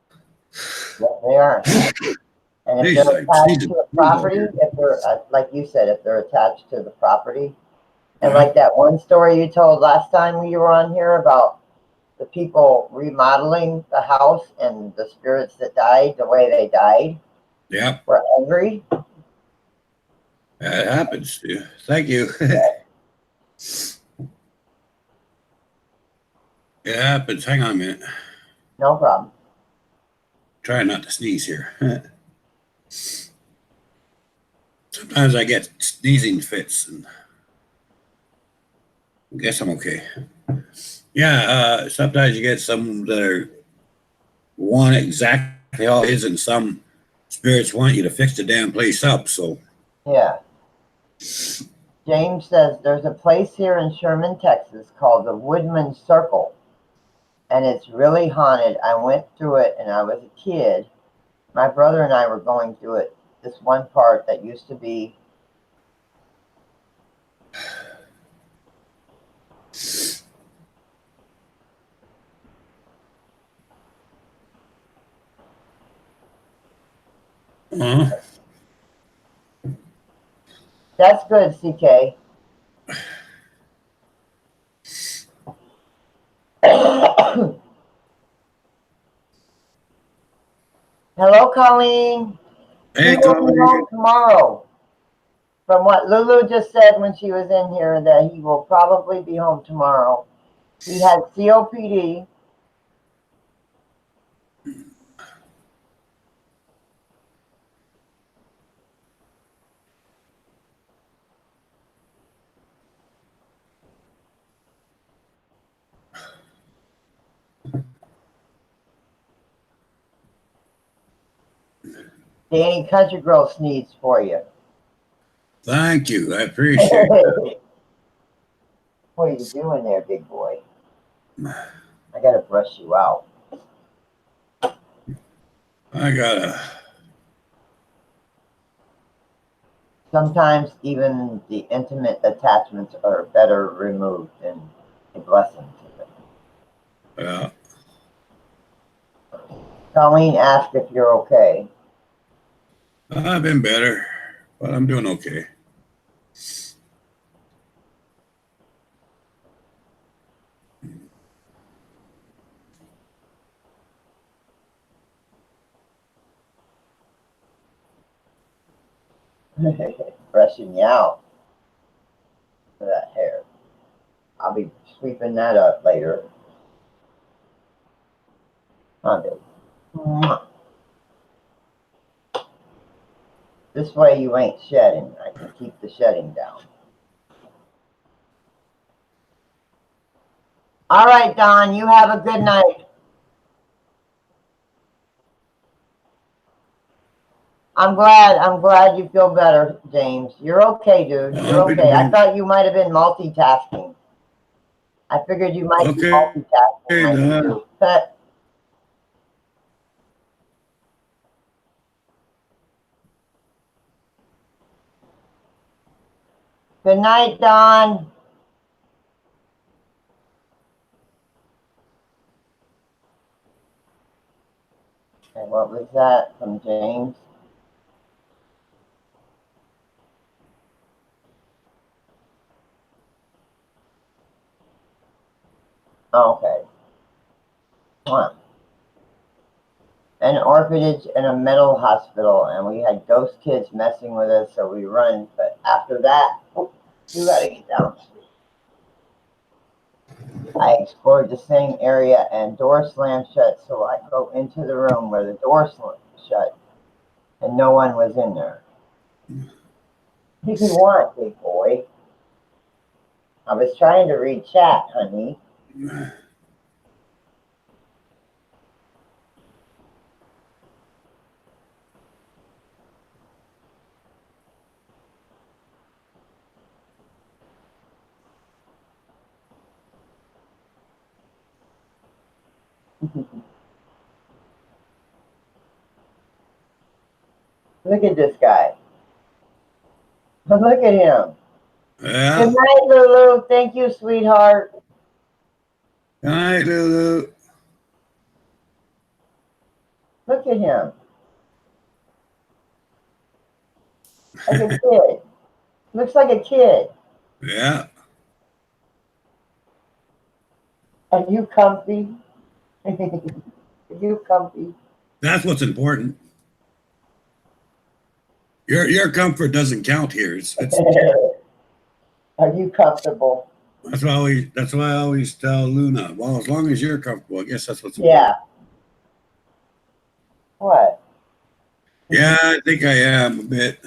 Yes, they are. And if they're attached to a property, if they're, like you said, if they're attached to the property, and like that one story you told last time you were on here about the people remodeling the house and the spirits that died, the way they died, were angry. That happens. Yeah. Thank you. It happens. Hang on a minute. No problem. Try not to sneeze here. Sometimes I get sneezing fits, and I guess I'm okay. Yeah, sometimes you get some that are want exactly how it is, and some spirits want you to fix the damn place up. So yeah. James says there's a place here in Sherman, Texas called the Woodman Circle, and it's really haunted. I went through it and I was a kid. My brother and I were going through it. This one part that used to be That's good, CK. Hello, Colleen. He Hey, will be Colleen. home tomorrow. From what Lulu just said when she was in here, that he will probably be home tomorrow. He has COPD. Danny Country Girl sneezed for you. Thank you. I appreciate it. What are you doing there, big boy? I gotta brush you out. I gotta. Sometimes even the intimate attachments are better removed than a blessing to them. Yeah. Colleen asked if you're okay. I've been better, but I'm doing okay. Brushing you out for that hair. I'll be sweeping that up later. Huh, baby? Mwah. This way you ain't shedding. I can keep the shedding down. All right, Don, you have a good night. I'm glad you feel better, James. You're okay, dude. You're okay. I thought you might have been multitasking. I figured you might be Okay, multitasking like you Don. do. But good night, Don. And what was that from James? Okay. Huh. An orphanage and a mental hospital, and we had ghost kids messing with us, so we run. But after that, you gotta get down. I explored the same area and door slammed shut, so I go into the room where the door slammed shut, and no one was in there. What do you want, big boy? I was trying to read chat, honey. Look at this guy. Look at him. Yeah. Good night, Lulu. Thank you, sweetheart. Good night, Lulu. Look at him. Like a kid. Looks like a kid. Yeah. Are you comfy? Are you comfy? That's what's important. Your comfort doesn't count here. It's Are you comfortable? that's why I always tell Luna. Well, as long as you're comfortable, I guess that's what's important. Yeah. What? Yeah, I think I am a bit.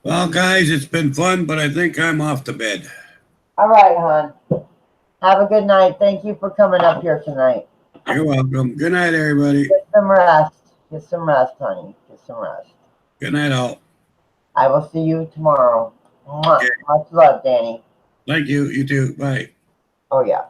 Well, guys, it's been fun, but I think I'm off to bed. All right, hon. Have a good night. Thank you for coming up here tonight. You're welcome. Good night, everybody. Get some rest. Get some rest, honey. Get some rest. Good night, all. I will see you tomorrow. Mwah. Okay. Much love, Danny. Thank you. You too. Bye. Oh, yeah.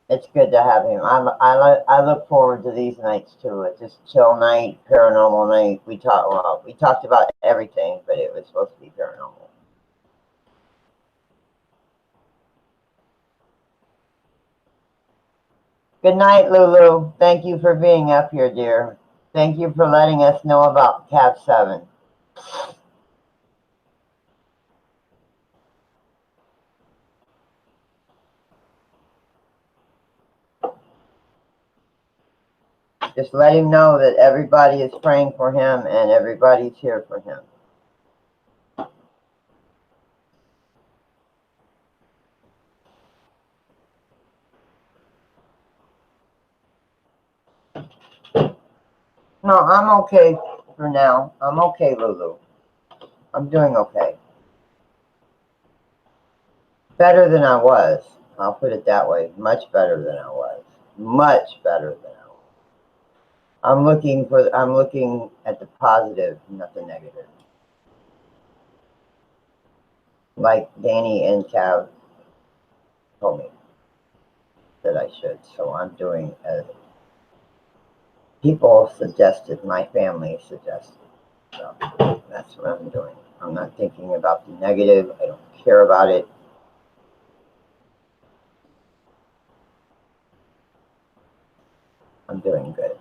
It's good to have him. I look forward to these nights too. It's just chill night, paranormal night. We talked about everything, but it was supposed to be paranormal. Good night, Lulu. Thank you for being up here, dear. Thank you for letting us know about cab 7. Just let him know that everybody is praying for him and everybody's here for him. No, I'm okay for now. I'm okay, Lulu. I'm doing okay. Better than I was. I'll put it that way. Much better than I was. Much better than I was. I'm looking at the positive, not the negative. Like Danny and Cav told me that I should. So I'm doing as people suggested, my family suggested. So that's what I'm doing. I'm not thinking about the negative. I don't care about it. I'm doing good.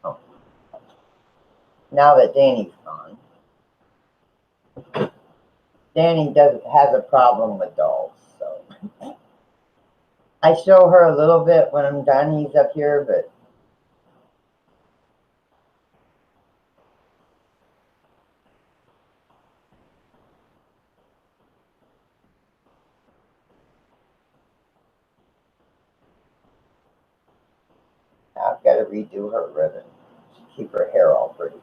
Oh. Now that Danny's gone, Danny has a problem with dolls. So I show her a little bit when I'm done. He's up here, but I've got to redo her ribbon. Keep her hair all pretty.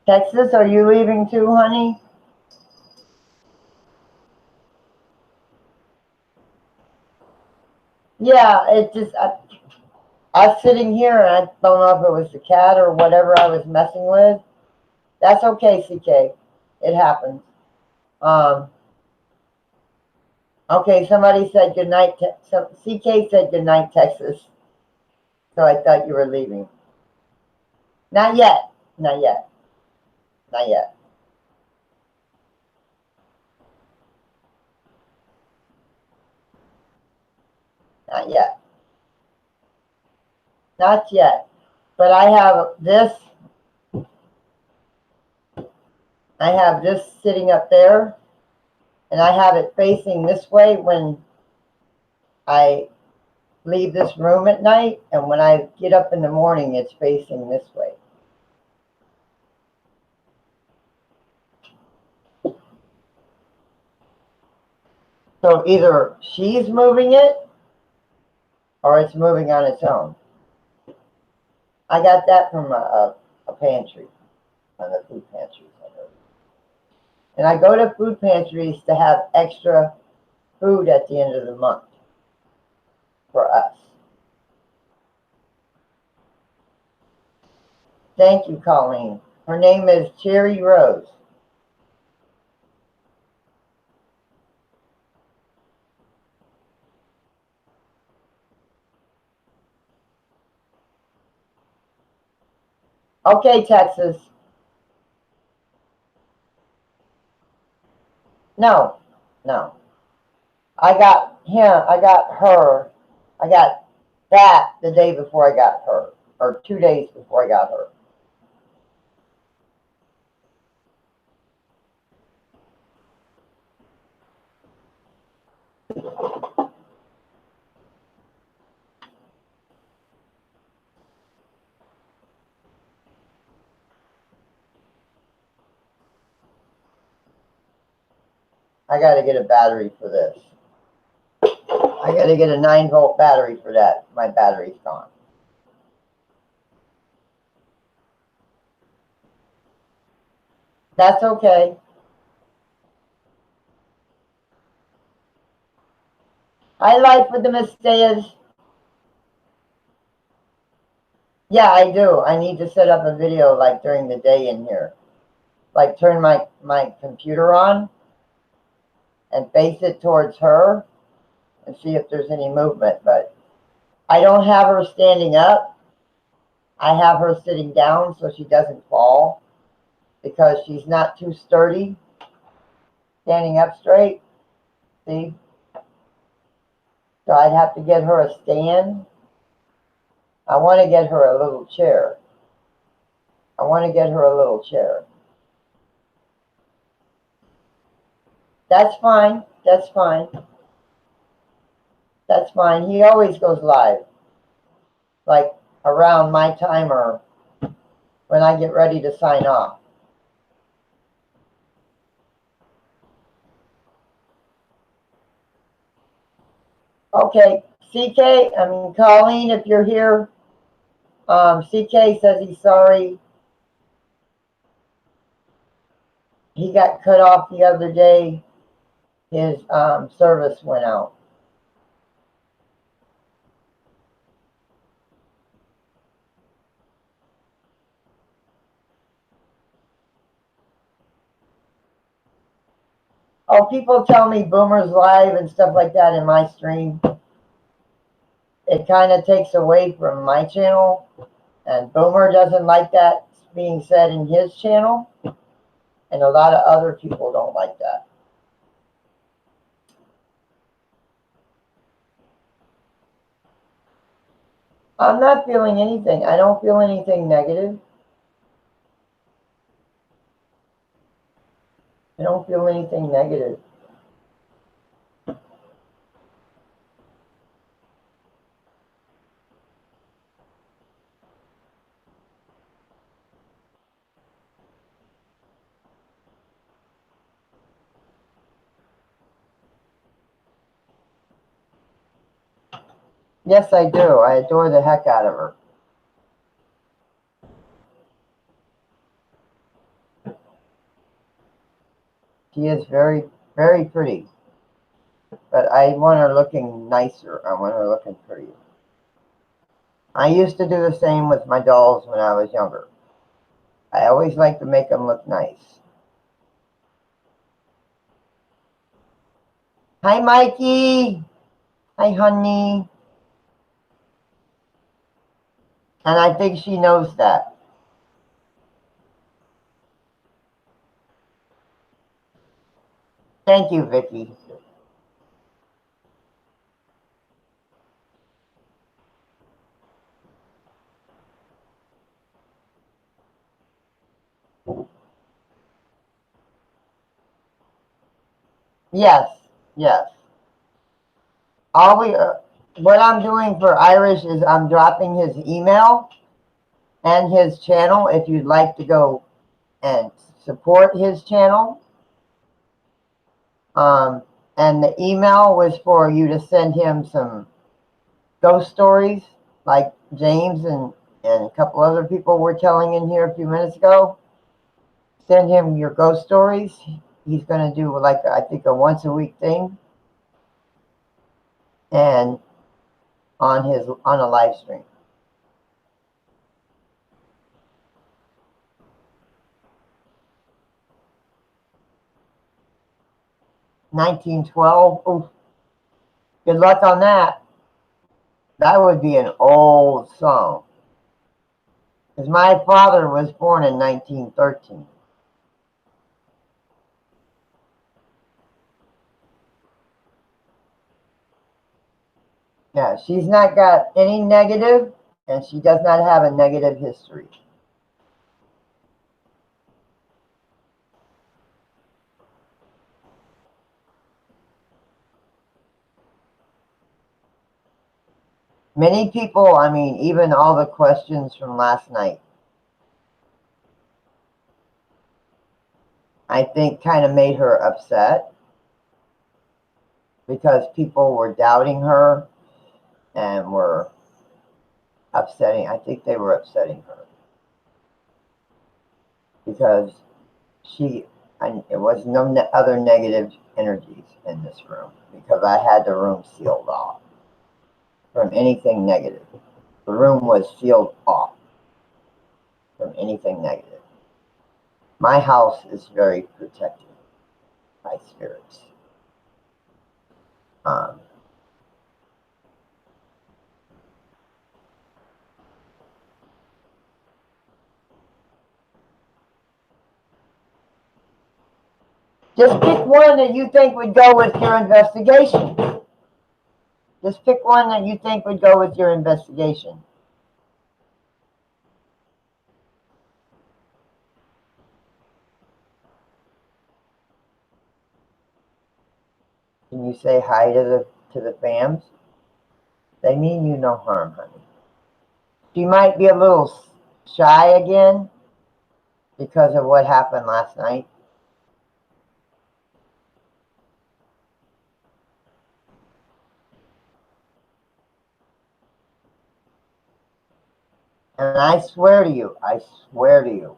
Texas, are you leaving too, honey? Yeah, it just, I was sitting here and I don't know if it was the cat or whatever I was messing with. That's okay, CK. It happens. Okay, somebody said good night. CK said good night, Texas. So I thought you were leaving. Not yet. Not yet. Not yet. Not yet. Not yet. But I have this. I have this sitting up there. And I have it facing this way when I leave this room at night. And when I get up in the morning, it's facing this way. So either she's moving it or it's moving on its own. I got that from a pantry, on the food pantries. And I go to food pantries to have extra food at the end of the month for us. Thank you, Colleen. Her name is Cherry Rose. Okay, Texas. No, no. I got him, I got her, I got that the day before I got her, or 2 days before I got her. I got to get a battery for this. I got to get a 9-volt battery for that. My battery's gone. That's okay. Hi, Life with the Mistayas. Yeah, I do. I need to set up a video like during the day in here. Like turn my computer on and face it towards her and see if there's any movement. But I don't have her standing up. I have her sitting down so she doesn't fall because she's not too sturdy. standing up straight. See? So I'd have to get her a stand. I want to get her a little chair. I want to get her a little chair. That's fine. That's fine. That's fine. He always goes live. Like around my timer when I get ready to sign off. Okay, Colleen, if you're here, CK says he's sorry. He got cut off the other day. His service went out. Oh, people tell me Boomer's live and stuff like that in my stream. It kind of takes away from my channel, and Boomer doesn't like that being said in his channel, and a lot of other people don't like that. I'm not feeling anything. I don't feel anything negative. I don't feel anything negative. Yes, I do. I adore the heck out of her. She is very, very pretty. But I want her looking nicer. I want her looking prettier. I used to do the same with my dolls when I was younger. I always like to make them look nice. Hi, Mikey. Hi, honey. And I think she knows that. Thank you, Vicky. Yes, yes. What I'm doing for Irish is I'm dropping his email and his channel if you'd like to go and support his channel. And the email was for you to send him some ghost stories like James and a couple other people were telling in here a few minutes ago. Send him your ghost stories. He's going to do like, I think, a once a week thing. And on a live stream. $1912. Oof. Good luck on that. That would be an old song. Because my father was born in 1913. Yeah, she's not got any negative, and she does not have a negative history. Many people, I mean, even all the questions from last night, I think kind of made her upset because people were doubting her and were upsetting. I think they were upsetting her because it was no other negative energies in this room because I had the room sealed off from anything negative. The room was sealed off from anything negative. My house is very protected by spirits. Just pick one that you think would go with your investigation. Just pick one that you think would go with your investigation. Can you say hi to the fams? They mean you no harm, honey. She might be a little shy again because of what happened last night. And I swear to you,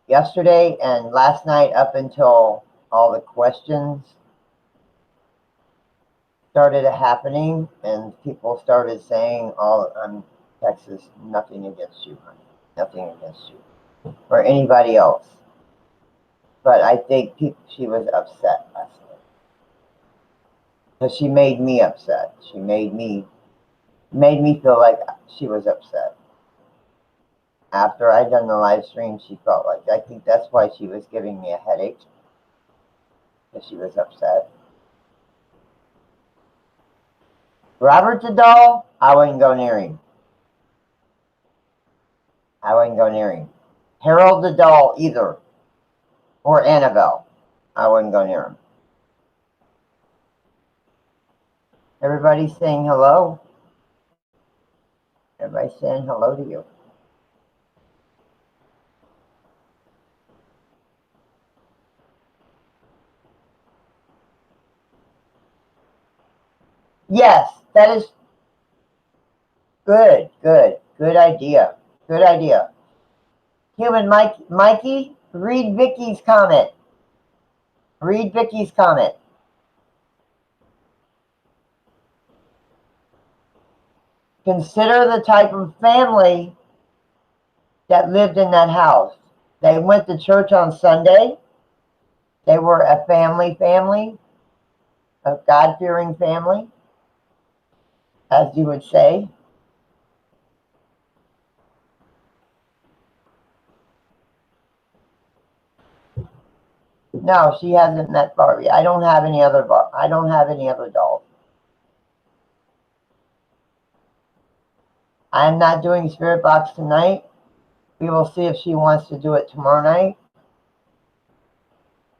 yesterday and last night up until all the questions started happening and people started saying, I'm Texas, nothing against you, honey. Nothing against you. Or anybody else. But I think she was upset last night. Because she made me upset. She made me feel like she was upset. After I'd done the live stream, she felt like, I think that's why she was giving me a headache. Because she was upset. Robert the doll, I wouldn't go near him. I wouldn't go near him. Harold the doll either. Or Annabelle. I wouldn't go near him. Everybody's saying hello. Everybody's saying hello to you. Yes, that is good, good, good idea. Good idea. Human Mikey, read Vicky's comment. Read Vicky's comment. Consider the type of family that lived in that house. They went to church on Sunday. They were a family, a God-fearing family, as you would say. No, she hasn't met Barbie. I don't have any other dolls. I'm not doing Spirit Box tonight. We will see if she wants to do it tomorrow night.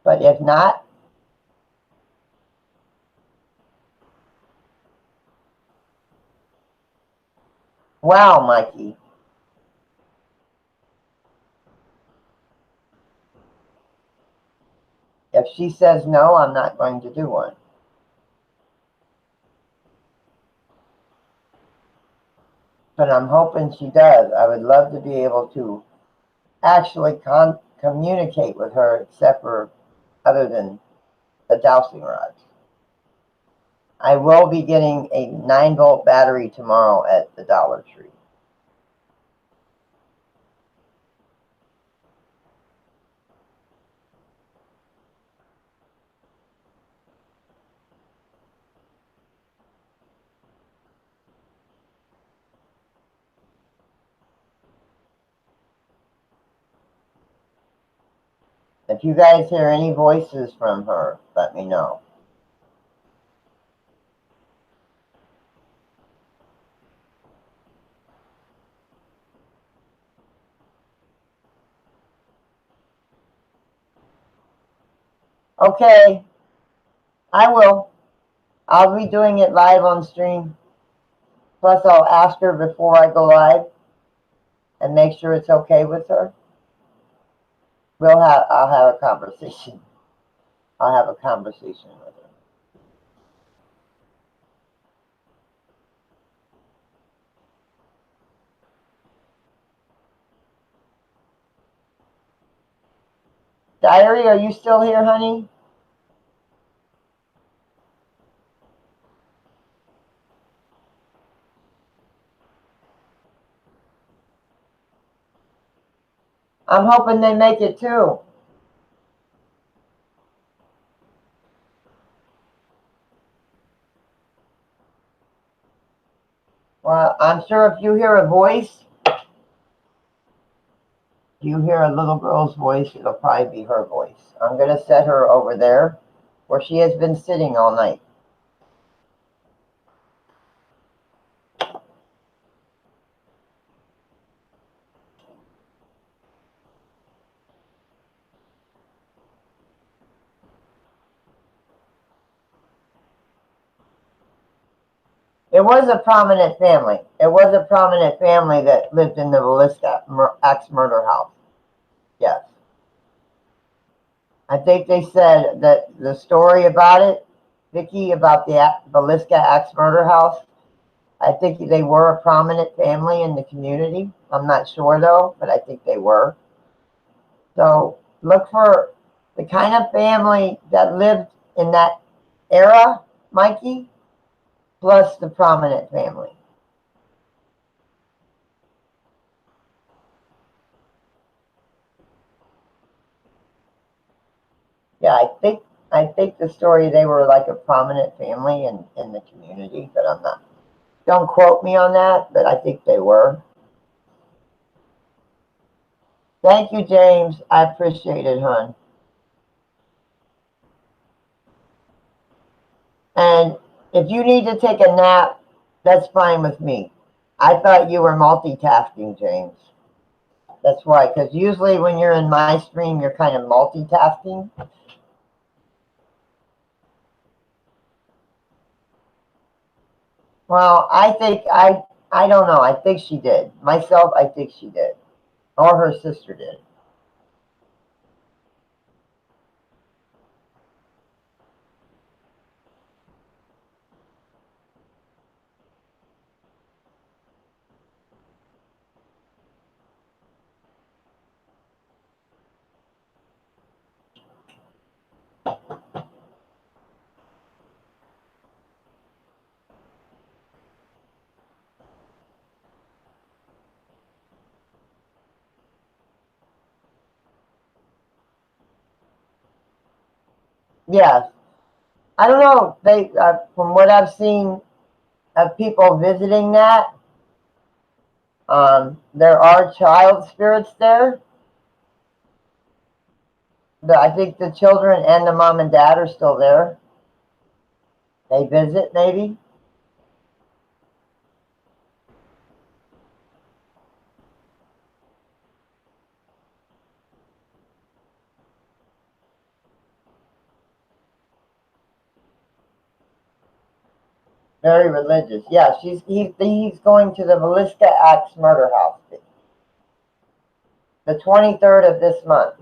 But if not, wow, Mikey. If she says no, I'm not going to do one. But I'm hoping she does. I would love to be able to actually communicate with her, except for other than the dowsing rods. I will be getting a 9-volt battery tomorrow at the Dollar Tree. If you guys hear any voices from her, let me know. Okay, I will. I'll be doing it live on stream. Plus, I'll ask her before I go live and make sure it's okay with her. I'll have a conversation. I'll have a conversation with her. Diary, are you still here, honey? I'm hoping they make it too. Well, I'm sure if you hear a voice, you hear a little girl's voice, it'll probably be her voice. I'm going to set her over there where she has been sitting all night. It was a prominent family. It was a prominent family that lived in the Villisca axe-murder house. Yes. I think they said that the story about it, Vicky, about the Villisca axe-murder house, I think they were a prominent family in the community. I'm not sure, though, but I think they were. So look for the kind of family that lived in that era, Mikey, plus the prominent family. Yeah, I think the story, they were like a prominent family in the community, but I'm not. Don't quote me on that, but I think they were. Thank you, James. I appreciate it, hon. And if you need to take a nap, that's fine with me. I thought you were multitasking, James. That's why, because usually when you're in my stream, you're kind of multitasking. Well, I don't know. I think she did. Myself, I think she did. Or her sister did. Yes. I don't know. They, from what I've seen of people visiting that, there are child spirits there. I think the children and the mom and dad are still there. They visit, maybe. Very religious. Yeah, he's going to the Villisca Axe Murder House. The 23rd of this month.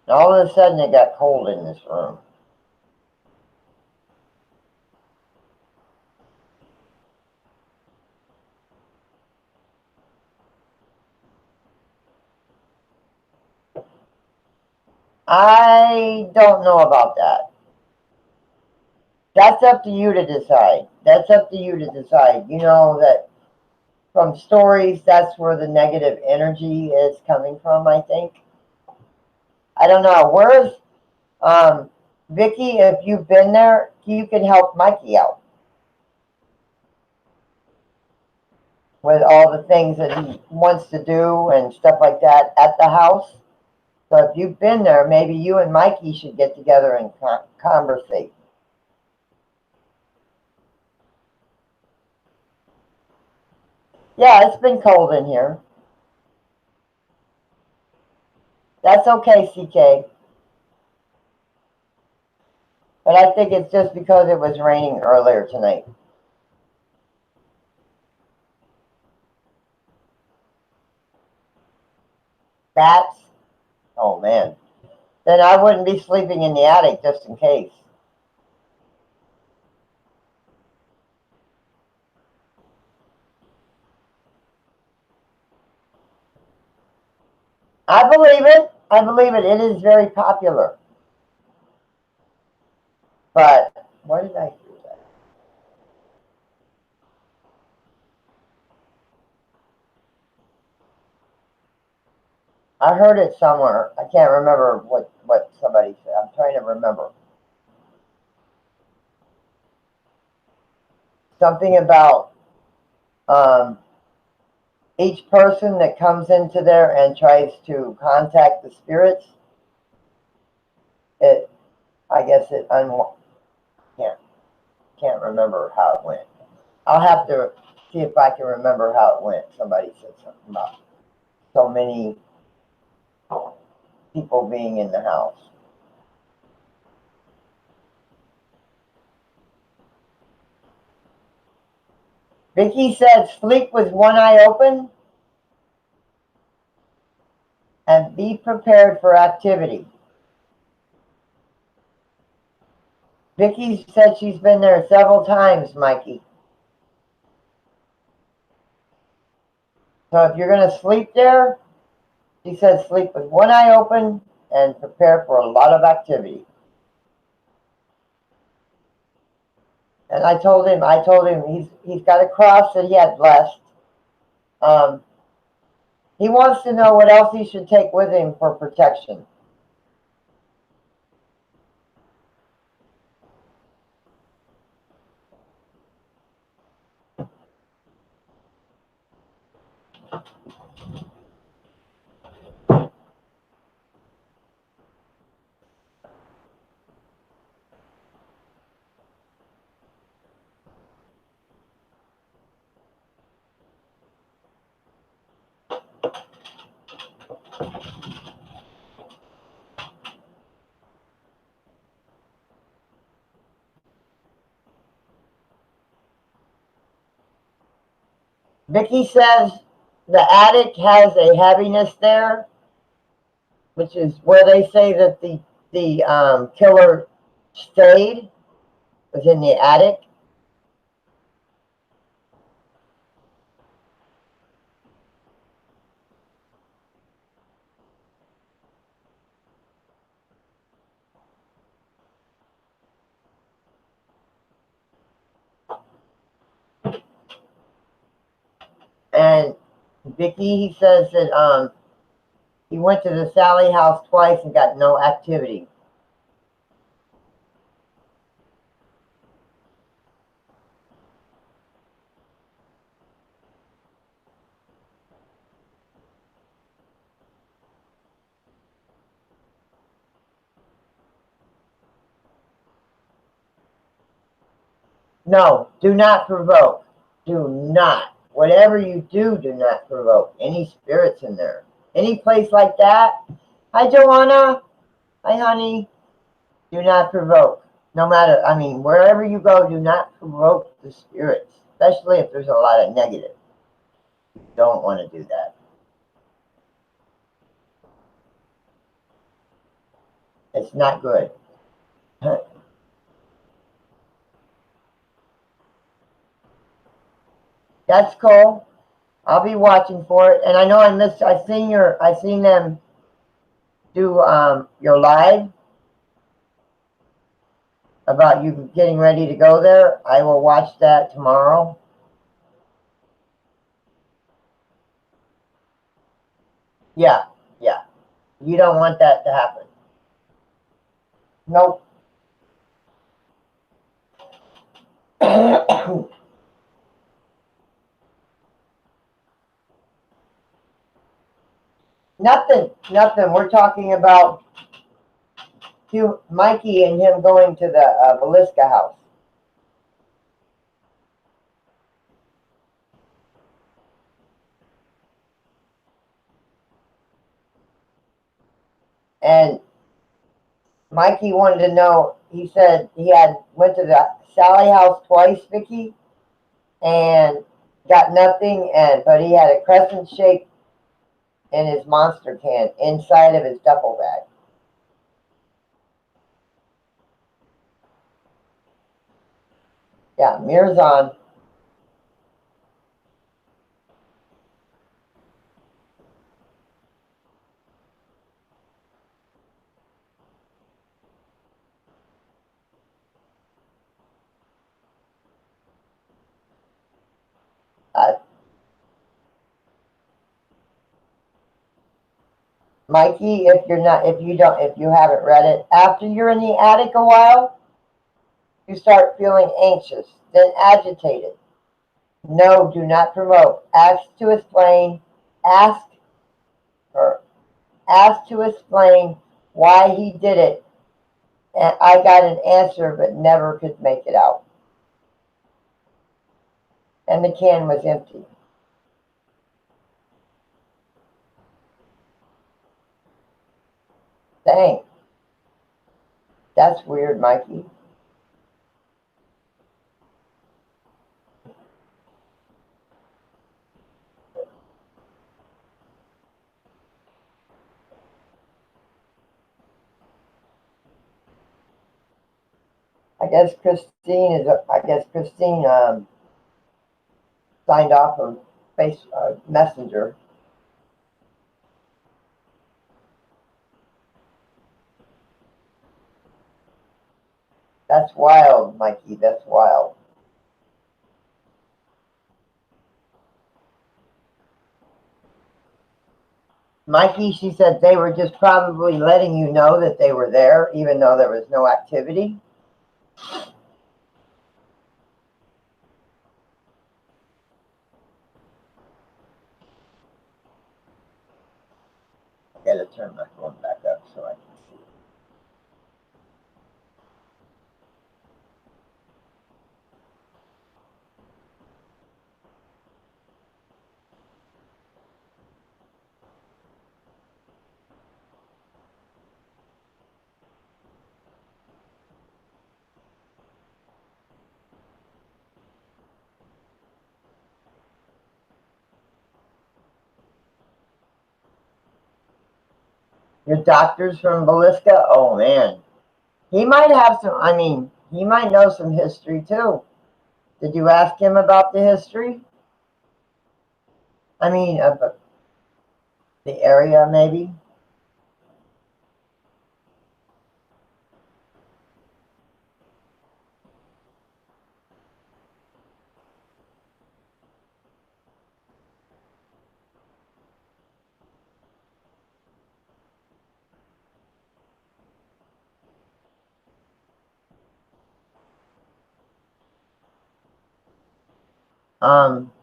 And all of a sudden it got cold in this room. I don't know about that. That's up to you to decide. That's up to you to decide. You know that from stories, that's where the negative energy is coming from, I think. I don't know. Where's Vicky? If you've been there, you can help Mikey out with all the things that he wants to do and stuff like that at the house. So if you've been there, maybe you and Mikey should get together and conversate. Yeah, it's been cold in here. That's okay, CK. But I think it's just because it was raining earlier tonight. Bats? Oh, man. Then I wouldn't be sleeping in the attic just in case. I believe it. I believe it. It is very popular. But where did I hear that? I heard it somewhere. I can't remember what somebody said. I'm trying to remember. Something about each person that comes into there and tries to contact the spirits, I guess it can't remember how it went. I'll have to see if I can remember how it went. Somebody said something about so many people being in the house. Vicky said sleep with one eye open and be prepared for activity. Vicky said she's been there several times, Mikey. So if you're going to sleep there, she said sleep with one eye open and prepare for a lot of activity. And I told him he's got a cross that he had blessed. He wants to know what else he should take with him for protection. Vicky says the attic has a heaviness there, which is where they say that the killer stayed, was in the attic. And Vicky, he says that he went to the Sally house twice and got no activity. No, do not provoke. Do not. Whatever you do, do not provoke any spirits in there. Any place like that. Hi, Joanna. Hi, honey. Do not provoke. No matter, wherever you go, do not provoke the spirits, especially if there's a lot of negative. You don't want to do that. It's not good. That's cool. I'll be watching for it. And I know I seen them do your live about you getting ready to go there. I will watch that tomorrow. Yeah. You don't want that to happen. Nope. Nothing. We're talking about Mikey and him going to the Velisca house. And Mikey wanted to know, he said he went to the Sally house twice, Vicky, and got nothing, but he had a crescent shape in his monster can inside of his duffel bag. Yeah, mirrors on. Mikey, if you haven't read it, after you're in the attic a while, you start feeling anxious, then agitated, No, do not promote. Ask to explain. Ask or ask to explain why he did it. And I got an answer, but never could make it out. And the can was empty. Dang. That's weird, Mikey. I guess Christine signed off of Messenger. That's wild, Mikey. That's wild. Mikey, she said they were just probably letting you know that they were there, even though there was no activity. I gotta turn my phone back up so I can see. Your doctor's from Villisca? Oh man. He might have some, he might know some history too. Did you ask him about the history? Of the area maybe?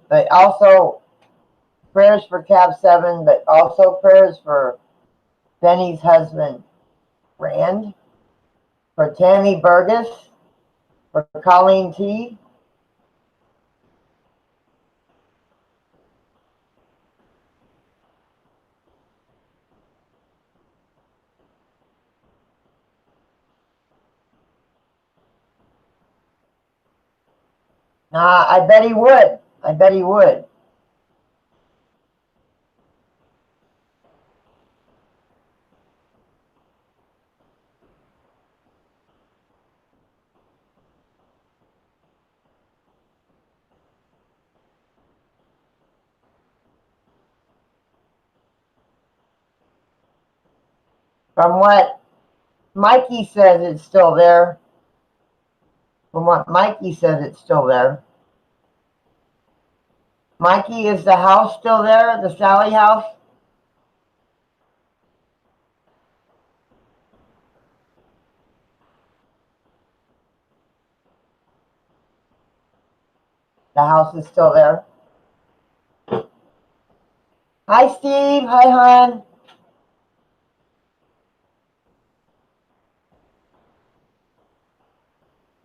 But also prayers for cab7, but also prayers for Benny's husband, Rand, for Tammy Burgess, for Colleen T. I bet he would. I bet he would. From what Mikey says, it's still there. From what Mikey says, it's still there. Mikey, is the house still there? The Sally house? The house is still there. Hi, Steve. Hi, hon.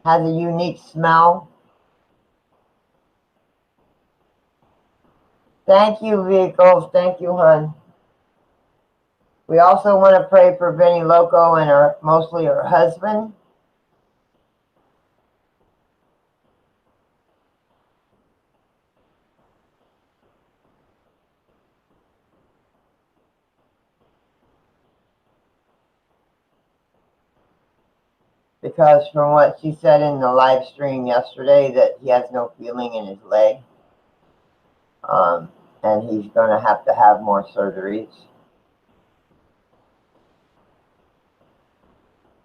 Has a unique smell. Thank you, vehicles. Thank you, hon. We also want to pray for benniloco and mostly her husband. Because from what she said in the live stream yesterday, that he has no feeling in his leg. And he's going to have more surgeries.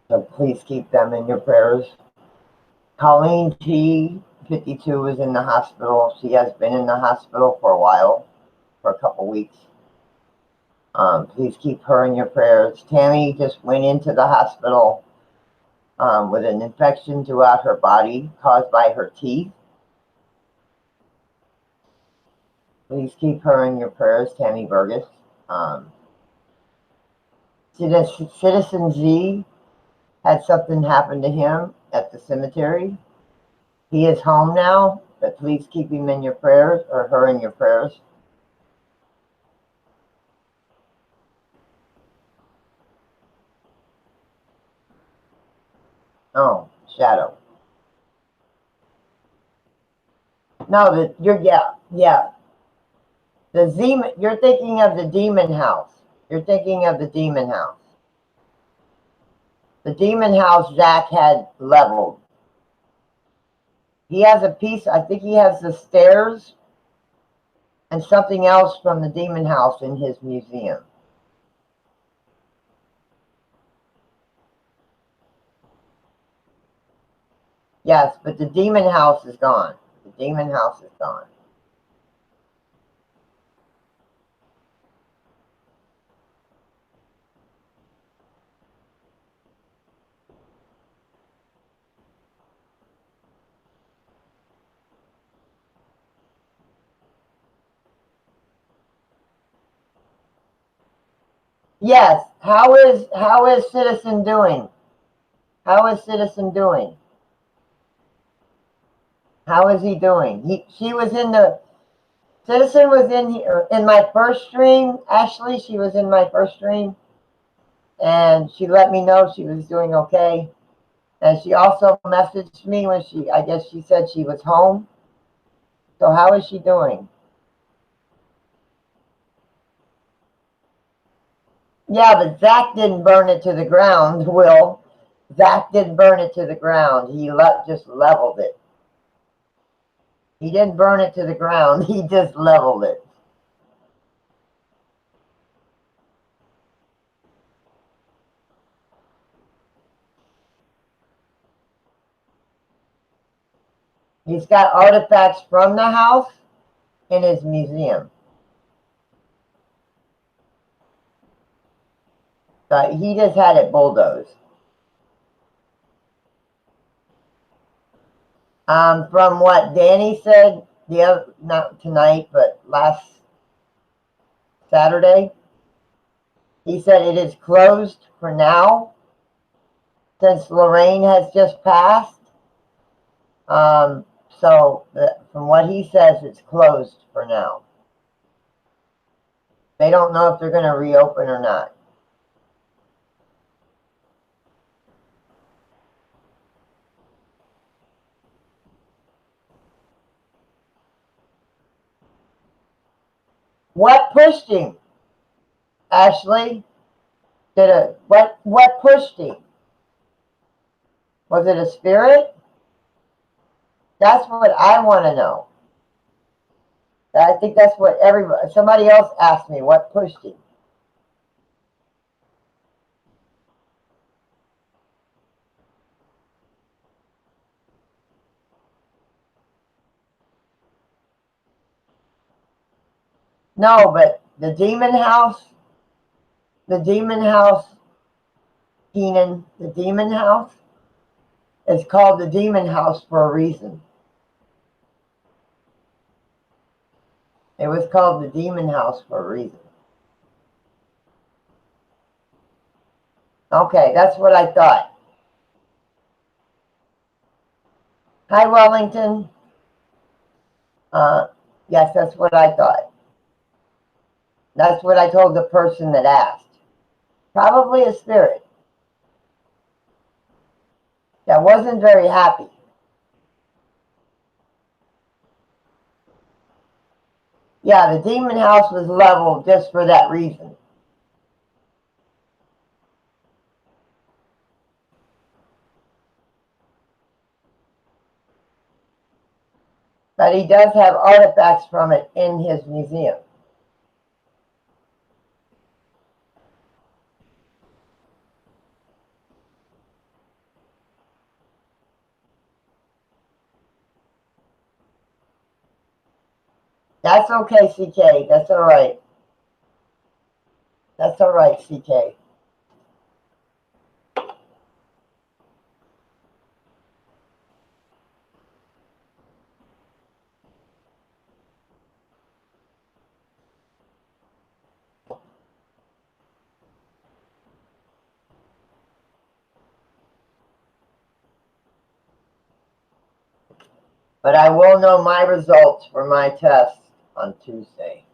So please keep them in your prayers. Colleen T, 52, is in the hospital. She has been in the hospital for a while, for a couple weeks. Please keep her in your prayers. Tammy just went into the hospital with an infection throughout her body caused by her teeth. Please keep her in your prayers, Tammy Burgess. Citizen Z had something happen to him at the cemetery. He is home now, but please keep him in your prayers, or her in your prayers. Oh, shadow. No, yeah. You're thinking of the demon house. You're thinking of the demon house. The demon house Zach had leveled. He has a piece, I think he has the stairs and something else from the demon house in his museum. Yes, but the demon house is gone. The demon house is gone. Yes. How is Citizen doing? How is Citizen doing? How is he doing? She was in the Citizen was in here in my first stream. Ashley, she was in my first stream, and she let me know she was doing okay. And she also messaged me when I guess she said she was home. So how is she doing? Yeah, but Zach didn't burn it to the ground, Will. Zach didn't burn it to the ground. He just leveled it. He didn't burn it to the ground. He just leveled it. He's got artifacts from the house in his museum. But he just had it bulldozed. From what Danny said not tonight, but last Saturday, he said it is closed for now since Lorraine has just passed. From what he says, it's closed for now. They don't know if they're going to reopen or not. What pushed him, Ashley? What pushed him? Was it a spirit? That's what I want to know. I think that's what somebody else asked me, what pushed him? No, but the demon house, Keenan, the demon house is called the demon house for a reason. It was called the demon house for a reason. Okay, that's what I thought. Hi, Wellington. Yes, that's what I thought. That's what I told the person that asked. Probably a spirit that wasn't very happy. Yeah, the demon house was leveled just for that reason. But he does have artifacts from it in his museum. That's okay, CK. That's all right. That's all right, CK. But I will know my results for my test on Tuesday.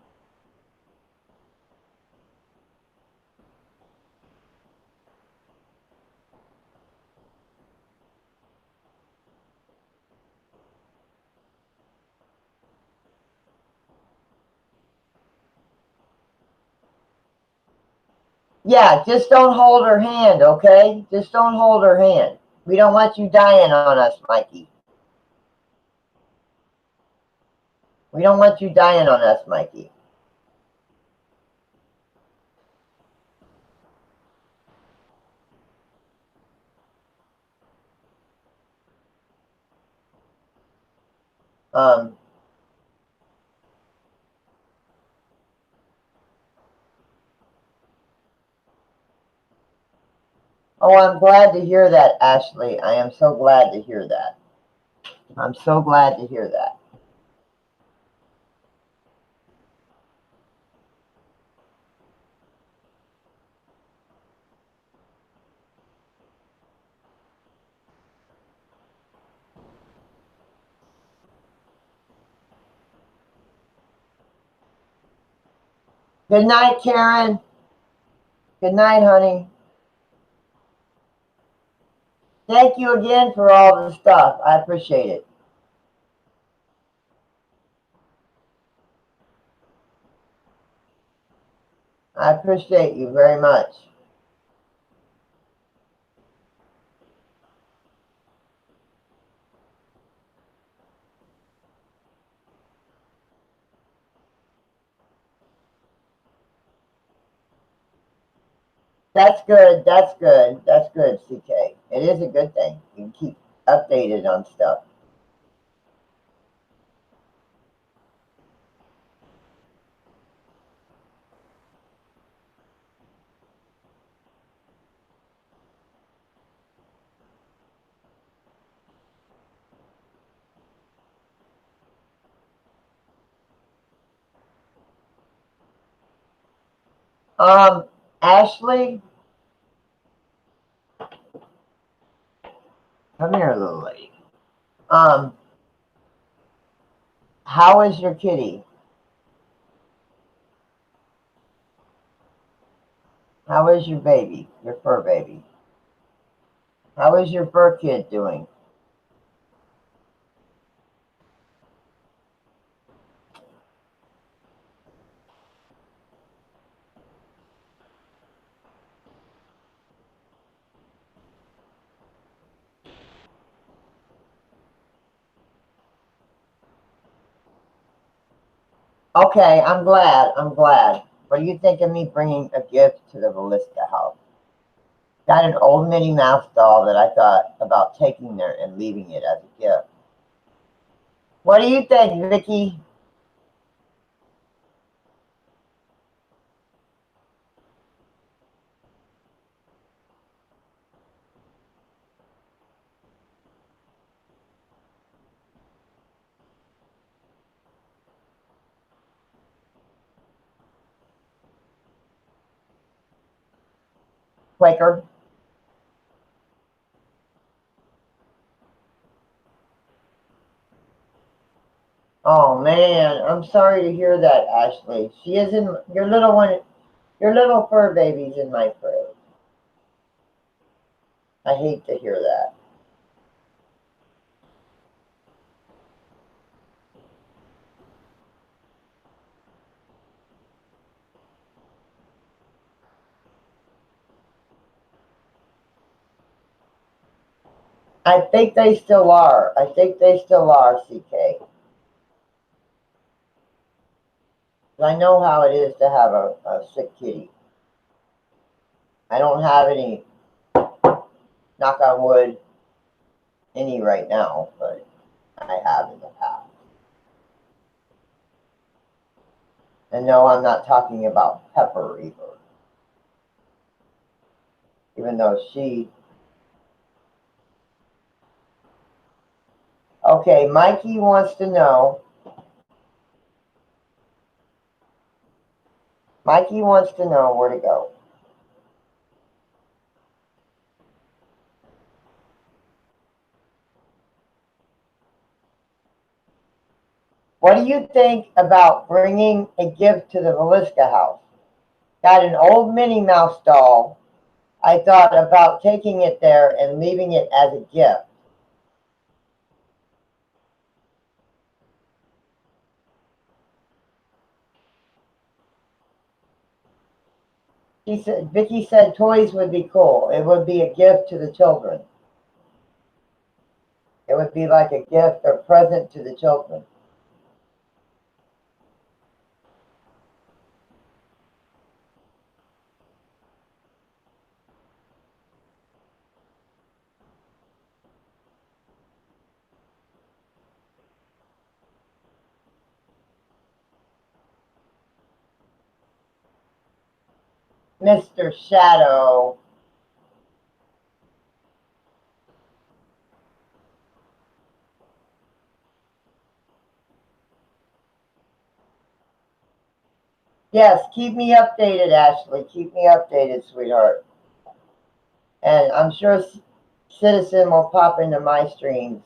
Yeah, just don't hold her hand, okay? Just don't hold her hand. We don't want you dying on us, Mikey. We don't want you dying on us, Mikey. Oh, I'm glad to hear that, Ashley. I am so glad to hear that. I'm so glad to hear that. Good night, Karen. Good night, honey. Thank you again for all the stuff. I appreciate it. I appreciate you very much. That's good. That's good. That's good, CK. It is a good thing. You can keep updated on stuff. Ashley, come here, little lady. How is your kitty? How is your baby, your fur baby? How is your fur kid doing? Okay, I'm glad. I'm glad. What do you think of me bringing a gift to the Velisca house? Got an old Minnie Mouse doll that I thought about taking there and leaving it as a gift. What do you think, Vicky? Quaker? Oh man, I'm sorry to hear that, Ashley. She is in your little one. Your little fur baby's in my fridge. I hate to hear that. I think they still are. I think they still are, CK. I know how it is to have a sick kitty. I don't have any, knock on wood, any right now, but I have in the past. And no, I'm not talking about Pepper either. Even though she. Okay, Mikey wants to know. Mikey wants to know where to go. What do you think about bringing a gift to the Velisca house? Got an old Minnie Mouse doll. I thought about taking it there and leaving it as a gift. Vicky said toys would be cool. It would be a gift to the children. It would be like a gift or present to the children. Mr. Shadow. Yes, keep me updated, Ashley. Keep me updated, sweetheart. And I'm sure Citizen will pop into my streams.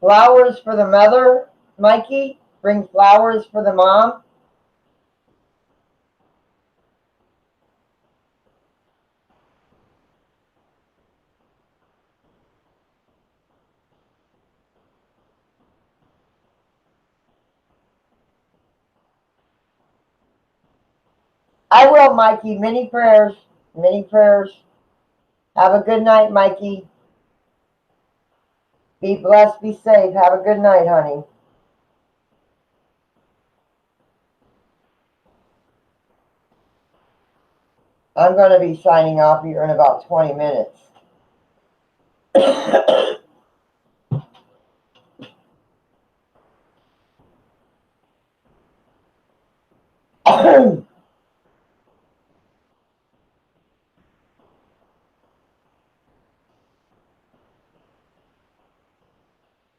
Flowers for the mother, Mikey? Bring flowers for the mom? I will, Mikey. Many prayers. Many prayers. Have a good night, Mikey. Be blessed. Be safe. Have a good night, honey. I'm going to be signing off here in about 20 minutes.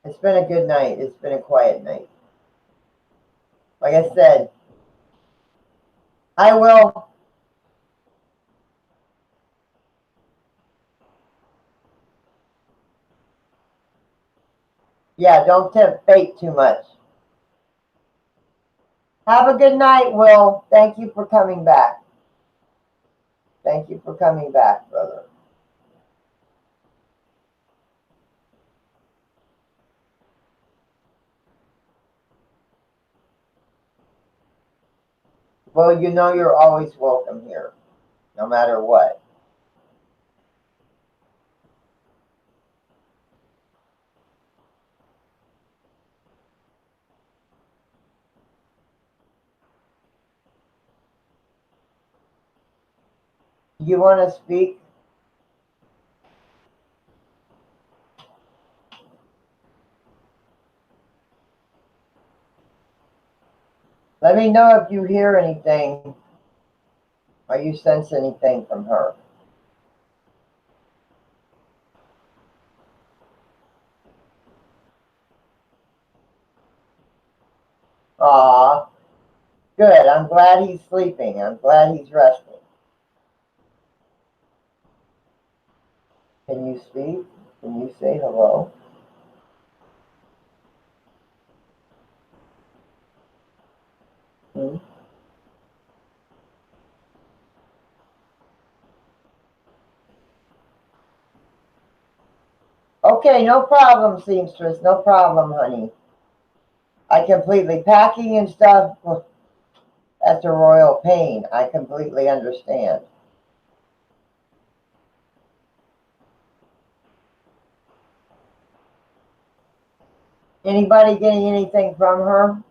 It's been a good night. It's been a quiet night. Like I said, I will. Yeah, don't tempt fate too much. Have a good night, Will. Thank you for coming back. Thank you for coming back, brother. Well, you know you're always welcome here, no matter what. You want to speak? Let me know if you hear anything or you sense anything from her. Aw, good. I'm glad he's sleeping. I'm glad he's resting. Can you speak? Can you say hello? Hmm? Okay, no problem, seamstress. No problem, honey. I completely packing and stuff. That's a royal pain. I completely understand. Anybody getting anything from her?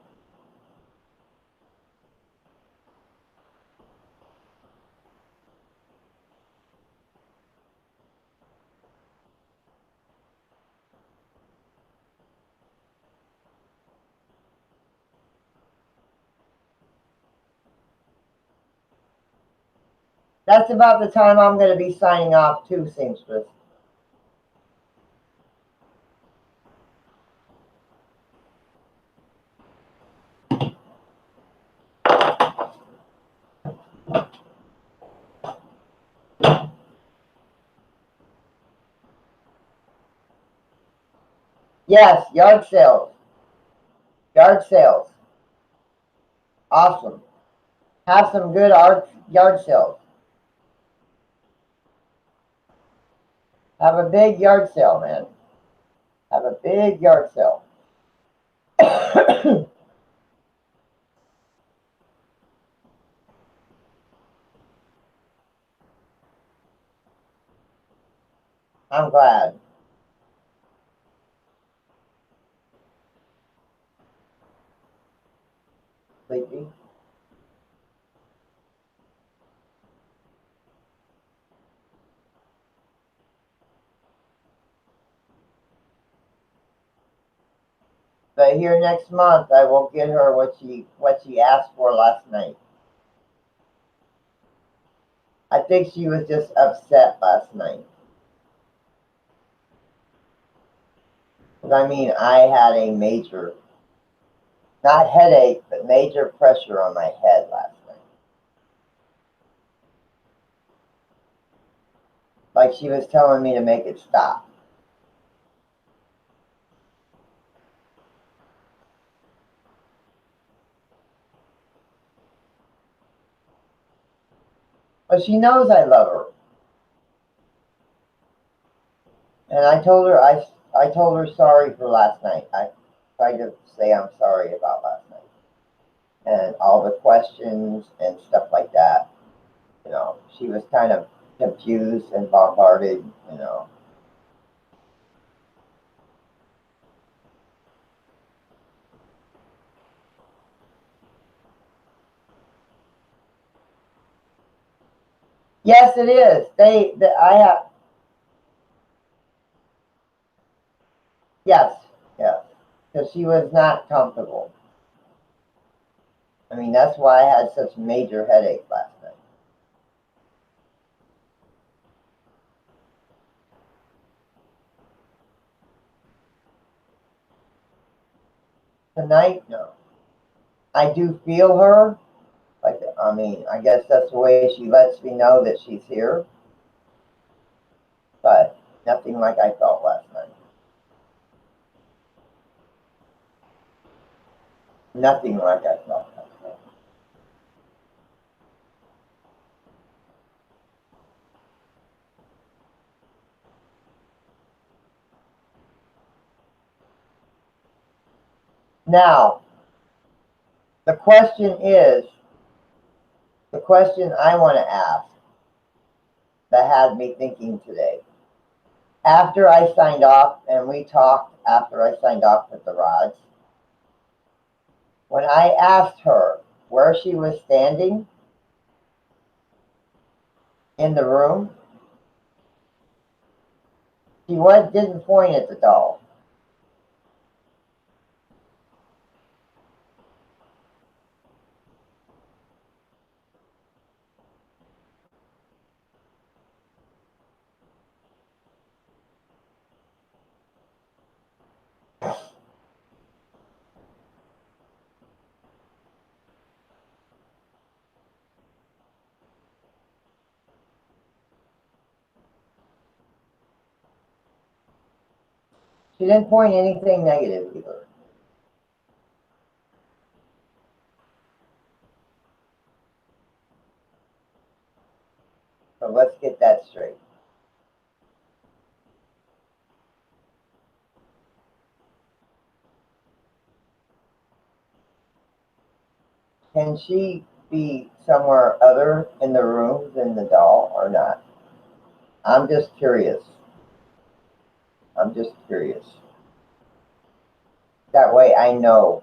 That's about the time I'm going to be signing off too, seamstress. Yes, yard sales. Yard sales. Awesome. Have some good yard sales. Have a big yard sale, man. Have a big yard sale. I'm glad. Sleepy. But here next month, I will get her what she asked for last night. I think she was just upset last night. I mean, I had a major, not headache, but major pressure on my head last night. Like she was telling me to make it stop. But she knows I love her. And I told her sorry for last night. I tried to say I'm sorry about last night. And all the questions and stuff like that. You know, she was kind of confused and bombarded, you know. Yes, it is. I have, yes, yes. Because she was not comfortable. I mean, that's why I had such major headache last night. Tonight, no. I do feel her. Like, I mean, I guess that's the way she lets me know that she's here. But nothing like I felt last night. Nothing like I felt last night. Now, the question I want to ask that had me thinking today. After I signed off, and we talked after I signed off with the rods, when I asked her where she was standing in the room, she didn't point at the doll. She didn't point anything negative either. So let's get that straight. Can she be somewhere other in the room than the doll or not? I'm just curious. I'm just curious. That way I know.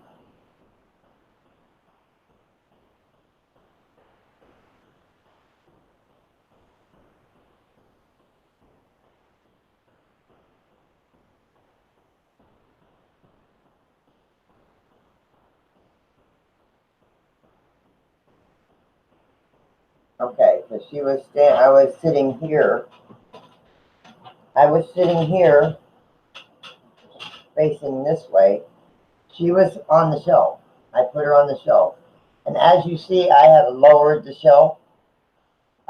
Okay, because I was sitting here. I was sitting here facing this way. She was on the shelf. I put her on the shelf. And as you see, I have lowered the shelf.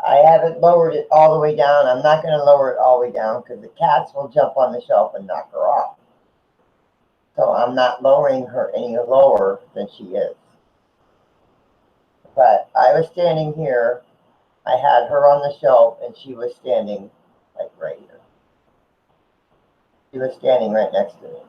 I haven't lowered it all the way down. I'm not going to lower it all the way down because the cats will jump on the shelf and knock her off. So I'm not lowering her any lower than she is. But I was standing here, I had her on the shelf, and she was standing like right here. She was standing right next to me.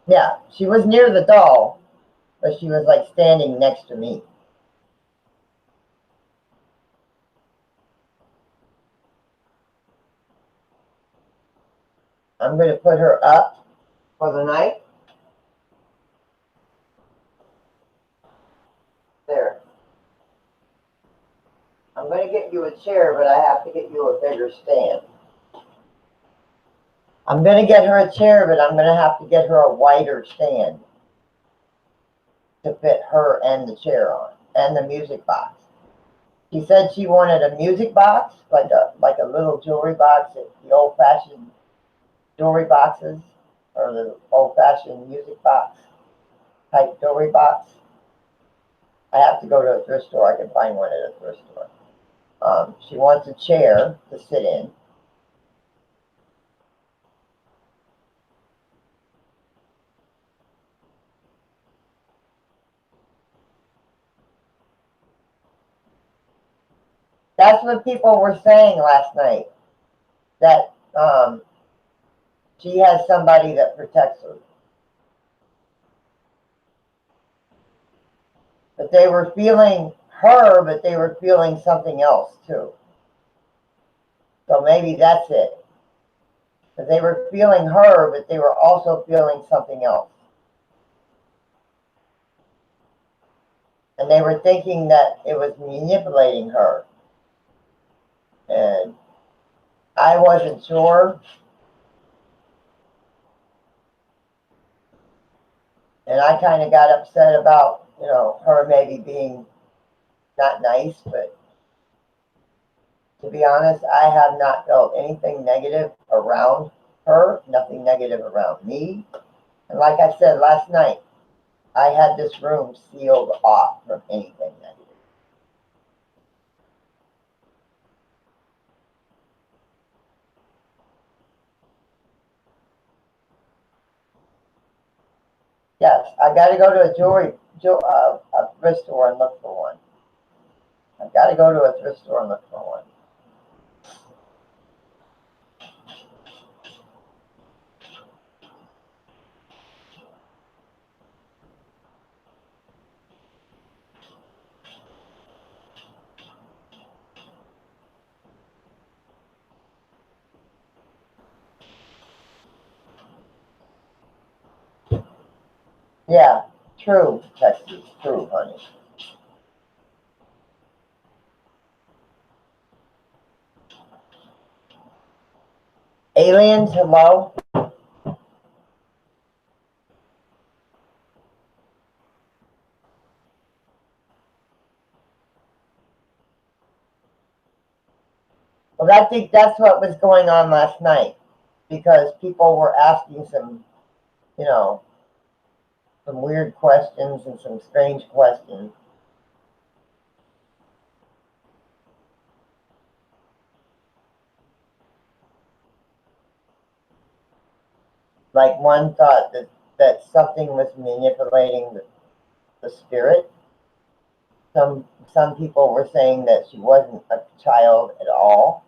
Yeah, she was near the doll, but she was like standing next to me. I'm going to put her up for the night. There. I'm going to get you a chair, but I have to get you a bigger stand. I'm going to get her a chair, but I'm going to have to get her a wider stand to fit her and the chair on, and the music box. She said she wanted a music box, like a little jewelry box, the old-fashioned jewelry boxes, or the old-fashioned music box type jewelry box. I have to go to a thrift store. I can find one at a thrift store. She wants a chair to sit in. That's what people were saying last night, that she has somebody that protects her. But they were feeling her, but they were feeling something else too. So maybe that's it. But they were feeling her, but they were also feeling something else. And they were thinking that it was manipulating her. And I wasn't sure. And I kind of got upset about, her maybe being not nice, but to be honest, I have not felt anything negative around her, nothing negative around me. And like I said last night, I had this room sealed off from anything negative. Yes, I got to go to a thrift store and look for one. I've got to go to a thrift store and look for one. Yeah, true, Texas, true, honey. Aliens, hello? Well, I think that's what was going on last night, because people were asking some, some weird questions and some strange questions. Like one thought that something was manipulating the spirit. Some people were saying that she wasn't a child at all.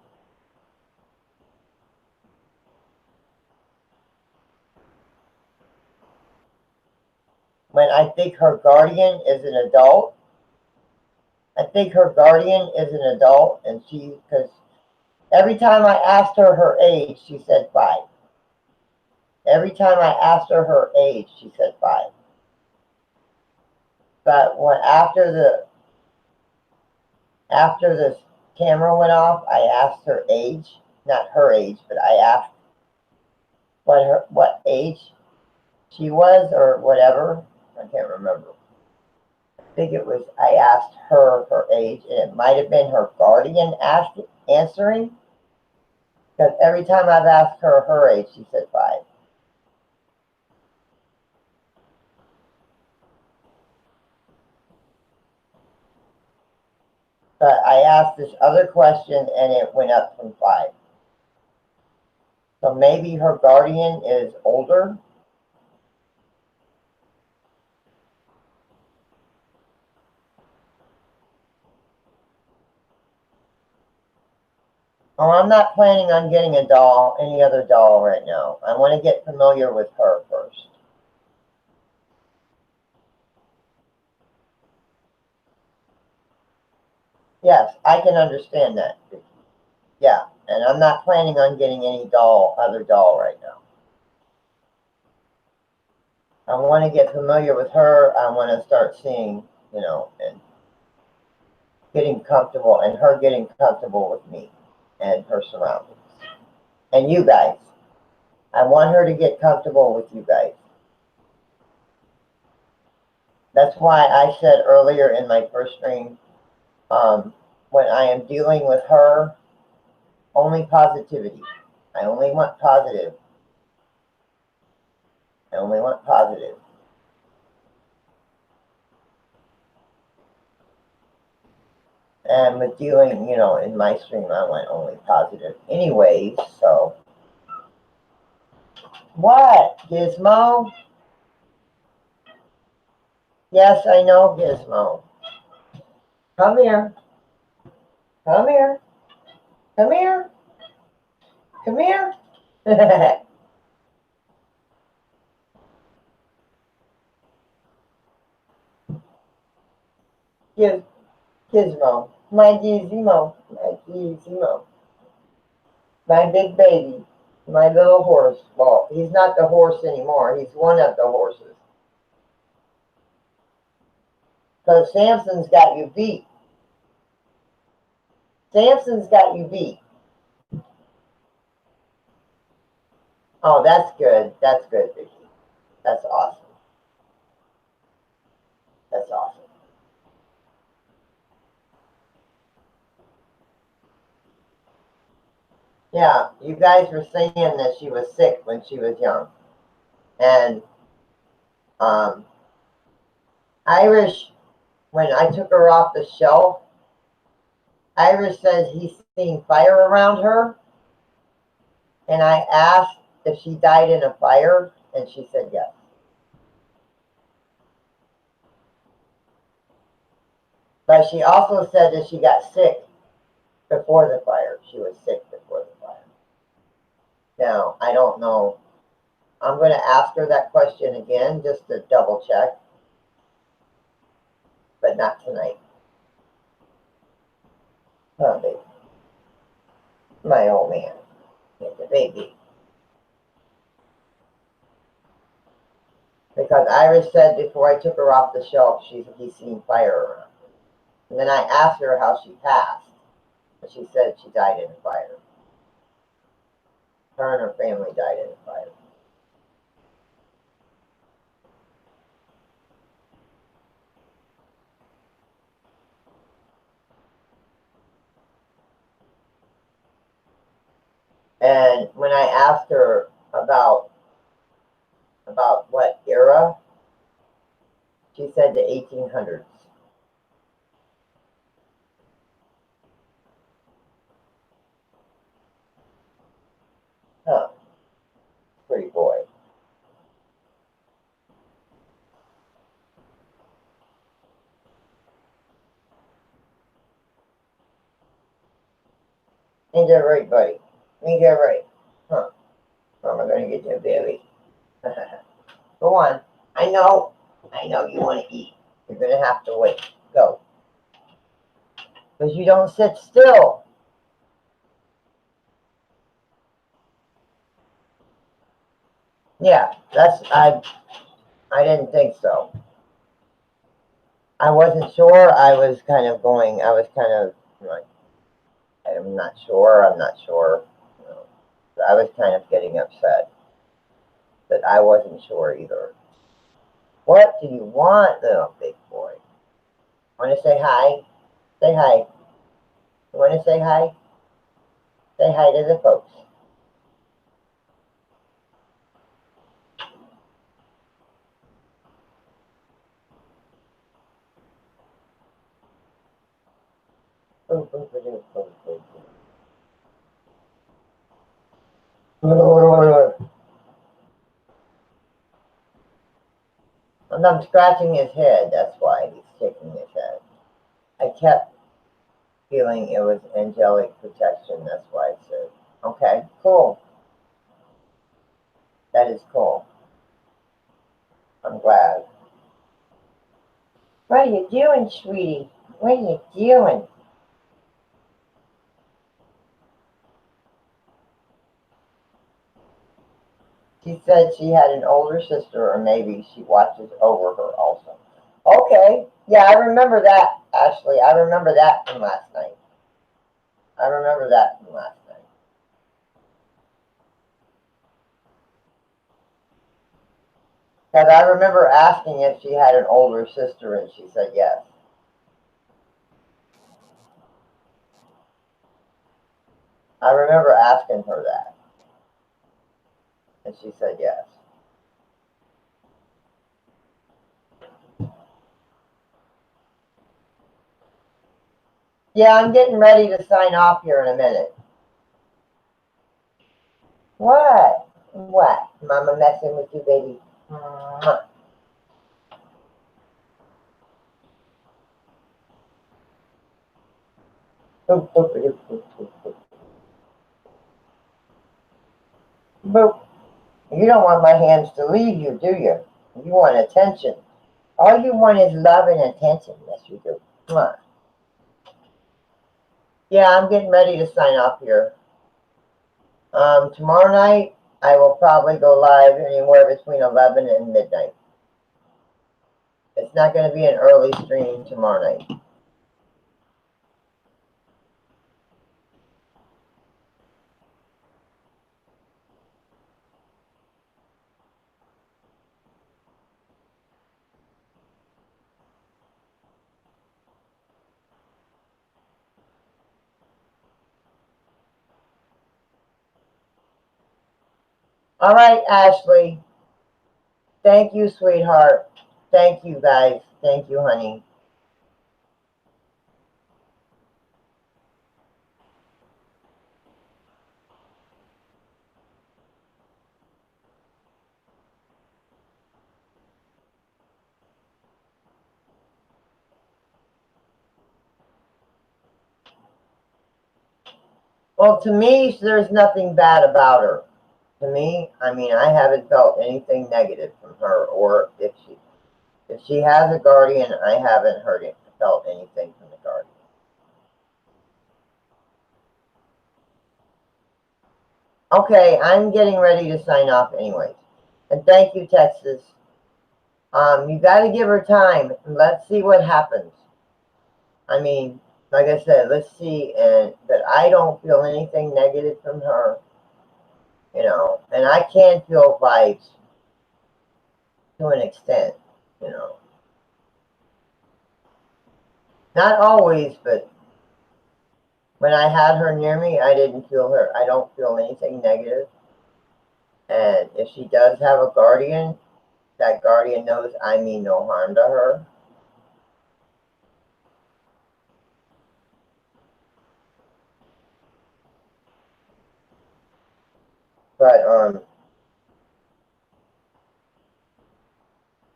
When I think her guardian is an adult. I think her guardian is an adult, and because every time I asked her age, she said 5. Every time I asked her age, she said 5. But after the camera went off, I asked her age, not her age, but I asked what age she was or whatever. I can't remember. I think I asked her age, and it might have been her guardian answering. Because every time I've asked her age, she said 5. But I asked this other question and it went up from 5. So maybe her guardian is older. Oh, I'm not planning on getting a doll, any other doll right now. I want to get familiar with her first. Yes, I can understand that. Yeah, and I'm not planning on getting any other doll right now. I want to get familiar with her. I want to start seeing, and getting comfortable, and her getting comfortable with me and her surroundings. And you guys. I want her to get comfortable with you guys. That's why I said earlier in my first stream, when I am dealing with her, only positivity. I only want positive. I only want positive. And with dealing, in my stream, I want only positive anyways, so. What, Gizmo? Yes, I know, Gizmo. Come here. Come here. Come here. Come here. Gizmo. My Gizmo. My Gizmo. My big baby. My little horse. Well, he's not the horse anymore. He's one of the horses. Because Samson's got you beat. Samson's got you beat. Oh, that's good. That's good, Vicky. That's awesome. That's awesome. Yeah, you guys were saying that she was sick when she was young. And Irish, when I took her off the shelf, Irish says he's seen fire around her. And I asked if she died in a fire, and she said yes. But she also said that she got sick before the fire. She was sick before the fire. Now, I don't know. I'm going to ask her that question again just to double check. But not tonight. Oh, baby. My old man. The baby. Because Iris said before I took her off the shelf, he's seen fire around. And then I asked her how she passed. And she said she died in a fire. Her and her family died in a fire. And when I asked her about what era, she said the 1800s. Huh. Pretty boy. Ain't that right, buddy? Ain't that right? Huh. How am I going to get you, baby? Go on. I know you want to eat. You're going to have to wait. Go. Because you don't sit still. Yeah, I didn't think so. I wasn't sure. I was kind of like, I'm not sure. I was kind of getting upset that I wasn't sure either. What do you want, little big boy? Want to say hi? Say hi. You want to say hi? Say hi to the folks. And I'm scratching his head. That's why he's shaking his head. I kept feeling it was angelic protection. That's why I said, okay, cool. That is cool. I'm glad. What are you doing, sweetie? What are you doing? She said she had an older sister, or maybe she watches over her also. Okay. Yeah, I remember that, Ashley. I remember that from last night. I remember that from last night. Because I remember asking if she had an older sister, and she said yes. I remember asking her that, and she said yes. Yeah, I'm getting ready to sign off here in a minute. What? What? Mama messing with you, baby. Mwah. Boop, boop, boop, boop, boop, boop. Boop. You don't want my hands to leave you, do you? You want attention. All you want is love and attention. Yes, you do. Mwah. Yeah, I'm getting ready to sign off here. Tomorrow night, I will probably go live anywhere between 11 and midnight. It's not going to be an early stream tomorrow night. All right, Ashley. Thank you, sweetheart. Thank you, guys. Thank you, honey. Well, to me, there's nothing bad about her. To me, I mean, I haven't felt anything negative from her, or if she has a guardian, I haven't felt anything from the guardian. Okay, I'm getting ready to sign off anyways. And thank you, Texas. You got to give her time, and let's see what happens. I mean, like I said, let's see, but I don't feel anything negative from her, and I can feel vibes to an extent, you know. Not always, but when I had her near me, I didn't feel her. I don't feel anything negative. And if she does have a guardian, that guardian knows I mean no harm to her. But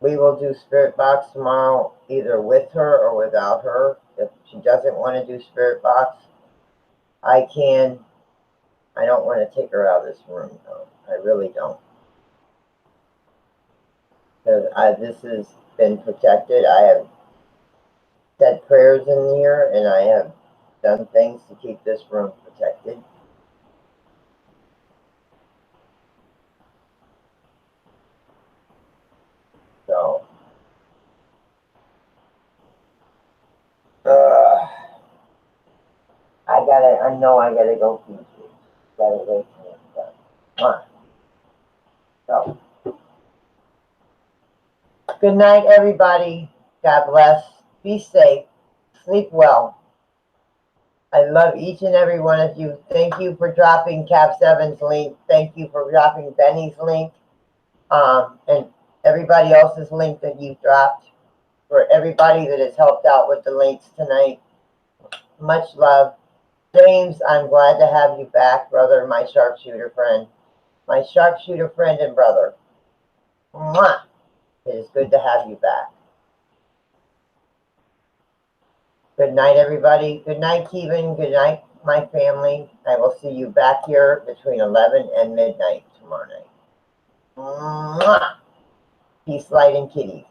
we will do Spirit Box tomorrow, either with her or without her. If she doesn't want to do Spirit Box, I can. I don't want to take her out of this room, though. I really don't. Because this has been protected. I have said prayers in here, and I have done things to keep this room protected. So, I know I gotta go feed you. Gotta wait till it's done. Come on. So, good night, everybody. God bless. Be safe. Sleep well. I love each and every one of you. Thank you for dropping cab7's link. Thank you for dropping Benny's link. And everybody else's link that you've dropped. For everybody that has helped out with the links tonight. Much love. James, I'm glad to have you back, brother, my sharpshooter friend. My sharpshooter friend and brother. Mwah! It is good to have you back. Good night, everybody. Good night, Kevin. Good night, my family. I will see you back here between 11 and midnight tomorrow night. Mwah! Peace, light, and kitties.